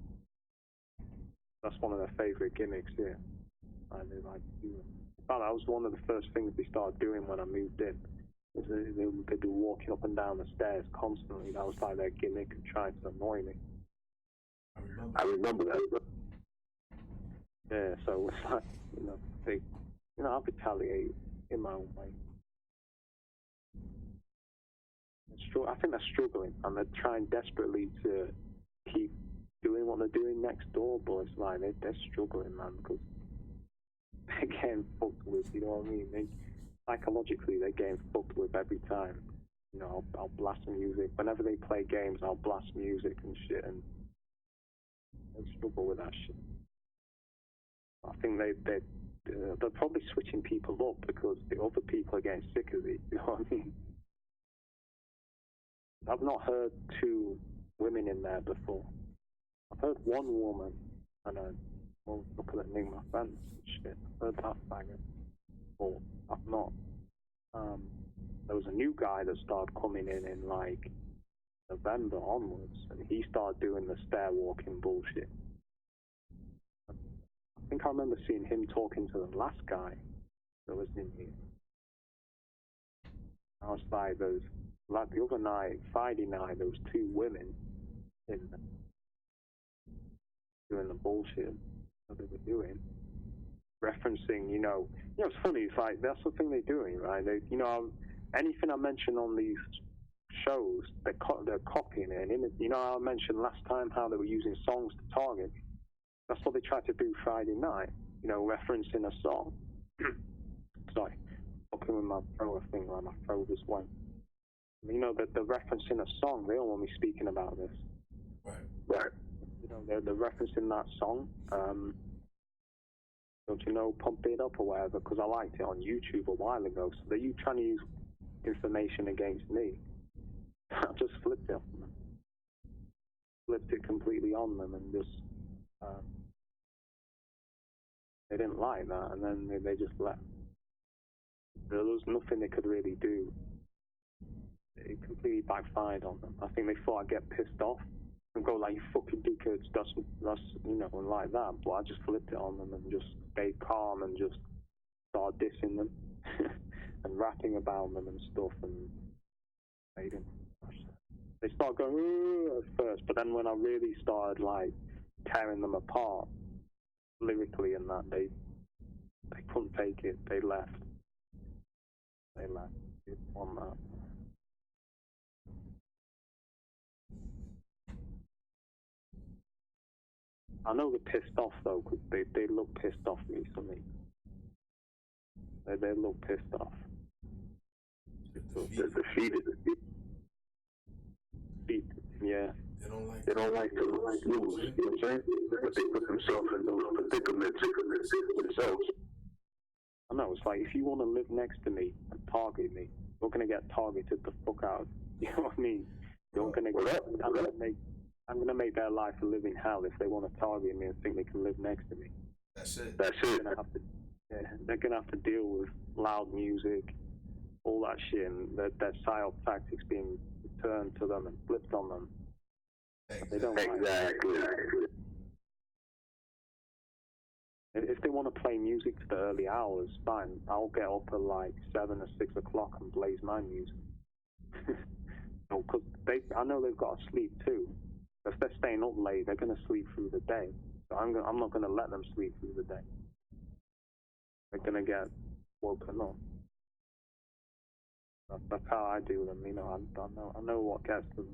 That's one of their favorite gimmicks here. And they like, you know, that was one of the first things they started doing when I moved in. They'd be walking up and down the stairs constantly. That was like their gimmick of trying to annoy me. I remember that. Yeah, so it's like, you know, I'll retaliate in my own way. I think they're struggling, and they're trying desperately to keep doing what they're doing next door, but it's like they're struggling, man, because they're getting fucked with, you know what I mean? Psychologically, they're getting fucked with every time. You know, I'll blast music. Whenever they play games, I'll blast music and shit, and they struggle with that shit. I think they're probably switching people up because the other people are getting sick of it, you know what I mean? I've not heard 2 women in there before. I've heard 1 woman, and well, look at the name of my friends and shit. I've heard that faggot. But I've not. There was a new guy that started coming in like November onwards, and he started doing the stair walking bullshit. I think I remember seeing him talking to the last guy that was in here. I was like, like the other night, Friday night, there was 2 women in there doing the bullshit that they were doing, referencing, you know, it's funny. It's like that's the thing they're doing, right? They, you know, anything I mention on these shows, they're copying it. And you know, I mentioned last time how they were using songs to target. That's what they tried to do Friday night. You know, referencing a song. Sorry, fucking with my throat. I think like my throat just went. You know, they're referencing a song. They don't want me speaking about this. Right. You know, they're referencing that song. Don't you know, Pump It Up or whatever? Because I liked it on YouTube a while ago. So they're trying to use information against me. I just flipped it on them. Flipped it completely on them, and just they didn't like that, and then they just left. There was nothing they could really do. It completely backfired on them. I think they thought I'd get pissed off and go like, you fucking dickheads, that's you know, and like that. But I just flipped it on them and just stayed calm and just started dissing them and rapping about them and stuff, and they didn't. They started going at first, but then when I really started like tearing them apart lyrically and that, they couldn't take it. They left. They didn't want that. I know they're pissed off though, because they look pissed off recently. They look pissed off. They're defeated. Yeah. They They don't like to lose, you know what I'm saying? But they put themselves in those predicaments themselves. I know, it's like, if you want to live next to me and target me, you're going to get targeted the fuck out. You know what I mean? You're going to get, I'm going to make their life a living hell if they want to target me and think they can live next to me. That's it. They're going to have to deal with loud music, all that shit, and their psyop tactics being turned to them and flipped on them. Exactly. They don't Exactly. If they want to play music to the early hours, fine. I'll get up at like 7 or 6 o'clock and blaze my music. Because I know they've got to sleep too. If they're staying up late, they're going to sleep through the day. So I'm not going to let them sleep through the day. They're going to get woken up. That's how I do them. You know, I know what gets them.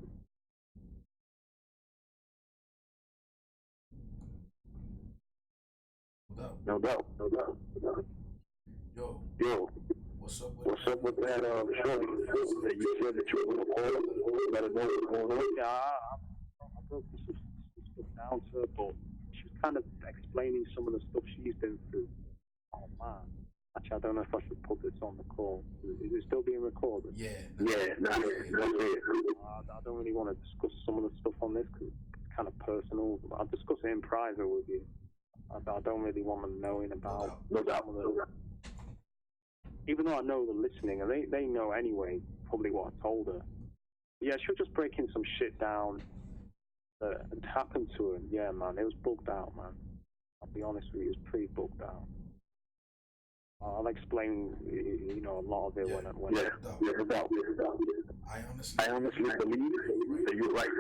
No doubt. Yo. What's up with that shorty that you said that you were going to call? Let her know what's going on. Yeah, I broke some stuff down to her, but she was kind of explaining some of the stuff she's been through. Oh man. Actually, I don't know if I should put this on the call. Is it still being recorded? Yeah. I don't really want to discuss some of the stuff on this because it's kind of personal. I'll discuss it in private with you. I don't really want them knowing about No doubt. Even though I know they're listening, and they know anyway, probably what I told her. Yeah, she was just breaking some shit down that had happened to her. Yeah, man, it was bugged out, man. I'll be honest with you, it was pretty bugged out. I'll explain, you know, a lot of it when no doubt. I honestly believe that you're right.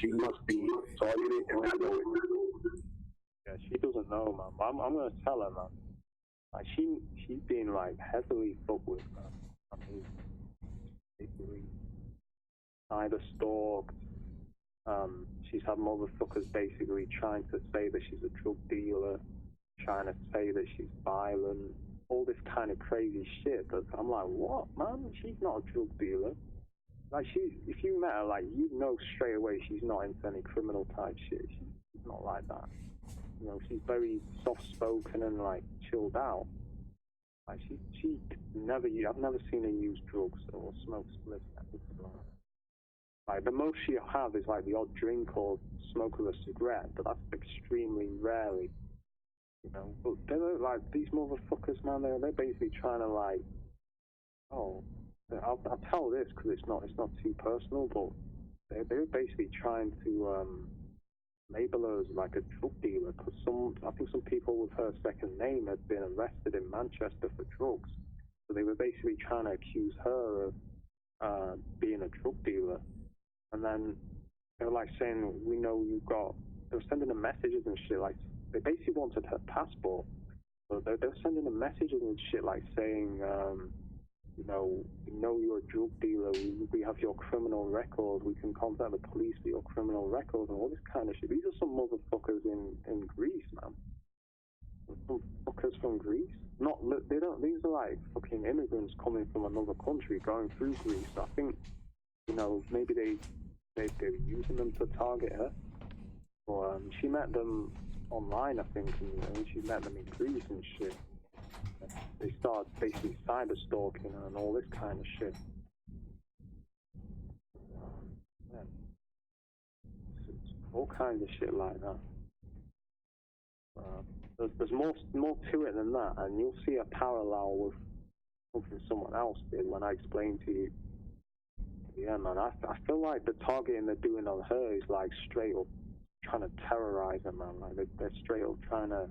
She must be targeted, and I know it. Yeah, she doesn't know, man. I'm gonna tell her, man. Like she's being like heavily fucked with, man. I mean, basically, either stalked. She's had motherfuckers basically trying to say that she's a drug dealer, trying to say that she's violent, all this kind of crazy shit. But I'm like, what, man? She's not a drug dealer. Like, if you met her, like, you know straight away she's not into any criminal type shit. She's not like that. You know, she's very soft-spoken and, like, chilled out. Like, I've never seen her use drugs or smoke spliffs. Like, the most she'll have is, like, the odd drink or smoke of a cigarette, but that's extremely rarely. You know, but they're like, these motherfuckers, man, they're basically trying to, like, I'll tell this because it's not too personal, but they're basically trying to label her as like a drug dealer because I think some people with her second name had been arrested in Manchester for drugs, so they were basically trying to accuse her of being a drug dealer, and then they were like saying, we know they were sending her messages and shit, like they basically wanted her passport, so they were sending her messages and shit like saying, you know, we know you're a drug dealer, we have your criminal record, we can contact the police for your criminal record and all this kind of shit. These are some motherfuckers in Greece, man. Some fuckers from Greece. These are like fucking immigrants coming from another country going through Greece. I think, you know, maybe they're using them to target her. Or she met them online, I think, and she met them in Greece and shit. They start basically cyber stalking and all this kind of shit. It's all kinds of shit like that. There's more to it than that, and you'll see a parallel with something someone else did when I explained to you. Yeah, man, I feel like the targeting they're doing on her is like straight up trying to terrorize her, man. Like they're straight up trying to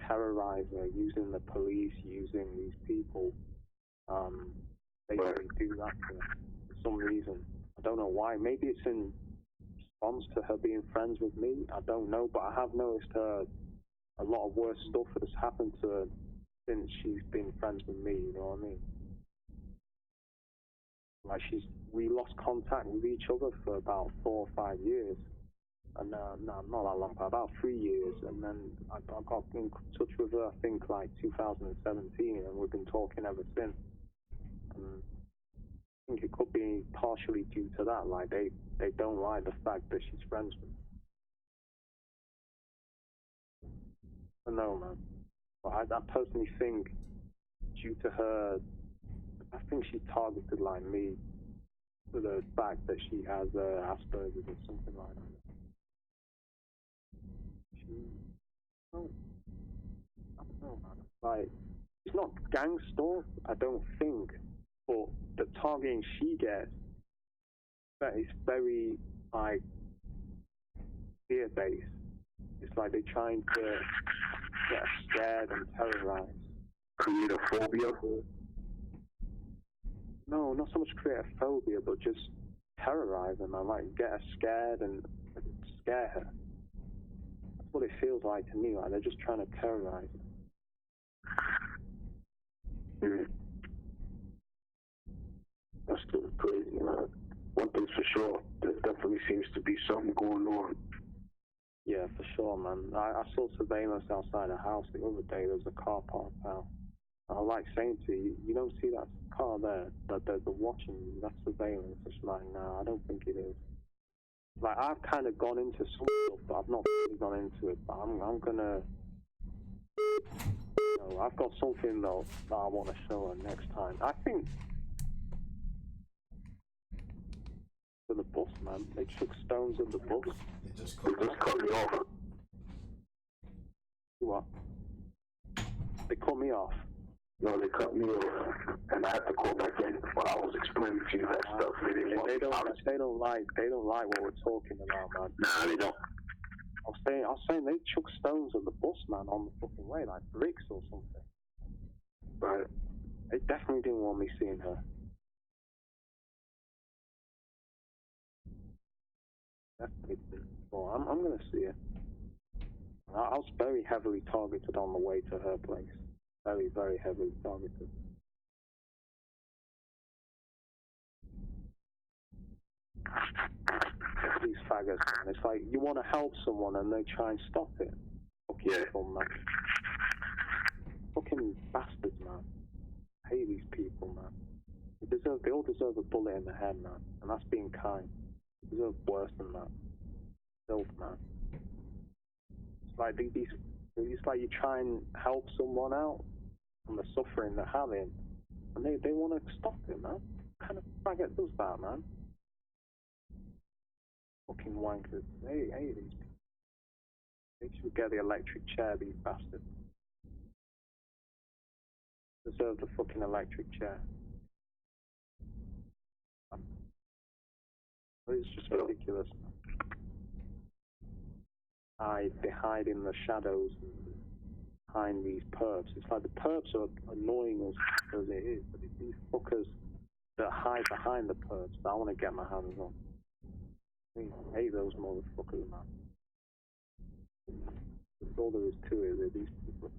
terrorize her, using the police, using these people. Basically do that for some reason. I don't know why. Maybe it's in response to her being friends with me. I don't know, but I have noticed a lot of worse stuff has happened to her since she's been friends with me. You know what I mean? Like we lost contact with each other for about 4 or 5 years. And no, not that long, but about 3 years, and then I got in touch with her, I think, like 2017, and we've been talking ever since. think it could be partially due to that. Like, they don't like the fact that she's friends with him. I don't know, man. But I personally think, due to her, I think she's targeted like me for the fact that she has Asperger's or something like that. I don't know, man. Like, it's not gang stuff, I don't think, but the targeting she gets, that is very, like, fear-based. It's like they're trying to get us scared and terrorized. Create a phobia? No, not so much create a phobia, but just terrorize them and, like, get her scared and scare her. That's what it feels like to me, like they're just trying to terrorize her. Mm. That's still crazy, man. One thing's for sure, there definitely seems to be something going on. Yeah, for sure, man. I saw surveillance outside the house the other day. There was a car parked out. I like saying to you, you don't see that car there, that they're watching you. That's surveillance. It's like, no, I don't think it is. Like, I've kind of gone into some stuff, but I've not really gone into it. But I'm gonna, you know, I've got something though that I want to show her next time. I think for the bus, man, they took stones at the bus. They just cut me off. What? They cut me off. No, they cut me off, and I had to call back in while I was explaining to you that stuff. They don't like what we're talking about, man. Nah, they don't. I was saying they chuck stones at the bus, man, on the fucking way, like bricks or something. Right. They definitely didn't want me seeing her. Definitely didn't. Well, I'm gonna see her. I was very heavily targeted on the way to her place. Very, very heavily targeted. These faggots, man. It's like you want to help someone and they try and stop it. Fucking people, man. Fucking bastards, man. I hate these people, man. They all deserve a bullet in the head, man. And that's being kind. They deserve worse than that. Filth, man. It's like it's like you try and help someone out from the suffering they're having, and they want to stop it, man. What kind of faggot does that, man? Fucking wankers. Hey, these people. They should get the electric chair, these bastards. Deserve the fucking electric chair. It's just ridiculous. They hide in the shadows behind these perps. It's like the perps are annoying us as it is, but it's these fuckers that hide behind the perps that I want to get my hands on. I hate those motherfuckers, man. That's all there is to it. That these people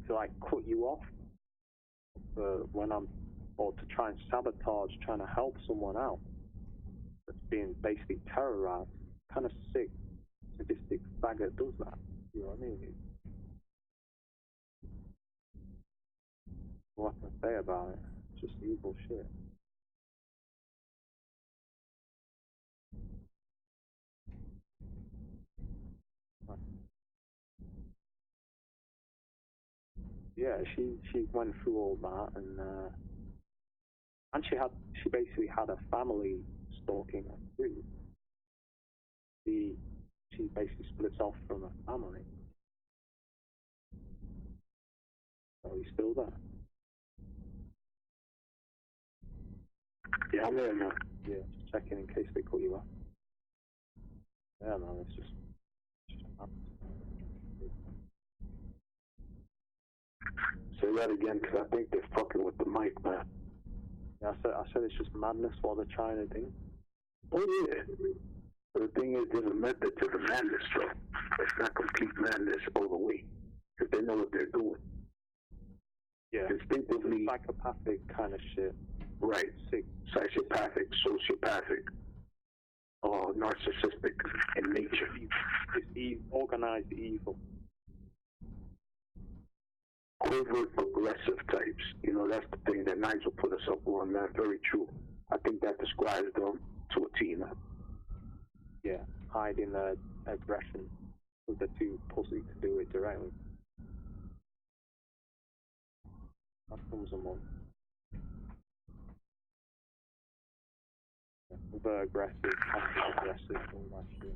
to cut you off when I'm, or to try and sabotage, trying to help someone out that's being basically terrorized. Kind of sick, sadistic faggot does that. You know what I mean? What I can say about it? It's just evil shit. Yeah, she went through all that, and she basically had a family stalking her too. She basically splits off from her family. So he's still there. Yeah, I'm there now. Yeah, just checking in case they cut you off. Yeah, man, it's just Say that again, because I think they're fucking with the mic, man. Yeah, I said it's just madness what they're trying to do. Oh, yeah. But the thing is, there's a method to the madness, though. It's not complete madness overweight, because they know what they're doing. Yeah. Instinctively. Psychopathic kind of shit. Right. Sick. Psychopathic, sociopathic, narcissistic in nature. It's organized evil. covert aggressive types. You know, that's the thing that Nigel put us up on, man. Very true. I think that describes them to a T, man. Yeah, hiding their aggression with the too pussy to do it directly. That comes among. Over aggressive, passive aggressive, all that shit.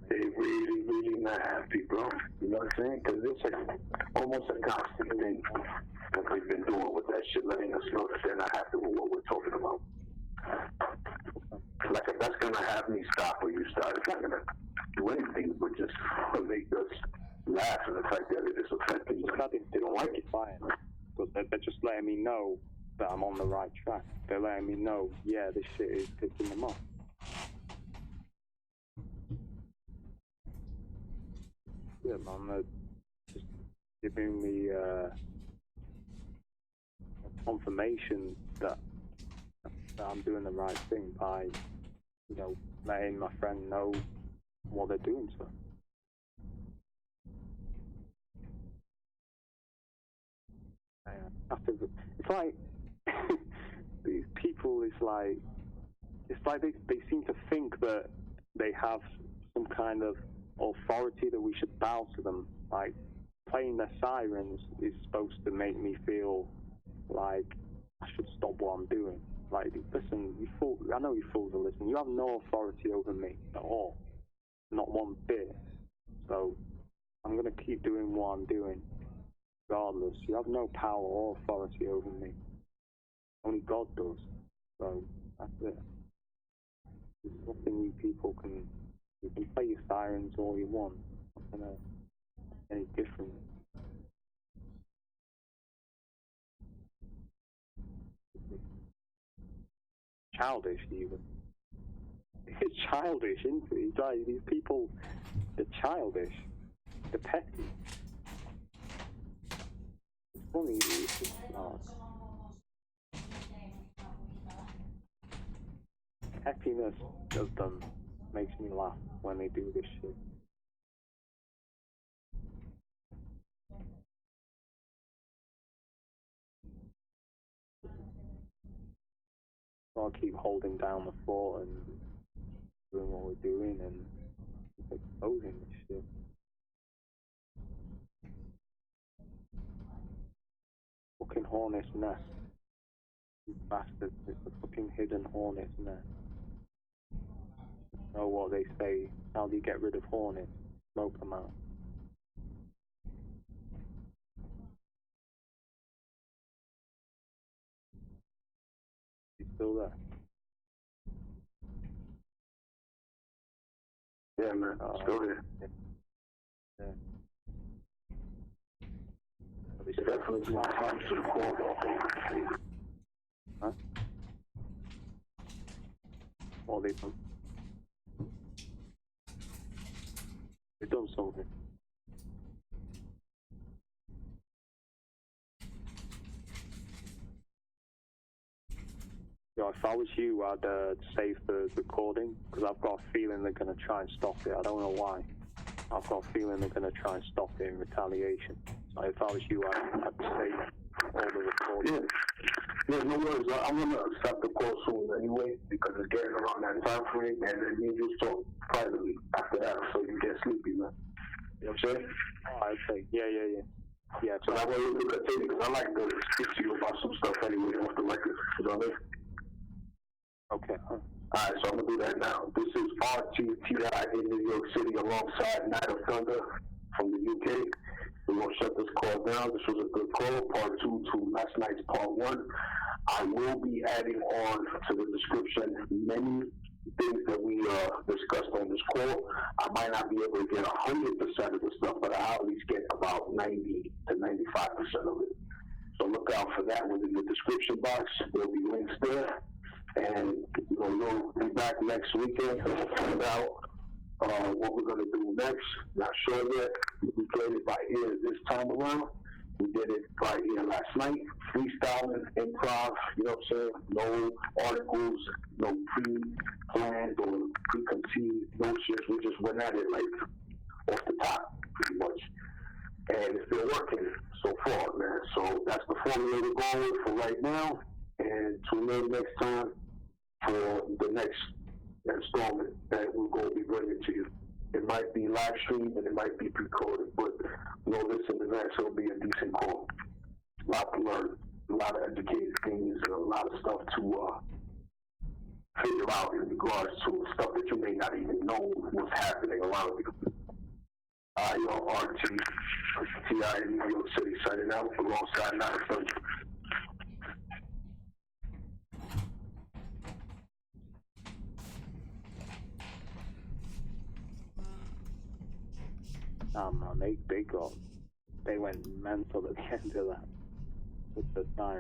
They really, really not happy, bro. You know what I'm saying? Because it's almost a constant thing that they've been doing with that shit, letting us know that they're not happy with what we're talking about. Like, if that's going to have me stop or you start, it's not going to do anything but just make us laugh at the fact that it is affecting them. They don't like it, fine. Because they're just letting me know that I'm on the right track. They're letting me know, yeah, this shit is pissing them off. Yeah, man, they're just giving me confirmation that I'm doing the right thing by, you know, letting my friend know what they're doing to her. It's like these people. It's like they seem to think that they have some kind of authority that we should bow to them. Like, playing their sirens is supposed to make me feel like I should stop what I'm doing. Like, listen, you fool, I know you fools are listening. You have no authority over me at all. Not one bit. So I'm going to keep doing what I'm doing regardless. You have no power or authority over me. Only God does. So that's it. There's nothing you people can... You can play your sirens all you want. It's not gonna any different. Childish, even. It's childish, isn't it? It's like these people, they're childish. They're petty. It's funny, it's just not. Pettiness of them makes me laugh when they do this shit. So I'll keep holding down the fort and doing what we're doing and exposing this shit. Fucking hornet's nest. You bastards, it's a fucking hidden hornet's nest. You know what they say, how do you get rid of hornets? Smoke them out. You still there? Yeah, man, still here. Yeah. It's definitely not time to the call. Huh? What they done? They done something. Yo, if I was you, I'd save the recording, because I've got a feeling they're going to try and stop it. I don't know why. I've got a feeling they're going to try and stop it in retaliation. So if I was you, I'd save all the recording. Yeah, no worries. I'm going to stop the call soon anyway, because it's getting around that time frame, and then you just talk privately after that, so you get sleepy, man. You know what I'm saying? Oh, I'd say, yeah. Yeah, so that way we can continue, because I like to speak to you about some stuff anyway off the record. You know what I mean? Okay. Alright, so I'm going to do that now. This is RTTI in New York City alongside Night of Thunder from the UK. We're going to shut this call down. This was a good call, part 2 to last night's part 1. I will be adding on to the description many things that we discussed on this call. I might not be able to get 100% of the stuff, but I'll at least get about 90 to 95% of it. So look out for that within the description box. There'll be links there. And we'll be back next weekend to find out what we're gonna do next. Not sure yet. We played it by ear this time around. We did it by ear last night. Freestyling, improv, you know what I'm saying? No articles, no pre-planned or preconceived notions. We just went at it like off the top, pretty much. And it's been working so far, man. So that's the formula we're going with for right now. And tune in next time for the next installment that we're going to be bringing to you. It might be live streamed and it might be pre-coded, but know this in advance, it'll be a decent call. A lot to learn, a lot of educated things, and a lot of stuff to figure out in regards to stuff that you may not even know what's happening around you. RT, TI in New York City, signing out alongside Nigel. Man, they went mental at the end of that with the time.